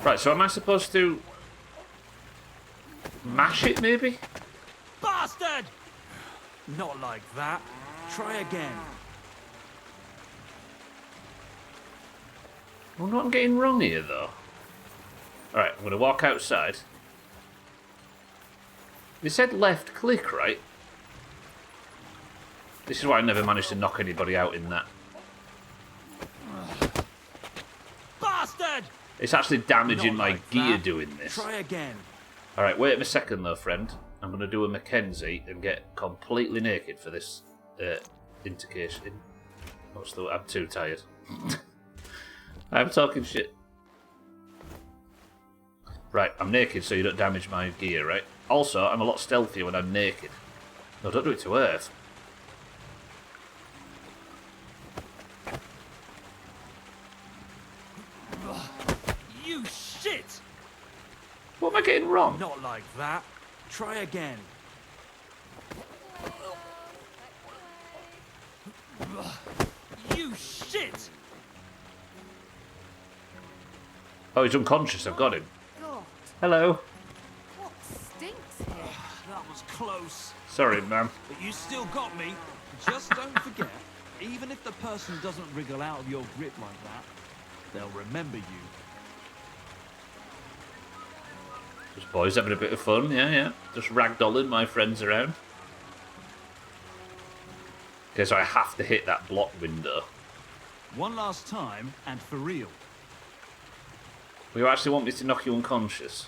Right, so am I supposed to mash it, maybe? Bastard! Not like that. Try again. I wonder what I'm getting wrong here, though. Alright, I'm going to walk outside. They said left click, right? This is why I never managed to knock anybody out in that. Bastard! It's actually damaging Not my like gear that. doing this. Try again. Alright, wait a second though, friend. I'm going to do a Mackenzie and get completely naked for this indication. What's the word? I'm too tired. I'm talking shit. Right, I'm naked so you don't damage my gear, right? Also, I'm a lot stealthier when I'm naked. No, don't do it to Earth. You shit! What am I getting wrong? Not like that. Try again. You shit! Oh, he's unconscious. I've got him. God, Hello. what stinks here? That was close. Sorry, ma'am. But you still got me. Just don't forget, even if the person doesn't wriggle out of your grip like that, they'll remember you. Just boys having a bit of fun, yeah. Just ragdolling my friends around. Okay, so I have to hit that block window. One last time, and for real. You actually want me to knock you unconscious?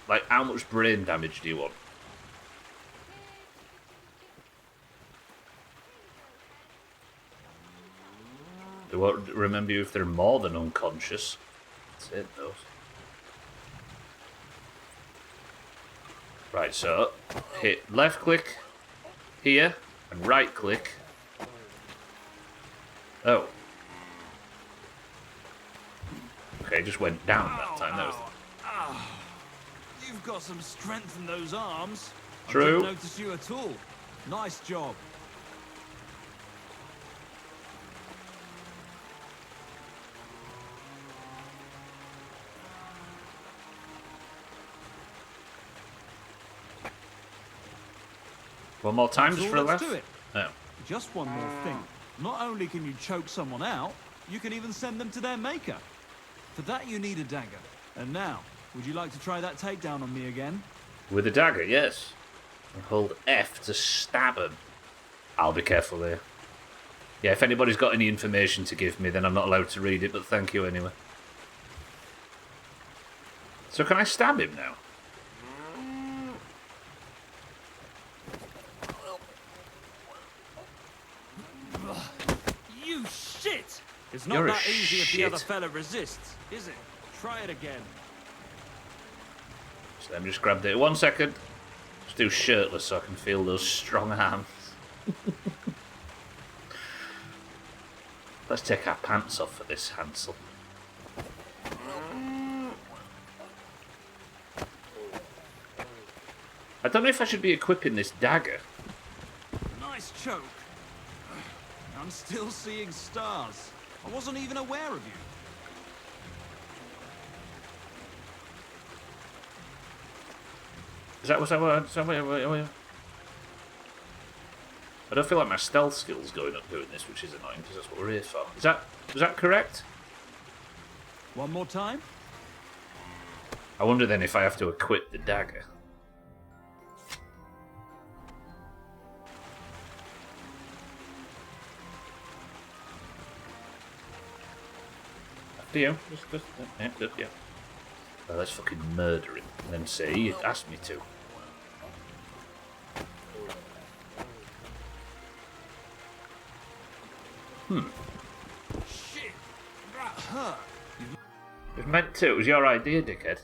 Like, how much brain damage do you want? They won't remember you if they're more than unconscious. That's it, though. Right, so hit left click here and right click. Oh. Okay, just went down that time. That was You've got some strength in those arms. True. I didn't notice you at all. Nice job. one more time That's just all, for a let's laugh. do it. Oh. Just one more thing. Not only can you choke someone out, you can even send them to their maker. For that you need a dagger. And now, would you like to try that takedown on me again? With a dagger, yes. And hold F to stab him. I'll be careful there. Yeah, if anybody's got any information to give me, then I'm not allowed to read it, but thank you anyway. So can I stab him now? You shit! It's not You're a that easy if the shit. other fella resists, is it? Try it again. So let me just grab it. 1 second. Just do shirtless so I can feel those strong arms. Let's take our pants off for this, Hansel. I don't know if I should be equipping this dagger. Nice choke. I'm still seeing stars. I wasn't even aware of you. Is that what I don't feel like my stealth skill's going up doing this, which is annoying because that's what we're here for. Is that correct? One more time? I wonder then if I have to equip the dagger. After you. Just yeah. Well, let's fucking murder him and then say you asked me to. Shit! That hurt! It was meant to. It was your idea, dickhead.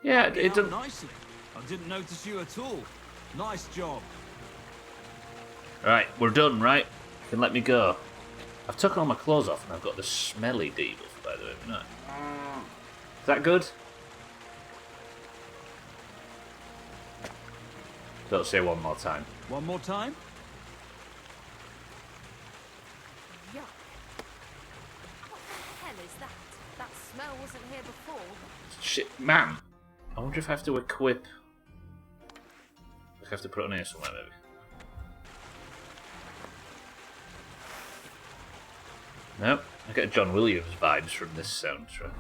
Yeah, it doesn't. Nicely. I didn't notice you at all. Nice job. Right, we're done, right? You can let me go. I've taken all my clothes off and I've got the smelly debuff, by the way. No. Is that good? Don't say one more time. One more time? Yuck. What the hell is that? That smell wasn't here before. Shit, man. I wonder if I have to equip. I have to put it on here somewhere, maybe. Nope. I get John Williams vibes from this soundtrack.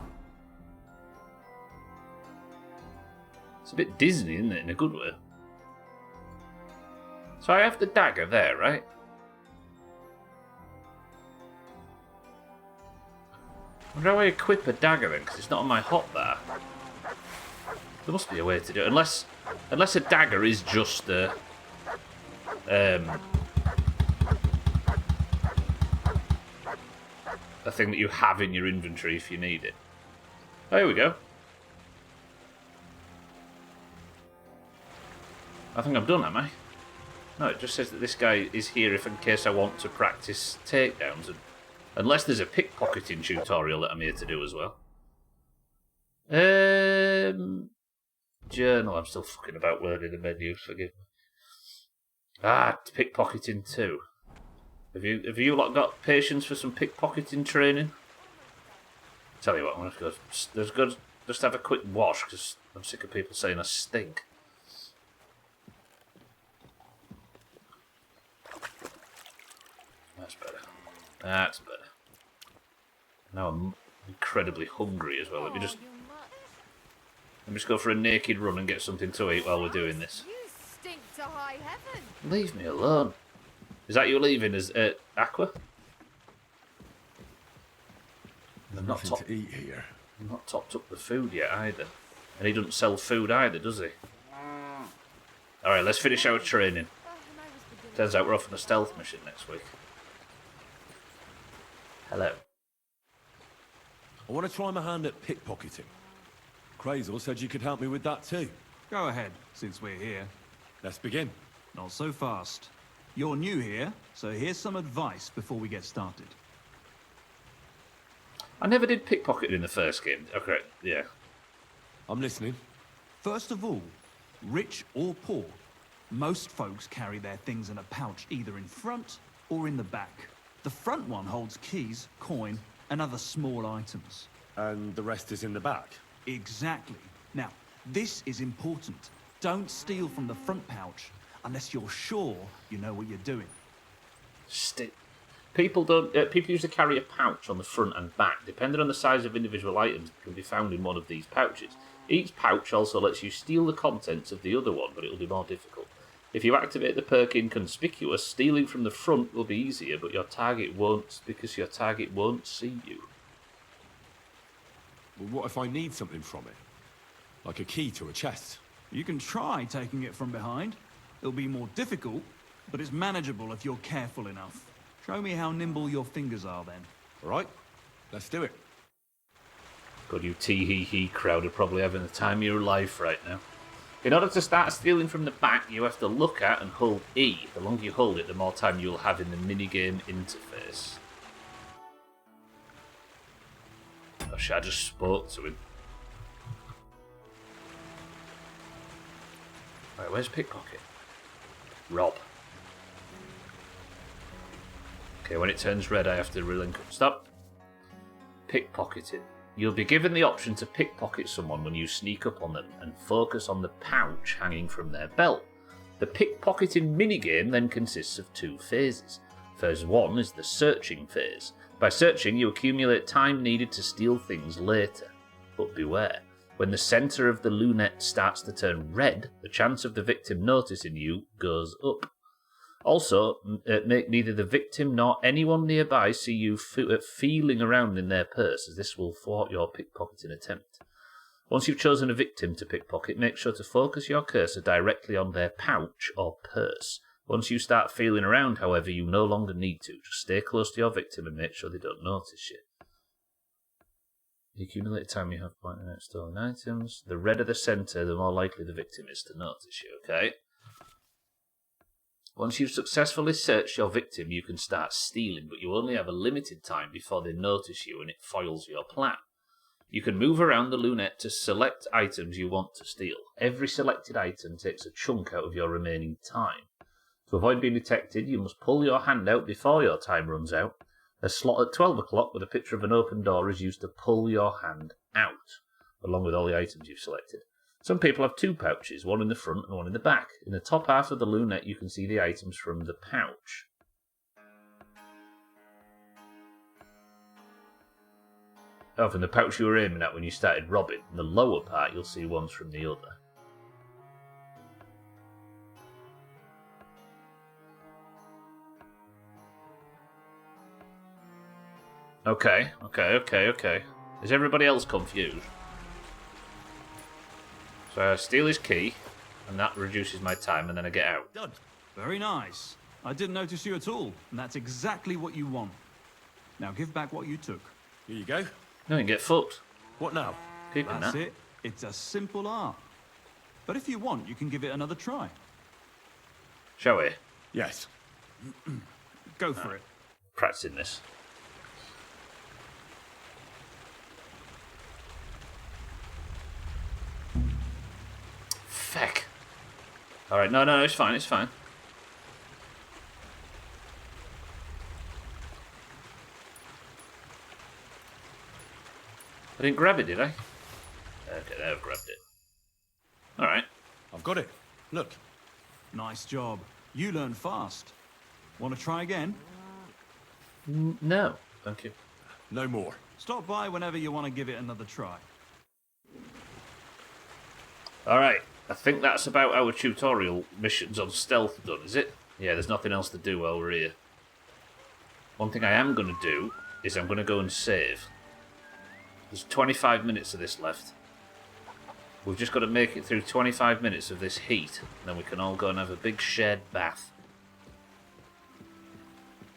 It's a bit Disney, isn't it, in a good way? So I have the dagger there, right? I wonder how I equip a dagger then, because it's not on my hotbar. There must be a way to do it, unless a dagger is just a thing that you have in your inventory if you need it. Oh, here we go. I think I'm done, am I? No, it just says that this guy is here if in case I want to practice takedowns, and unless there's a pickpocketing tutorial that I'm here to do as well. Journal. I'm still fucking about learning the menus. Forgive me. Ah, pickpocketing too. Have you lot got patience for some pickpocketing training? Tell you what, I'm gonna go. Just have a quick wash because I'm sick of people saying I stink. That's better. That's better. Now I'm incredibly hungry as well. Let me just go for a naked run and get something to eat while we're doing this. You stink to high heaven. Leave me alone. Is that you leaving as Aqua? There's nothing to eat here. I've not topped up the food yet either. And he doesn't sell food either, does he? Alright, let's finish our training. Turns out we're off on a stealth mission next week. Hello. I want to try my hand at pickpocketing. Crazel said you could help me with that too. Go ahead, since we're here. Let's begin. Not so fast. You're new here, so here's some advice before we get started. I never did pickpocket in the first game. Okay, yeah. I'm listening. First of all, rich or poor, most folks carry their things in a pouch either in front or in the back. The front one holds keys, coin, and other small items. And the rest is in the back? Exactly. Now, this is important. Don't steal from the front pouch unless you're sure you know what you're doing. People usually carry a pouch on the front and back. Depending on the size of individual items that can be found in one of these pouches. Each pouch also lets you steal the contents of the other one, but it'll be more difficult. If you activate the perk Inconspicuous, stealing from the front will be easier, but your target won't, because your target won't see you. Well, what if I need something from it? Like a key to a chest? You can try taking it from behind. It'll be more difficult, but it's manageable if you're careful enough. Show me how nimble your fingers are then. All right, let's do it. God, you tee-hee-hee crowd are probably having the time of your life right now. In order to start stealing from the back, you have to look at and hold E. The longer you hold it, the more time you'll have in the minigame interface. Oh shit, I just spoke to him. Right, where's Pickpocket? Rob. Okay, when it turns red, I have to relinquish. Stop. Pickpocketing. You'll be given the option to pickpocket someone when you sneak up on them and focus on the pouch hanging from their belt. The pickpocketing minigame then consists of 2 phases. Phase 1 is the searching phase. By searching, you accumulate time needed to steal things later. But beware, when the centre of the lunette starts to turn red, the chance of the victim noticing you goes up. Also, make neither the victim nor anyone nearby see you feeling around in their purse, as this will thwart your pickpocketing attempt. Once you've chosen a victim to pickpocket, make sure to focus your cursor directly on their pouch or purse. Once you start feeling around, however, you no longer need to. Just stay close to your victim and make sure they don't notice you. The accumulated time you have pointing out stolen items. The redder the centre, the more likely the victim is to notice you, okay? Once you've successfully searched your victim, you can start stealing, but you only have a limited time before they notice you and it foils your plan. You can move around the lunette to select items you want to steal. Every selected item takes a chunk out of your remaining time. To avoid being detected, you must pull your hand out before your time runs out. A slot at 12 o'clock with a picture of an open door is used to pull your hand out, along with all the items you've selected. Some people have 2 pouches, one in the front and one in the back. In the top half of the lunette, you can see the items from the pouch. Oh, from the pouch you were aiming at when you started robbing. In the lower part, you'll see ones from the other. Okay. Is everybody else confused? So I steal his key, and that reduces my time, and then I get out. Done. Very nice. I didn't notice you at all, and that's exactly what you want. Now give back what you took. Here you go. No, you can get fucked. What now? Keeping That's that. it. It's a simple art. But if you want, you can give it another try. Shall we? Yes. Go for it. Practicing this. Feck. Alright, no, it's fine. I didn't grab it, did I? Okay, there, I've grabbed it. Alright. I've got it. Look. Nice job. You learn fast. Want to try again? No, thank you. No more. Stop by whenever you want to give it another try. Alright, I think that's about our tutorial missions on stealth done, is it? Yeah, there's nothing else to do while we're here. One thing I am going to do is I'm going to go and save. There's 25 minutes of this left. We've just got to make it through 25 minutes of this heat, and then we can all go and have a big shared bath.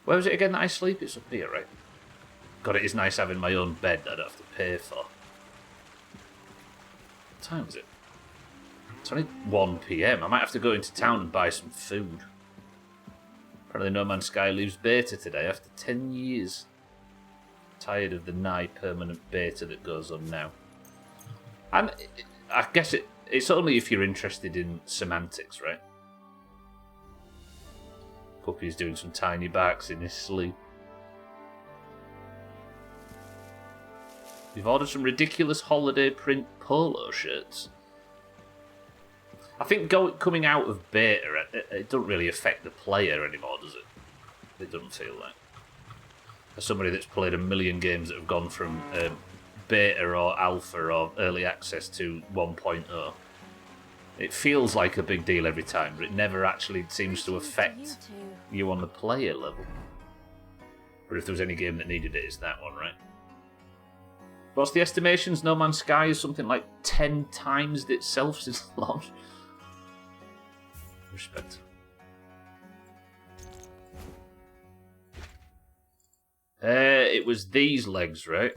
Where was it again that I sleep? It's up here, right? God, it is nice having my own bed that I don't have to pay for. What time is it? It's only 1 PM. I might have to go into town and buy some food. Apparently No Man's Sky leaves beta today after 10 years. Tired of the nigh permanent beta that goes on now. And I guess it's only if you're interested in semantics, right? Puppy's doing some tiny barks in his sleep. You've ordered some ridiculous holiday print polo shirts. I think coming out of beta, it doesn't really affect the player anymore, does it? It doesn't feel like. As somebody that's played a million games that have gone from beta or alpha or early access to 1.0, it feels like a big deal every time, but it never actually seems to affect you on the player level. But if there was any game that needed it, it's that one, right? What's the estimations? No Man's Sky is something like 10 times itself since launch. Respect. It was these legs, right?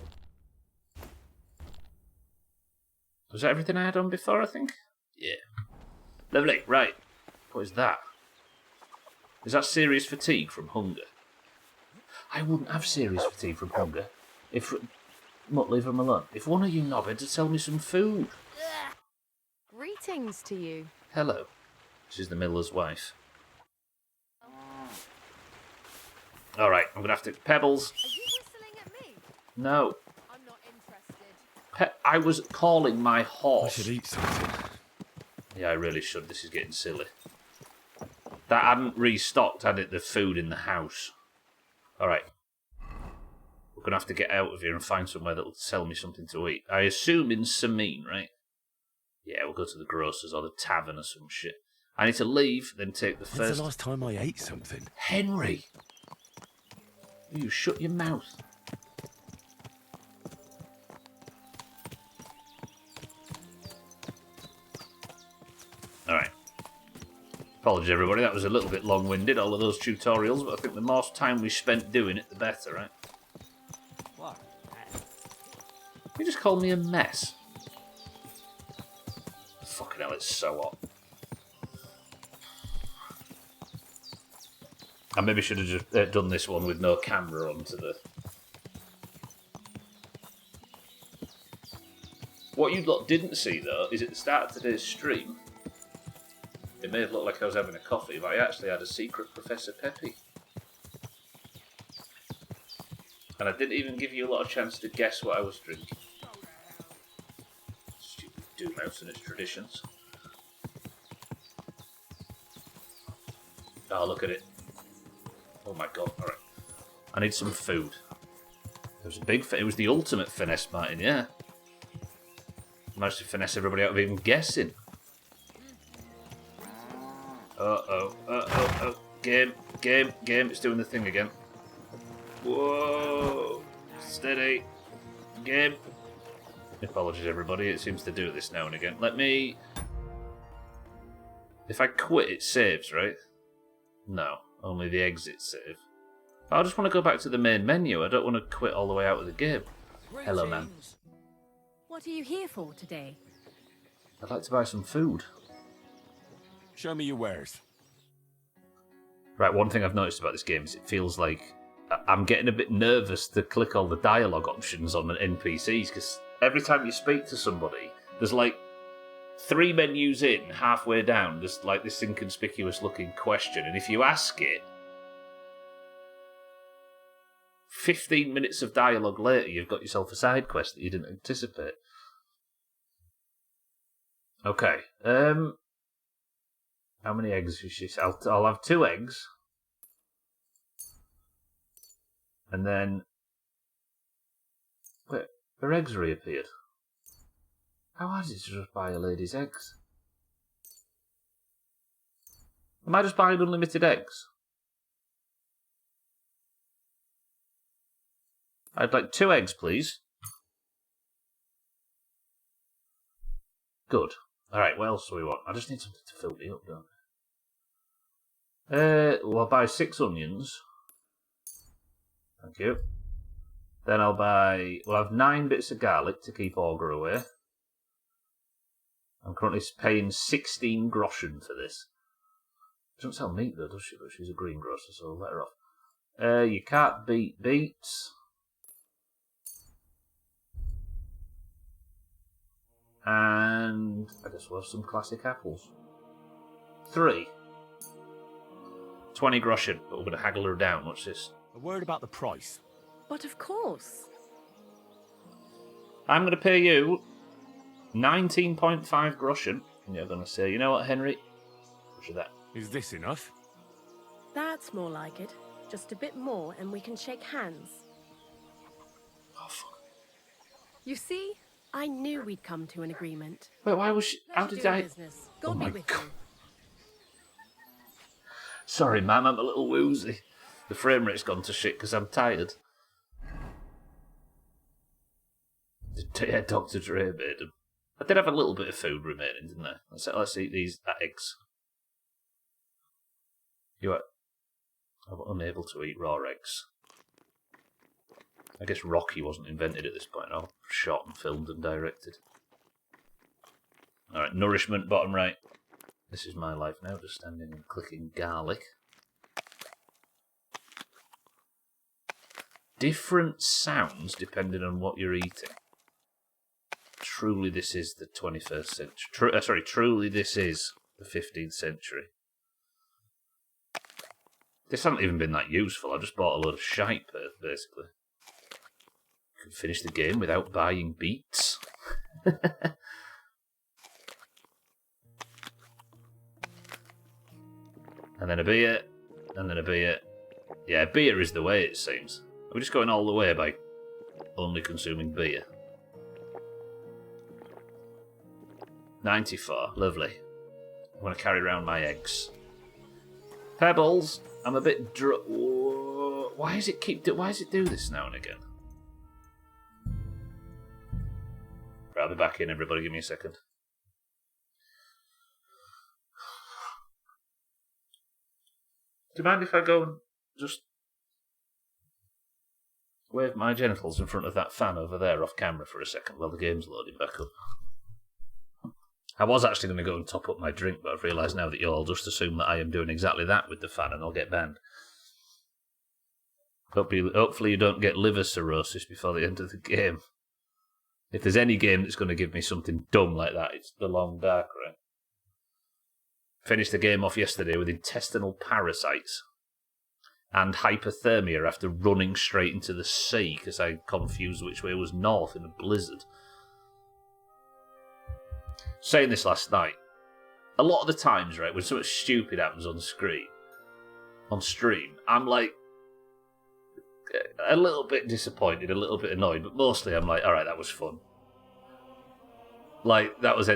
Was that everything I had on before, I think? Yeah. Lovely, right. What is that? Is that serious fatigue from hunger? I wouldn't have serious fatigue from hunger if... Mutt, leave him alone. If one of you knobheads to sell me some food. Greetings to you. Hello. She's the miller's wife. Alright, I'm gonna have to... Pebbles. Are you whistling at me? No. I'm not interested. I was calling my horse. I should eat something. Yeah, I really should. This is getting silly. That hadn't restocked, had it, the food in the house. Alright. We're going to have to get out of here and find somewhere that'll sell me something to eat. I assume in Samin, right? Yeah, we'll go to the grocer's or the tavern or some shit. I need to leave, then take the first... When's the last time I ate something? Henry! You shut your mouth. Alright. Apologies, everybody. That was a little bit long-winded, all of those tutorials, but I think the more time we spent doing it, the better, right? What? You just called me a mess. Fucking hell, it's so hot. I maybe should have just done this one with no camera onto the... What you lot didn't see, though, is at the start of today's stream, it may have looked like I was having a coffee, but I actually had a secret Professor Peppy. And I didn't even give you a lot of chance to guess what I was drinking. Stupid Doomhaus and its traditions. Oh, look at it. Oh my god, alright. I need some food. It was a big... It was the ultimate finesse, Martin, yeah. Managed to finesse everybody out of even guessing. Uh-oh. Game. It's doing the thing again. Whoa. Steady. Game. Apologies, everybody. It seems to do this now and again. Let me... If I quit, it saves, right? No. Only the exit save. I just want to go back to the main menu. I don't want to quit all the way out of the game. Hello, man. What are you here for today? I'd like to buy some food. Show me your wares. Right, one thing I've noticed about this game is it feels like I'm getting a bit nervous to click all the dialogue options on the NPCs, because every time you speak to somebody, there's like 3 menus in, halfway down, there's like this inconspicuous looking question, and if you ask it, 15 minutes of dialogue later, you've got yourself a side quest that you didn't anticipate. Okay, how many eggs is she? I'll have 2 eggs. And then... Wait, her eggs reappeared. How hard is it to just buy a lady's eggs? Am I just buying unlimited eggs? I'd like 2 eggs, please. Good. Alright, what else do we want? I just need something to fill me up, don't I? Well, I'll buy 6 onions. Thank you. Then I'll have 9 bits of garlic to keep Augur away. I'm currently paying 16 groschen for this. She doesn't sell meat though, does she? But she's a greengrocer, so I'll let her off. You can't beat beets. And I guess we'll have some classic apples. 3. 20 groschen, but we're going to haggle her down. What's this? A word about the price. But of course. I'm going to pay you 19.5 groschen. And you're going to say, you know what, Henry? Roger that. Is this enough? That's more like it. Just a bit more and we can shake hands. Oh, fuck. You see? I knew we'd come to an agreement. Wait, why was she... How did I... Go be with you. Sorry, ma'am, I'm a little woozy. The frame rate's gone to shit because I'm tired. Yeah, Dr. Dre made them. I did have a little bit of food remaining, didn't I? Let's eat these eggs. You are... I'm unable to eat raw eggs. I guess Rocky wasn't invented at this point. Oh, shot and filmed and directed. Alright, nourishment, bottom right. This is my life now, just standing and clicking garlic. Different sounds depending on what you're eating. Truly this is the 21st century. Truly this is the 15th century. This hasn't even been that useful. I just bought a load of shite, basically. You can finish the game without buying beets. And then a beer, and then a beer. Yeah, beer is the way, it seems. Are we just going all the way by only consuming beer? 94, lovely. I'm going to carry around my eggs. Pebbles, I'm a bit why does it do this now and again? Right, I'll be back in, everybody, give me a second. Do you mind if I go and just wave my genitals in front of that fan over there off camera for a second while the game's loading back up? I was actually going to go and top up my drink, but I've realised now that you'll all just assume that I am doing exactly that with the fan and I'll get banned. Hopefully you don't get liver cirrhosis before the end of the game. If there's any game that's going to give me something dumb like that, it's The Long Dark, right? Finished the game off yesterday with intestinal parasites and hypothermia after running straight into the sea because I confused which way was north in a blizzard. Saying this last night, a lot of the times, right, when something stupid happens on stream, I'm like a little bit disappointed, a little bit annoyed, but mostly I'm like, all right, that was fun. Like that was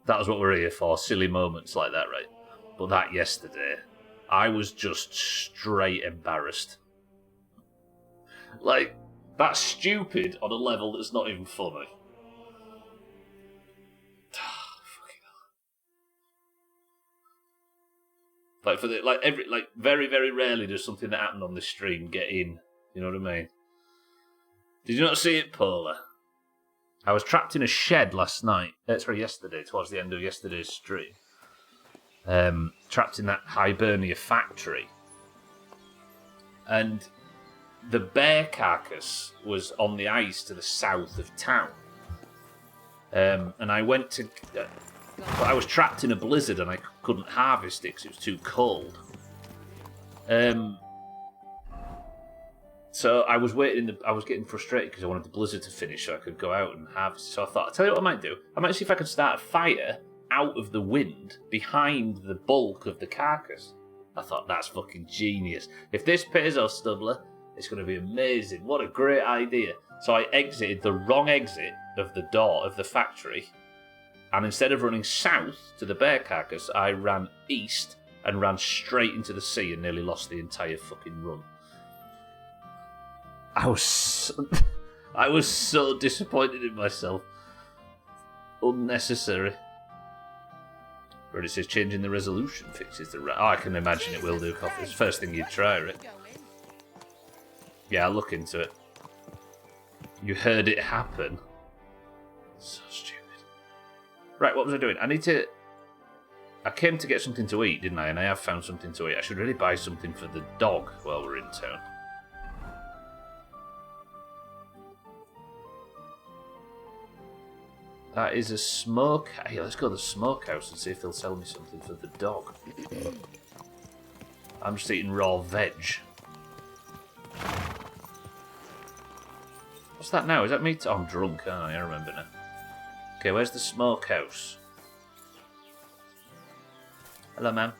what we're here for, silly moments like that, right? But that yesterday, I was just straight embarrassed. Like, that's stupid on a level that's not even funny. Very, very rarely does something that happened on this stream get in. You know what I mean? Did you not see it, Paula? I was trapped in a shed yesterday, towards the end of yesterday's stream. Trapped in that Hibernia factory. And the bear carcass was on the ice to the south of town. And I went to... But I was trapped in a blizzard and I couldn't harvest it because it was too cold. So I was waiting. I was getting frustrated because I wanted the blizzard to finish so I could go out and harvest. So I thought, I'll tell you what I might do. I might see if I could start a fire out of the wind behind the bulk of the carcass. I thought, that's fucking genius. If this pays off, Stubbler, it's going to be amazing. What a great idea. So I exited the wrong exit of the door of the factory. And instead of running south to the bear carcass, I ran east and ran straight into the sea and nearly lost the entire fucking run. I was so disappointed in myself. Unnecessary. But it says changing the resolution fixes the... Oh, I can imagine it will do, Coffee. It's the first thing you'd try, right? Yeah, I'll look into it. You heard it happen. So stupid. Right, what was I doing? I came to get something to eat, didn't I? And I have found something to eat. I should really buy something for the dog while we're in town. That is a smoke... Hey, let's go to the smokehouse and see if they'll sell me something for the dog. I'm just eating raw veg. What's that now? Is that me? Oh, I'm drunk, aren't I? I remember now. Okay, where's the smokehouse? Hello, ma'am.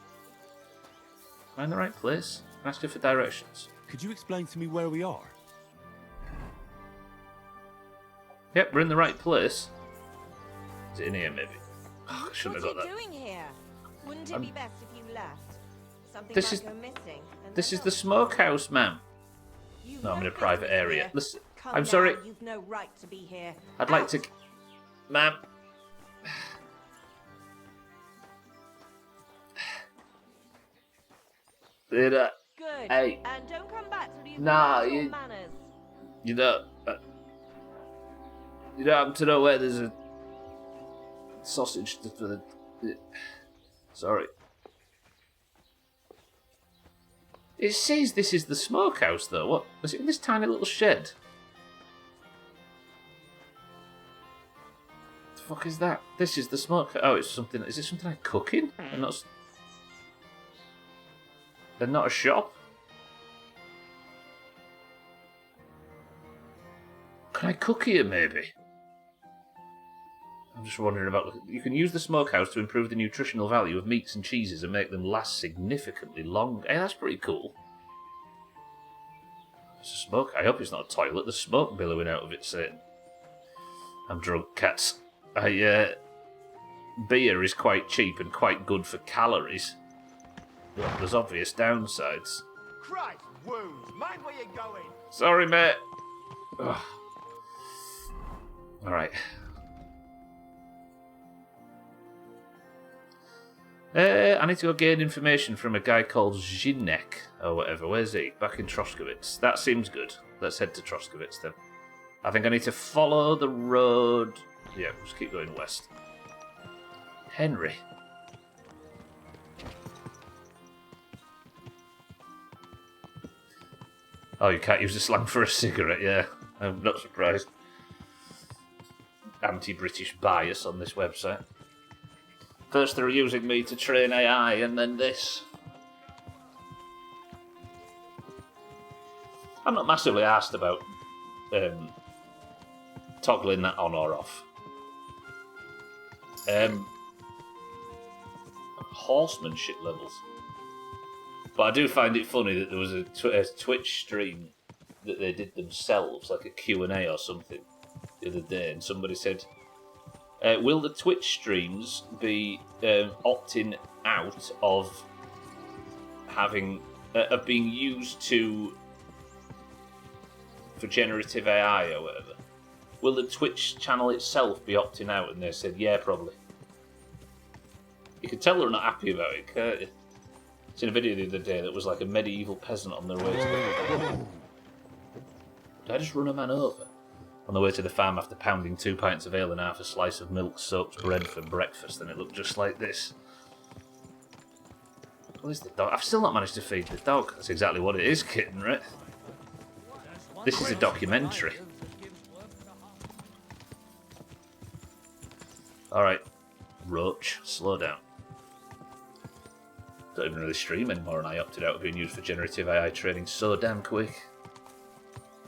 Am I in the right place? Can I ask you for directions? Could you explain to me where we are? Yep, we're in the right place. Is it in here, maybe? Oh, I shouldn't have got that. What are you doing here? Wouldn't it be best if you left? Something This might is- go missing. And This then is the smokehouse, ma'am. You've No, I'm in no a private business area. here. Listen, Come I'm now, sorry. You've no right to be here. I'd like to... Ma'am. Good. Hey. And don't come back till you've Nah, learned your you- manners. You don't happen to know where there's a sausage for the... Sorry. It says this is the smokehouse, though. What? Was it in this tiny little shed? What the fuck is that? This is the smokehouse. Oh, it's something... Is it something like cooking? And not... They're not a shop? Can I cook here, maybe? I'm just wondering about... You can use the smokehouse to improve the nutritional value of meats and cheeses and make them last significantly longer. Hey, that's pretty cool. It's a smoke. I hope it's not a toilet. There's smoke billowing out of it, saying... I'm drunk, cats. Beer is quite cheap and quite good for calories. But there's obvious downsides. Christ, wounds! Mind where you're going! Sorry, mate. Ugh. Alright. I need to go gain information from a guy called Zinek, or whatever. Where's he? Back in Troskowitz. That seems good. Let's head to Troskowitz then. I think I need to follow the road. Yeah, just keep going west. Henry. Oh, you can't use the slang for a cigarette, yeah. I'm not surprised. Anti-British bias on this website. First they're using me to train AI, and then this. I'm not massively asked about toggling that on or off. Horsemanship levels. But I do find it funny that there was a Twitch stream that they did themselves, like a Q&A or something, the other day, and somebody said, will the Twitch streams be opting out of having of being used for generative AI or whatever? Will the Twitch channel itself be opting out? And they said, yeah, probably. You can tell they're not happy about it, can't you? I seen a video the other day that was like a medieval peasant on their way to the... Did I just run a man over? On the way to the farm after pounding 2 pints of ale and half a slice of milk-soaked bread for breakfast, and it looked just like this. What is the dog? I've still not managed to feed the dog. That's exactly what it is, kitten, right? This is a documentary. Alright. Roach, slow down. Don't even really stream anymore, and I opted out of being used for generative AI training so damn quick.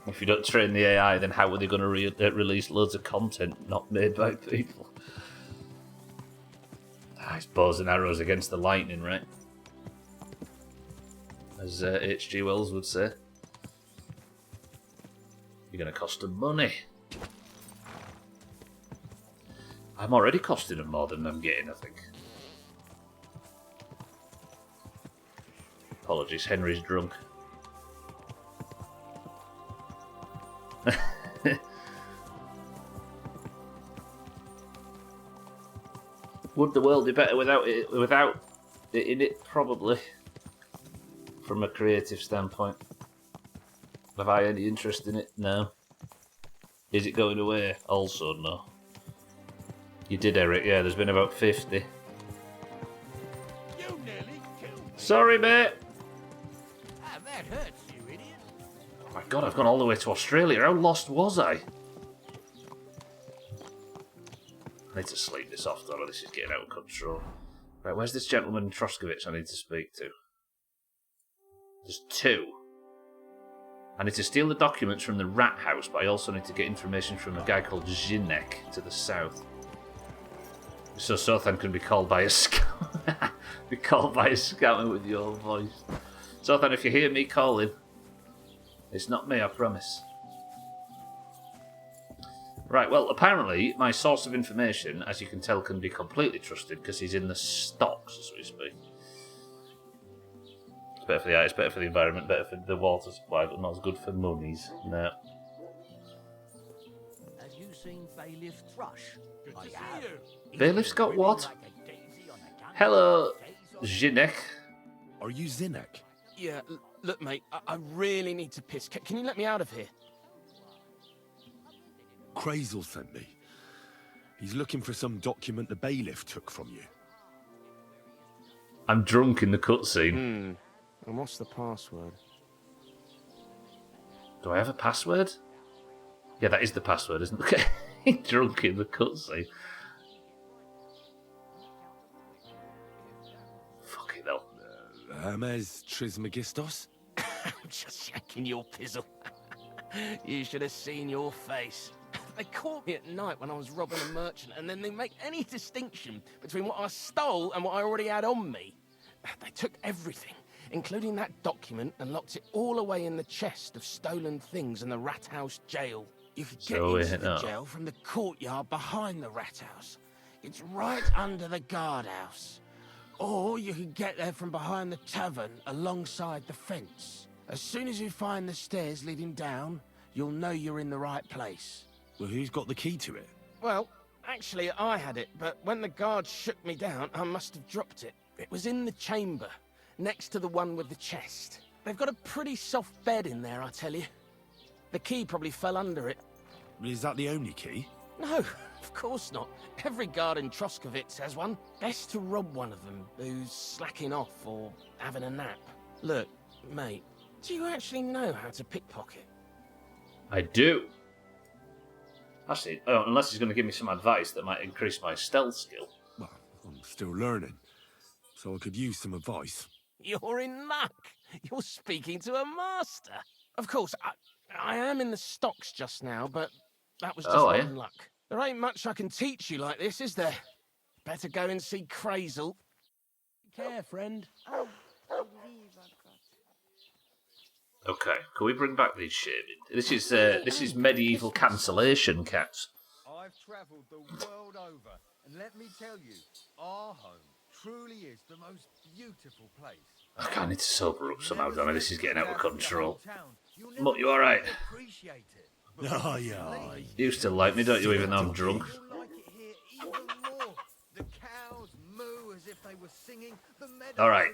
If you don't train the AI, then how are they going to release loads of content not made by people? It's bows and arrows against the lightning, right? As H.G. Wells would say. You're going to cost them money. I'm already costing them more than I'm getting, I think. Apologies, Henry's drunk. Would the world be better without it in it? Probably. From a creative standpoint. Have I any interest in it? No. Is it going away? Also, no. You did, Eric. Yeah, there's been about 50. Sorry, mate. That hurts, you idiot. Oh my god, I've gone all the way to Australia. How lost was I? I need to sleep this off, though. This is getting out of control. Right, where's this gentleman in Troskowitz I need to speak to? There's two. I need to steal the documents from the rat house, but I also need to get information from a guy called Zinek to the south. So Sothan can be called by a scouter with your voice. Sothan, if you hear me calling, it's not me, I promise. Right, well, apparently my source of information, as you can tell, can be completely trusted because he's in the stocks, as we speak. It's better for the art, it's better for the environment, better for the water supply, but not as good for monies. No. Have you seen Bailiff Thrush? Good to see you. Bailiff's got what? Hello, Zinek. Are you Zinek? Yeah, look, mate, I really need to piss. Can you let me out of here? Crazel sent me. He's looking for some document the bailiff took from you. I'm drunk in the cutscene. And what's the password? Do I have a password? Yeah, that is the password, isn't it? Okay. Drunk in the cutscene. Fucking hell. Hermes Trismegistos? I'm just shaking your pizzle. You should have seen your face. They caught me at night when I was robbing a merchant, and then they make any distinction between what I stole and what I already had on me. They took everything, including that document, and locked it all away in the chest of stolen things in the rat house jail. You could get into the jail from the courtyard behind the rat house. It's right under the guardhouse. Or you could get there from behind the tavern alongside the fence. As soon as you find the stairs leading down, you'll know you're in the right place. Well, who's got the key to it? Well, actually, I had it, but when the guards shook me down, I must have dropped it. It was in the chamber, next to the one with the chest. They've got a pretty soft bed in there, I tell you. The key probably fell under it. Is that the only key? No, of course not. Every guard in Troskovitz has one. Best to rob one of them who's slacking off or having a nap. Look, mate, do you actually know how to pickpocket? I do. Actually, unless he's going to give me some advice that might increase my stealth skill. Well, I'm still learning, so I could use some advice. You're in luck. You're speaking to a master. Of course, I am in the stocks just now, but that was just one luck. There ain't much I can teach you like this, is there? Better go and see Crazel. Take care, friend. Okay, can we bring back these shaving? This is medieval cancellation cats. I've travelled the world over, and let me tell you, our home truly is the most beautiful place. Okay, I need to sober up somehow, don't I? This is getting out of control. Mutt, you alright? Oh, yeah. You still like me, don't you, even though I'm drunk? The cows moo as if they were singing. Alright,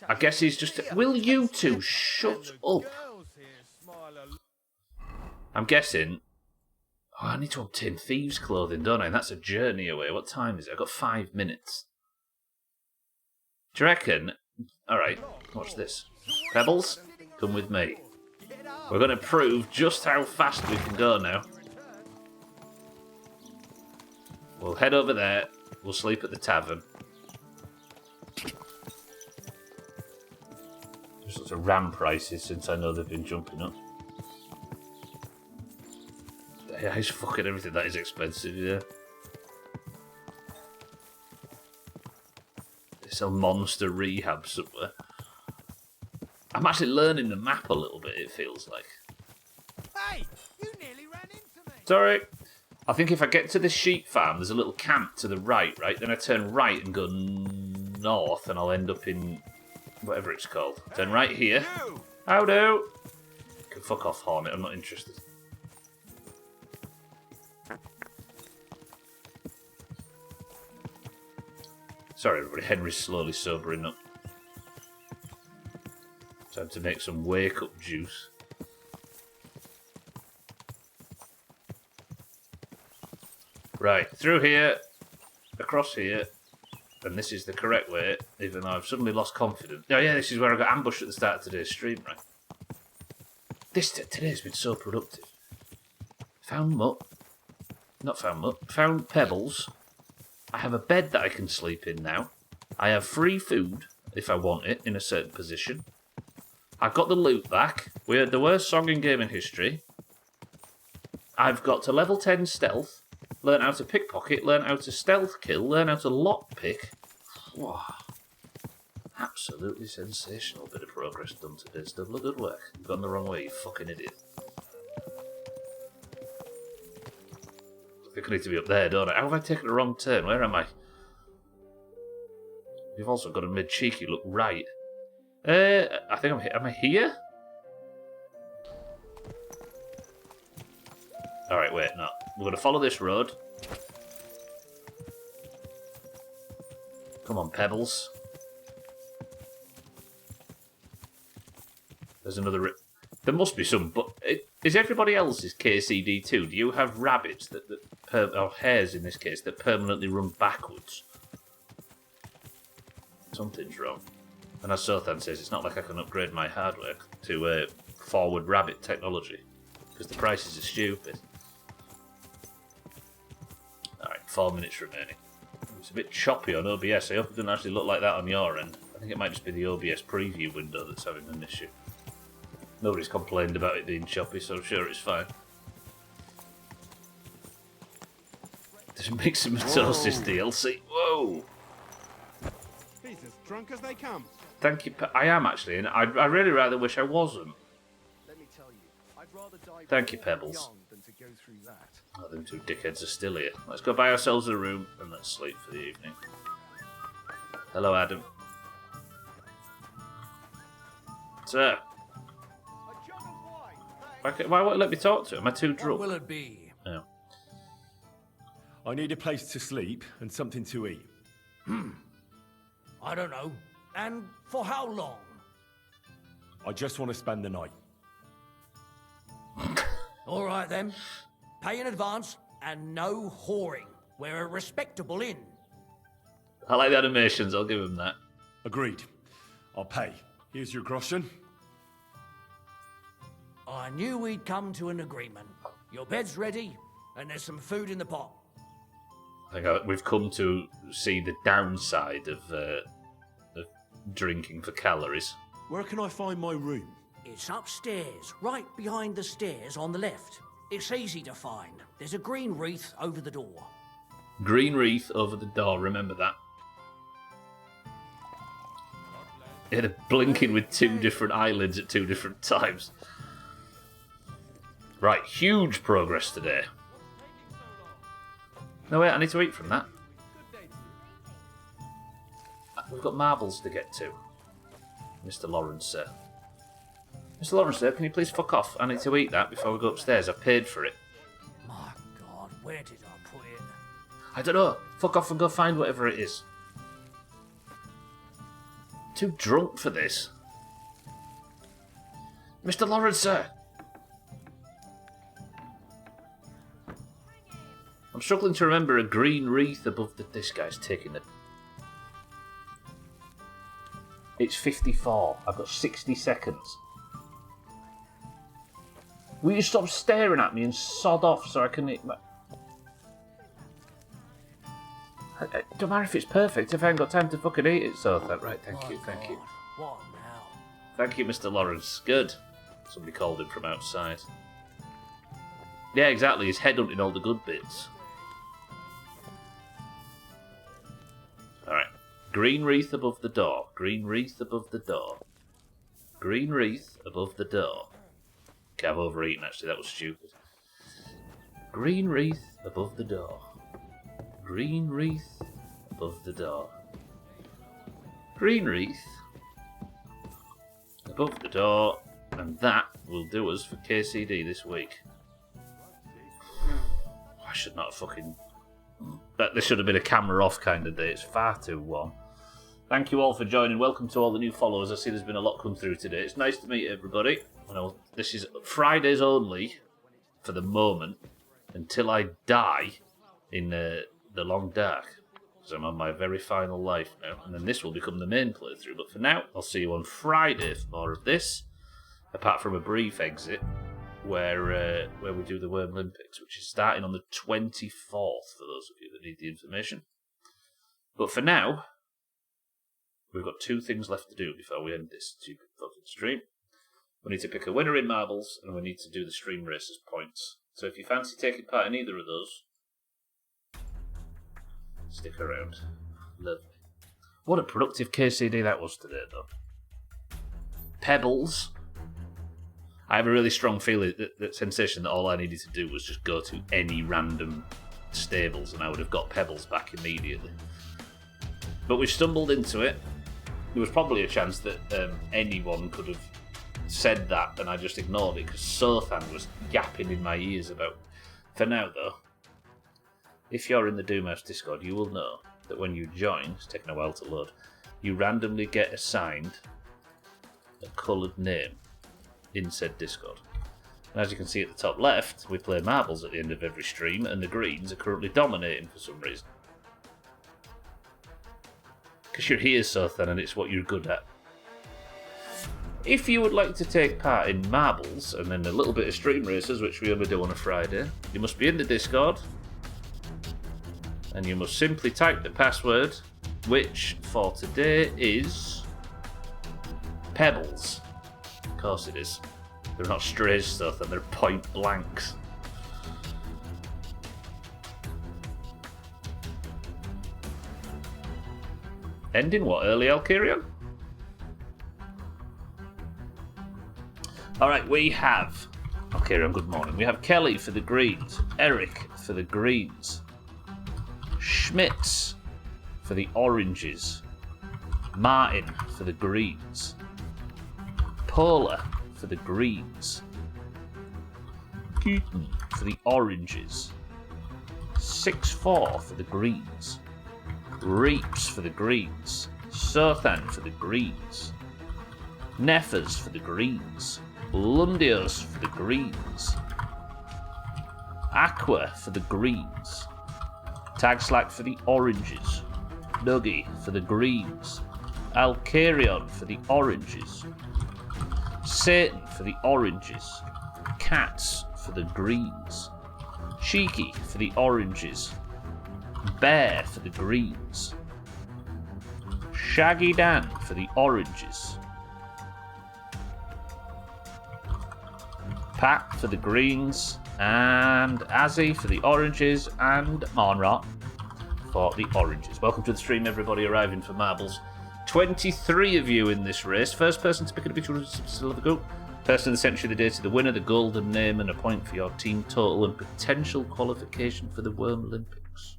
I guess he's just... Will you two shut up? I'm guessing... Oh, I need to obtain thieves' clothing, don't I? And that's a journey away. What time is it? I've got 5 minutes. Do you reckon... Alright, watch this. Pebbles, come with me. We're going to prove just how fast we can go now. We'll head over there. We'll sleep at the tavern. Just lots of ram prices since I know they've been jumping up. Yeah, it's fucking everything that is expensive, yeah. They sell monster rehab somewhere. I'm actually learning the map a little bit, it feels like. Hey, you nearly ran into me. Sorry. I think if I get to the sheep farm, there's a little camp to the right? Then I turn right and go north, and I'll end up in whatever it's called. Turn right here. How do? Can fuck off, Hornet. I'm not interested. Sorry, everybody. Henry's slowly sobering up. Time to make some wake-up juice. Right, through here, across here, and this is the correct way, even though I've suddenly lost confidence. Oh yeah, this is where I got ambushed at the start of today's stream, right? Today's been so productive. Found mutt. Not found mutt. Found pebbles. I have a bed that I can sleep in now. I have free food, if I want it, in a certain position. I've got the loot back. We had the worst song in gaming history. I've got to level 10 stealth, learn how to pickpocket, learn how to stealth kill, learn how to lockpick. Wow. Absolutely sensational bit of progress done today. Double good work. You've gone the wrong way, you fucking idiot. I think I need to be up there, don't I? How have I taken the wrong turn? Where am I? You've also got a mid-cheeky look right. I think am I here? Alright, wait, no. We're going to follow this road. Come on, Pebbles. There's another... There must be some... But is everybody else's KCD too? Do you have rabbits, or hares in this case, that permanently run backwards? Something's wrong. And as Sothan says, it's not like I can upgrade my hardware to forward rabbit technology. Because the prices are stupid. Alright, 4 minutes remaining. It's a bit choppy on OBS. I hope it doesn't actually look like that on your end. I think it might just be the OBS preview window that's having an issue. Nobody's complained about it being choppy, so I'm sure it's fine. Just make some mitosis DLC. Whoa! He's as drunk as they come. Thank you. I am actually, and I really rather wish I wasn't. Let me tell you, I'd rather die Thank you, Pebbles. young than to go through that. Oh, them two dickheads are still here. Let's go buy ourselves a room and let's sleep for the evening. Hello, Adam. Sir. Why won't you let me talk to him? Am I too drunk? What will it be? No. I need a place to sleep and something to eat. I don't know. And for how long? I just want to spend the night. All right then. Pay in advance and no whoring. We're a respectable inn. I like the animations, I'll give him that. Agreed. I'll pay. Here's your groschen. I knew we'd come to an agreement. Your bed's ready, and there's some food in the pot. I think we've come to see the downside of drinking for calories. Where can I find my room? It's upstairs, right behind the stairs on the left. It's easy to find. There's a green wreath over the door. Green wreath over the door, remember that. It had a blinking with two different eyelids at two different times. Right, huge progress today. No, wait, I need to eat from that. We've got marbles to get to. Mr. Lawrence, sir. Mr. Lawrence, sir, can you please fuck off? I need to eat that before we go upstairs. I paid for it. My God, where did I put it? I don't know. Fuck off and go find whatever it is. Too drunk for this. Mr. Lawrence, sir. I'm struggling to remember a green wreath above the... This guy's taking it. It's 54. I've got 60 seconds. Will you stop staring at me and sod off so I can eat my... Don't matter if it's perfect if I ain't got time to fucking eat it, so... Right, thank you. What now? Thank you, Mr. Lawrence. Good. Somebody called him from outside. Yeah, exactly. He's headhunting all the good bits. Alright. Green wreath above the door. Green wreath above the door. Green wreath above the door. Okay, I've overeaten, actually. That was stupid. Green wreath above the door. Green wreath above the door. Green wreath above the door. And that will do us for KCD this week. I should not have fucking... There should have been a camera off kind of day. It's far too warm. Thank you all for joining. Welcome to all the new followers. I see there's been a lot come through today. It's nice to meet everybody. I know this is Fridays only for the moment until I die in the long dark. Because I'm on my very final life now. And then this will become the main playthrough. But for now, I'll see you on Friday for more of this. Apart from a brief exit where we do the Worm Olympics, which is starting on the 24th for those of you that need the information. But for now, we've got two things left to do before we end this stupid fucking stream. We need to pick a winner in marbles, and we need to do the stream racers points. So if you fancy taking part in either of those, stick around. Lovely. What a productive KCD that was today, though. Pebbles. I have a really strong feeling that sensation that all I needed to do was just go to any random stables and I would have got Pebbles back immediately. But we've stumbled into it. There was probably a chance that anyone could have said that and I just ignored it because Sothan was yapping in my ears about. For now, though, if you're in the Doomhaus Discord, you will know that when you join, it's taking a while to load, you randomly get assigned a coloured name in said Discord. And as you can see at the top left, we play marbles at the end of every stream, and the greens are currently dominating for some reason. Because you're here, Sothan, and it's what you're good at. If you would like to take part in marbles, and then a little bit of stream racers, which we only do on a Friday, you must be in the Discord, and you must simply type the password, which for today is Pebbles. Of course it is. They're not strays stuff, and they're point blanks. Ending what? Early Alkirion? Alright, we have Alkirion, good morning. We have Kelly for the greens, Eric for the greens, Schmitz for the oranges, Martin for the greens, Paula for the greens, Keaton for the oranges, 6-4 for the greens, Reaps for the greens, Sothan for the greens, Neffers for the greens, Lundios for the greens, Aqua for the greens, Tagslack for the oranges, Dougie for the greens, Alkarion for the oranges, Satan for the oranges, Cats for the greens, Cheeky for the oranges, Bear for the greens, Shaggy Dan for the oranges, Pat for the greens, and Azzy for the oranges, and Monrot for the oranges. Welcome to the stream, everybody arriving for marbles. 23 of you in this race. First person to pick up a picture still of the group. Person of the century of the day to the winner, the golden name and a point for your team total and potential qualification for the Worm Olympics.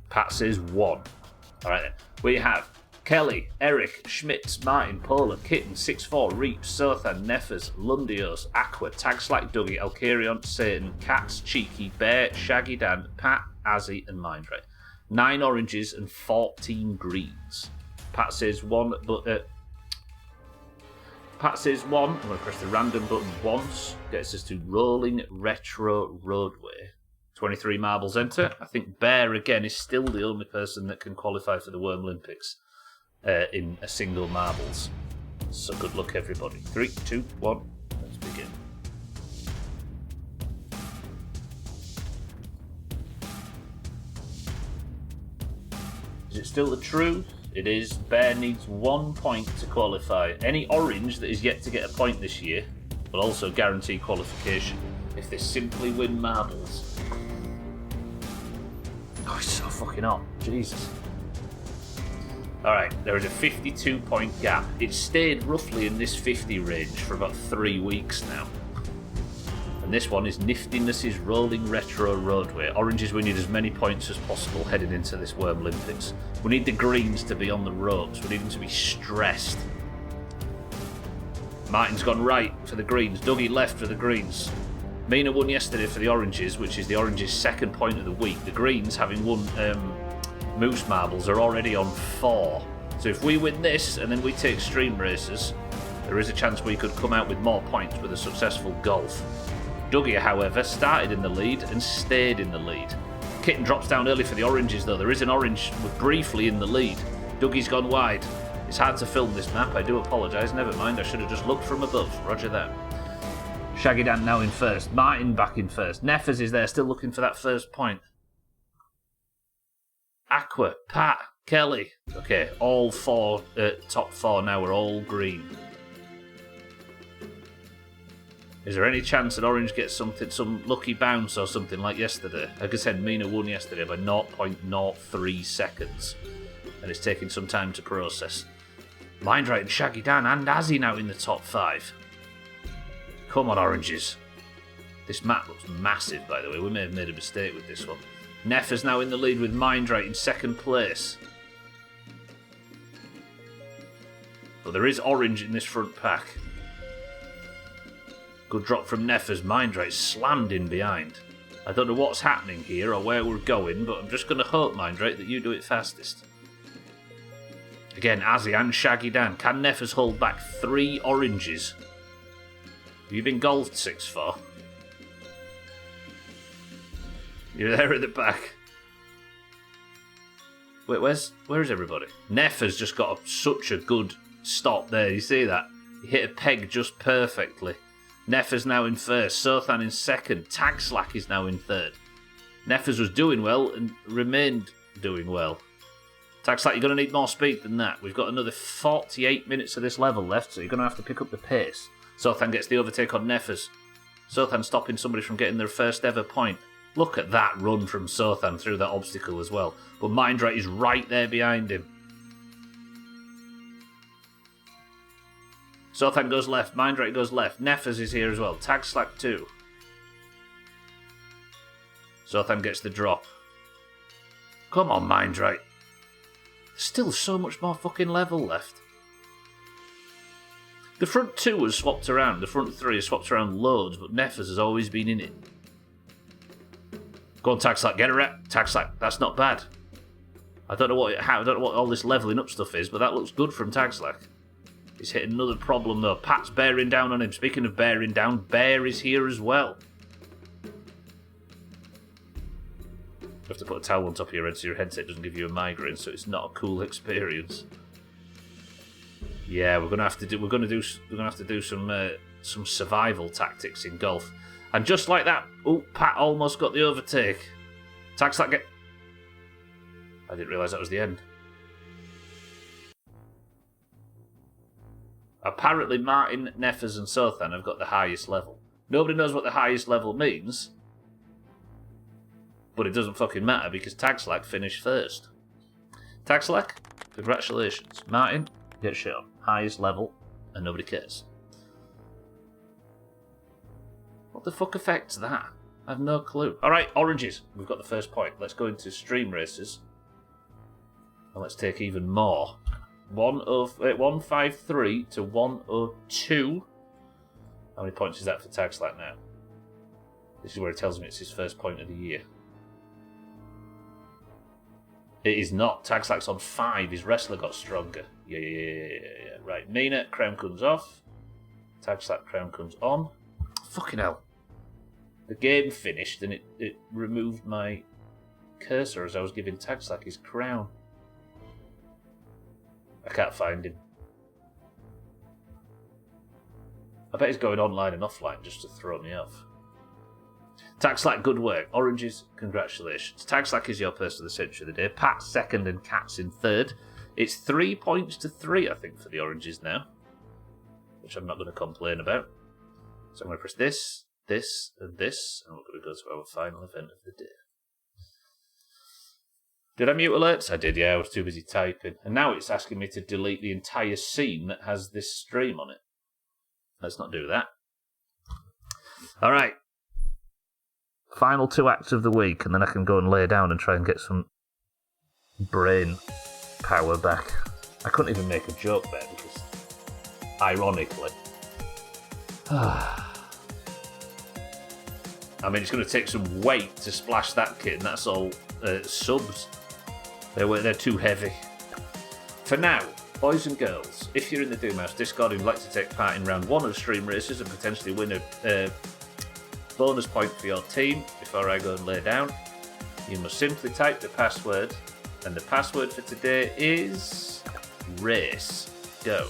Pat says 1. Alright then. We have Kelly, Eric, Schmitz, Martin, Paula, Kitten, 6-4, Reaps, Sothan, Neffers, Lundios, Aqua, Tagslack, Dougie, Alkarion, Satan, Cats, Cheeky, Bear, Shaggy Dan, Pat, Azzy, and Mindray. 9 oranges and 14 greens. Pat says 1, but Pat says 1. I'm going to press the random button once. Gets us to Rolling Retro Roadway. 23 marbles enter. I think Bear again is still the only person that can qualify for the Worm Olympics in a single marbles. So good luck, everybody. 3, 2, 1. Let's begin. Is it still the truth? It is. Bear needs 1 point to qualify. Any orange that is yet to get a point this year will also guarantee qualification if they simply win marbles. Oh, it's so fucking hot. Jesus. Alright, there is a 52 point gap. It's stayed roughly in this 50 range for about 3 weeks now. And this one is Niftiness's Rolling Retro Roadway. Oranges, we need as many points as possible heading into this Worm Olympics. We need the greens to be on the ropes. We need them to be stressed. Martin's gone right for the greens. Dougie left for the greens. Mina won yesterday for the oranges, which is the oranges' second point of the week. The greens, having won Moose Marbles, are already on 4. So if we win this and then we take stream races, there is a chance we could come out with more points with a successful golf. Dougie, however, started in the lead and stayed in the lead. Kitten drops down early for the oranges, though. There is an orange briefly in the lead. Dougie's gone wide. It's hard to film this map. I do apologise. Never mind. I should have just looked from above. Roger that. Shaggy Dan now in first. Martin back in first. Neffers is there, still looking for that first point. Aqua, Pat, Kelly. Okay, all four, top four now are all green. Is there any chance that Orange gets something, some lucky bounce or something like yesterday? Like I said, Mina won yesterday by 0.03 seconds. And it's taking some time to process. Mindright and Shaggy Dan and Azzy now in the top 5. Come on, Oranges. This map looks massive, by the way. We may have made a mistake with this one. Neff is now in the lead with Mindright in second place. But there is Orange in this front pack. Good drop from Neff as Mindright slammed in behind. I don't know what's happening here or where we're going, but I'm just going to hope, Mindright, that you do it fastest. Again, Azzy and Shaggy Dan. Can Neffers hold back 3 Oranges? Have you been golfed 6-4? You're there at the back. Wait, where is everybody? Neff has just got such a good stop there. You see that? He hit a peg just perfectly. Neff is now in first. Sothan in second. Tagslack is now in third. Neffers was doing well and remained doing well. Tagslack, you're going to need more speed than that. We've got another 48 minutes of this level left, so you're going to have to pick up the pace. Sothan gets the overtake on Neffers. Sothan stopping somebody from getting their first ever point. Look at that run from Sothan through that obstacle as well. But Mindright is right there behind him. Sothan goes left. Mindright goes left. Neffers is here as well. Tagslack too. Sothan gets the drop. Come on, Mindright. There's still so much more fucking level left. The front 2 has swapped around. The front 3 has swapped around loads, but Neffers has always been in it. Go on, Tagslack, get a rep. Tagslack, that's not bad. I don't know what all this levelling up stuff is, but that looks good from Tagslack. He's hit another problem though. Pat's bearing down on him. Speaking of bearing down, Bear is here as well. You have to put a towel on top of your head so your headset doesn't give you a migraine, so it's not a cool experience. Yeah, we're gonna have to do some survival tactics in golf. And just like that, oh, Pat almost got the overtake. Tagslack get. I didn't realise that was the end. Apparently, Martin, Neffers, and Sothan have got the highest level. Nobody knows what the highest level means, but it doesn't fucking matter because Tagslack finished first. Tagslack, congratulations. Martin, get shit on. Highest level, and nobody cares. What the fuck affects that? I have no clue. Alright, Oranges. We've got the first point. Let's go into stream races. And let's take even more. 153 to 102. How many points is that for Tagslack now? This is where it tells me it's his first point of the year. It is not. Tagslack's on 5. His wrestler got stronger. Yeah. Right, Mina, crown comes off. Tagslack, crown comes on. Fucking hell. The game finished and it removed my cursor as I was giving Tagslack his crown. I can't find him. I bet he's going online and offline just to throw me off. Tagslack, good work. Oranges, congratulations. Tagslack is your person of the century of the day. Pat's second and Cat's in third. It's 3 points to 3, I think, for the Oranges now. Which I'm not going to complain about. So I'm going to press this, this, and this, and we're going to go to our final event of the day. Did I mute alerts? I did, yeah, I was too busy typing. And now it's asking me to delete the entire scene that has this stream on it. Let's not do that. Alright. Final 2 acts of the week, and then I can go and lay down and try and get some brain power back. I couldn't even make a joke there because, ironically, I mean, it's going to take some weight to splash that kit, and that's all subs. They're too heavy. For now, boys and girls, if you're in the Doomhaus Discord and would like to take part in round 1 of stream races and potentially win a bonus point for your team before I go and lay down, you must simply type the password, and the password for today is race. Go.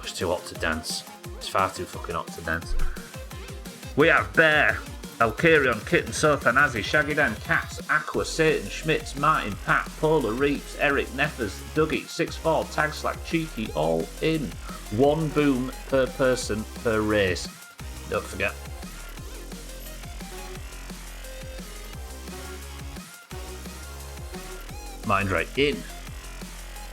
It's too hot to dance. It's far too fucking hot to dance. We have Bear, Alkarion, Kitten, Sothan, Azzy, Shaggydan, Cats, Aqua, Satan, Schmitz, Martin, Pat, Polar, Reeves, Eric, Neffers, Dougie, 6-4, Tagslack, Cheeky, all in. 1 boom per person per race. Don't forget. Mind right in.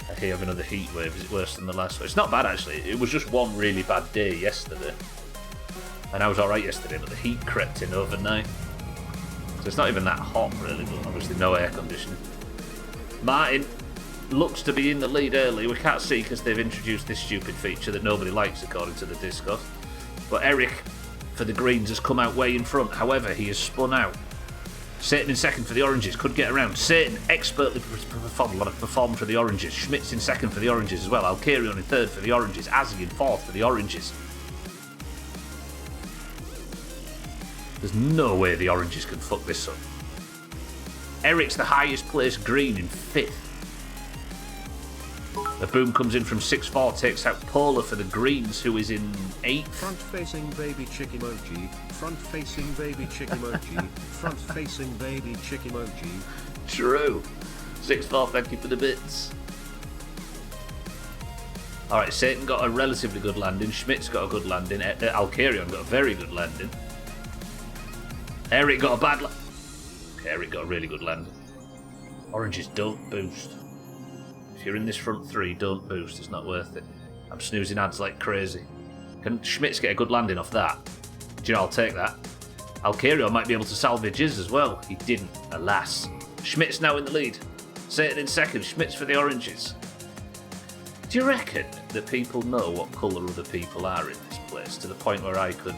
I hear of another heat wave. Is it worse than the last one? It's not bad actually. It was just one really bad day yesterday. And I was alright yesterday, but the heat crept in overnight. So it's not even that hot really, but obviously no air conditioning. Martin looks to be in the lead early. We can't see because they've introduced this stupid feature that nobody likes according to the Discord. But Eric for the greens has come out way in front. However, he has spun out. Satan in second for the oranges, could get around. Satan expertly performed for the oranges. Schmitz in second for the oranges as well. Alkarion in third for the oranges. Azzy in fourth for the oranges. There's no way the oranges can fuck this up. Eric's the highest placed green in fifth. The boom comes in from 6-4, takes out Polar for the greens, who is in 8th. Front-facing baby chick emoji. Front-facing baby chick emoji. Front-facing baby chick emoji. True. 6-4, thank you for the bits. Alright, Satan got a relatively good landing. Schmitz got a good landing. Alkarion got a very good landing. Eric got a bad Eric got a really good landing. Oranges don't boost. If you're in this front three, don't boost. It's not worth it. I'm snoozing ads like crazy. Can Schmitz get a good landing off that? Do you know, I'll take that. Alkarion might be able to salvage his as well. He didn't, alas. Schmitz now in the lead. Satan in second. Schmitz for the oranges. Do you reckon that people know what colour other people are in this place? To the point where I could...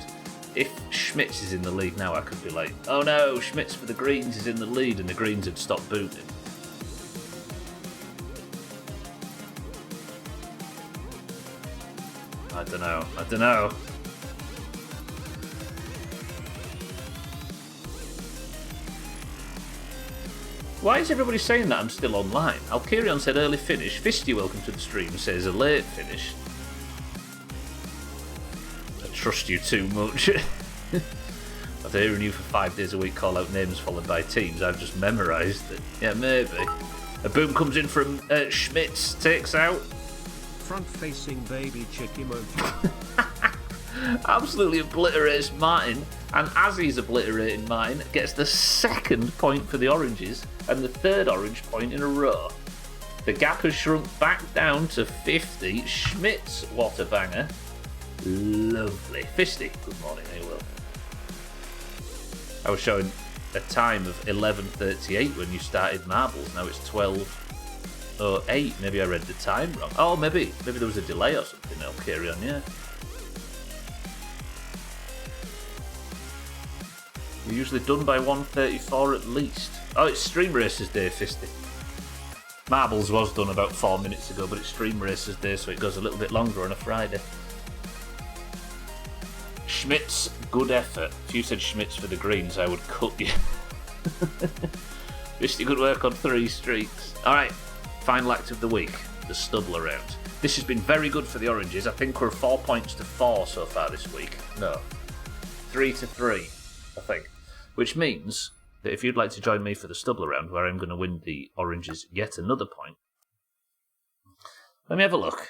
If Schmitz is in the lead now, I could be like, oh no, Schmitz for the greens is in the lead, and the greens had stopped booting. I don't know. Why is everybody saying that I'm still online? Alkarion said early finish. Fisty, welcome to the stream, says a late finish. I trust you too much. After hearing you for 5 days a week call out names followed by teams, I've just memorised it. Yeah, maybe. A boom comes in from Schmitz, takes out. Front-facing baby chick emoji. Absolutely obliterates Martin, and as he's obliterating Martin, gets the 2nd point for the oranges and the 3rd orange point in a row. The gap has shrunk back down to 50. Schmitz, what a banger. Lovely. Fisty, good morning, I will. I was showing a time of 11:38 when you started marbles. Now it's 12:08. Maybe I read the time wrong. Oh, maybe there was a delay or something. I'll carry on, yeah. You're usually done by 1:34 at least. Oh, it's Stream Racers Day, Fisty. Marbles was done about 4 minutes ago, but it's Stream Racers Day, so it goes a little bit longer on a Friday. Schmitz, good effort. If you said Schmitz for the greens, I would cut you. Fisty, good work on 3 streaks. Alright, final act of the week, the stubble around. This has been very good for the oranges. I think we're 4 points to 4 so far this week. No. 3 to 3, I think. Which means that if you'd like to join me for the stubble around, where I'm going to win the oranges yet another point, let me have a look.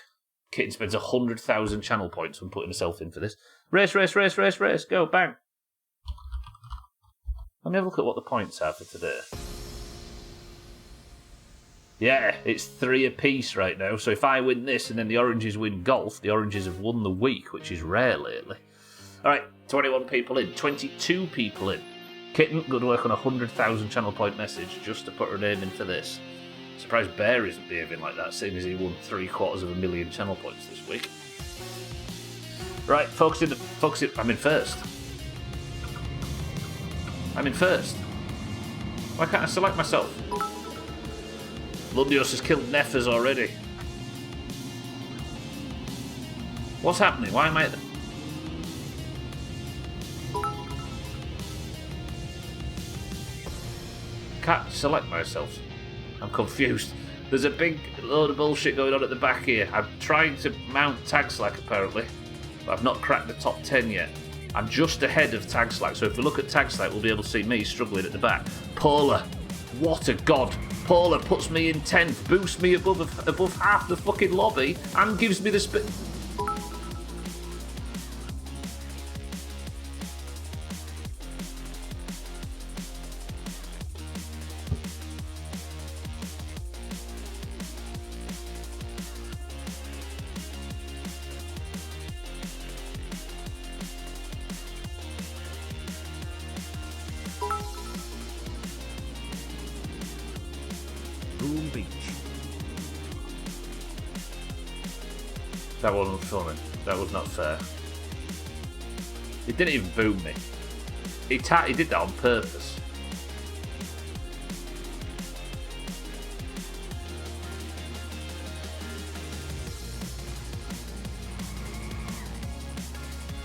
Kitten spends 100,000 channel points when putting herself in for this. Race, race, race, race, race, go, bang. Let me have a look at what the points are for today. Yeah, it's 3 apiece right now, so if I win this and then the oranges win golf, the oranges have won the week, which is rare lately. Alright, 21 people in, 22 people in. Kitten, good work on a 100,000 channel point message just to put her name in for this. Surprised Bear isn't behaving like that, seeing as he won 750,000 channel points this week. Right, focus in. I'm in first. Why can't I select myself? Lundios has killed Neffers already. What's happening? Why am I... Can't select myself. I'm confused. There's a big load of bullshit going on at the back here. I'm trying to mount Tagslack apparently, but I've not cracked the top 10 yet. I'm just ahead of Tag Slack, so if we look at Tag Slack, we'll be able to see me struggling at the back. Paula, what a god. Paula puts me in 10th, boosts me above half the fucking lobby, and gives me the Boom Beach. That wasn't funny. That was not fair. He didn't even boom me. He did that on purpose.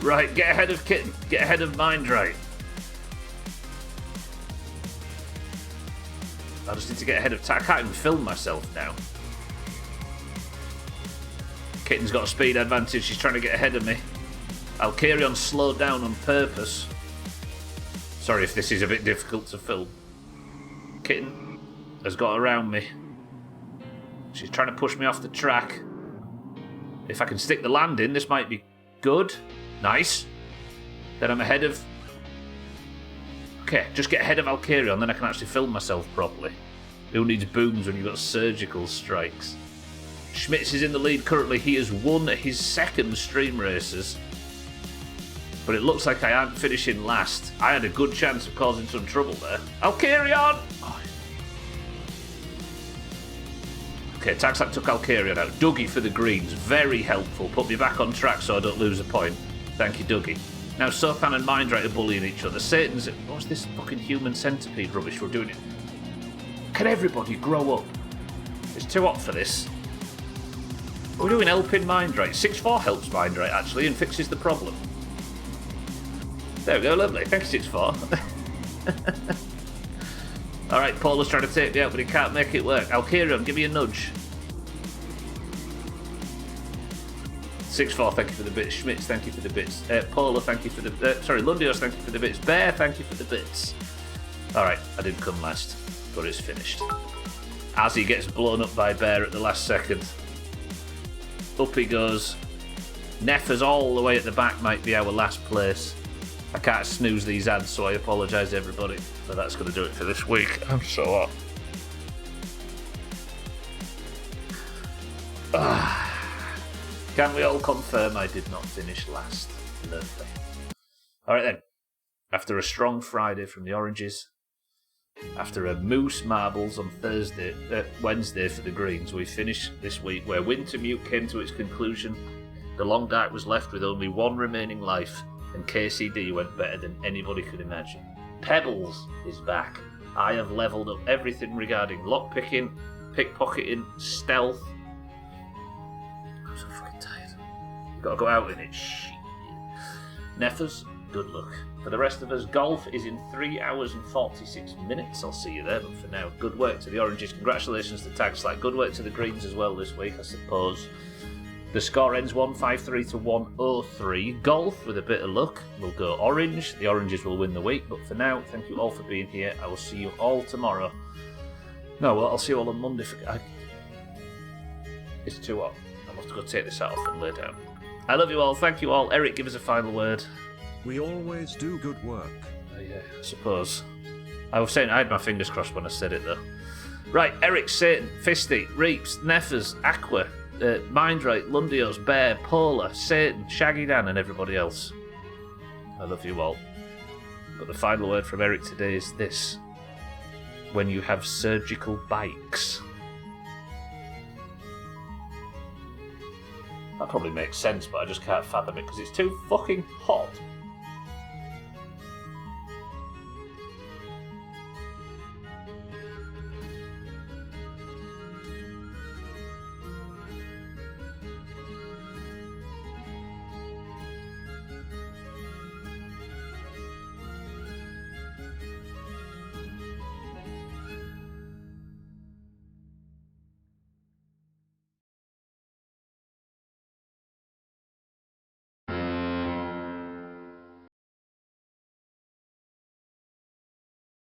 Right, get ahead of Kitten. Get ahead of Mindrate. I just need to get ahead of I can't even film myself now. Kitten's got a speed advantage. She's trying to get ahead of me. Alcarion's slowed down on purpose. Sorry if this is a bit difficult to film. Kitten has got around me. She's trying to push me off the track. If I can stick the landing, this might be good. Nice. Then I'm ahead of... Okay, just get ahead of Alcarion, then I can actually film myself properly. Who needs booms when you've got surgical strikes? Schmitz is in the lead currently. He has won his second stream races. But it looks like I am finishing last. I had a good chance of causing some trouble there. Alcarion! Oh. Okay, Taxac took Alcarion out. Dougie for the greens. Very helpful. Put me back on track so I don't lose a point. Thank you, Dougie. Now Sopan and Mindrate are bullying each other. Satan's... What's this fucking human centipede rubbish we're doing it? Can everybody grow up? It's too hot for this. We're doing helping Mindrate. 6-4 helps Mindrate, actually, and fixes the problem. There we go, lovely. Thank you, 6-4. Alright, Paula's trying to take me out, but he can't make it work. Alcarion, give me a nudge. 6-4, thank you for the bits. Schmitz, thank you for the bits. Paula, thank you for the... Lundios, thank you for the bits. Bear, thank you for the bits. Alright, I didn't come last, but it's finished. As he gets blown up by Bear at the last second. Up he goes. Neffa's all the way at the back might be our last place. I can't snooze these ads, so I apologise to everybody. But that's going to do it for this week. I'm so hot. Can we all confirm I did not finish last? Lovely. Alright then. After a strong Friday from the Oranges, after a moose marbles on Wednesday for the Greens, we finished this week where Wintermute came to its conclusion. The Long Dark was left with only one remaining life, and KCD went better than anybody could imagine. Pebbles is back. I have levelled up everything regarding lockpicking, pickpocketing, stealth. I'm so fucking tired. Gotta go out in it. Shit. Neffers, good luck. For the rest of us, golf is in 3 hours and 46 minutes. I'll see you there, but for now, good work to the Oranges. Congratulations to Tag Slack. Good work to the Greens as well this week, I suppose. The score ends 153 to 103. Golf, with a bit of luck, will go orange. The Oranges will win the week, but for now, thank you all for being here. I will see you all tomorrow. No, well, I'll see you all on Monday. It's too hot. I must go take this hat off and lay down. I love you all. Thank you all. Eric, give us a final word. We always do good work. Yeah, I suppose. I was saying I had my fingers crossed when I said it, though. Right, Eric, Satan, Fisty, Reaps, Neffers, Aqua, Mindrate, Lundios, Bear, Polar, Satan, Shaggy Dan, and everybody else. I love you all. But the final word from Eric today is this. When you have surgical bikes. That probably makes sense, but I just can't fathom it because it's too fucking hot.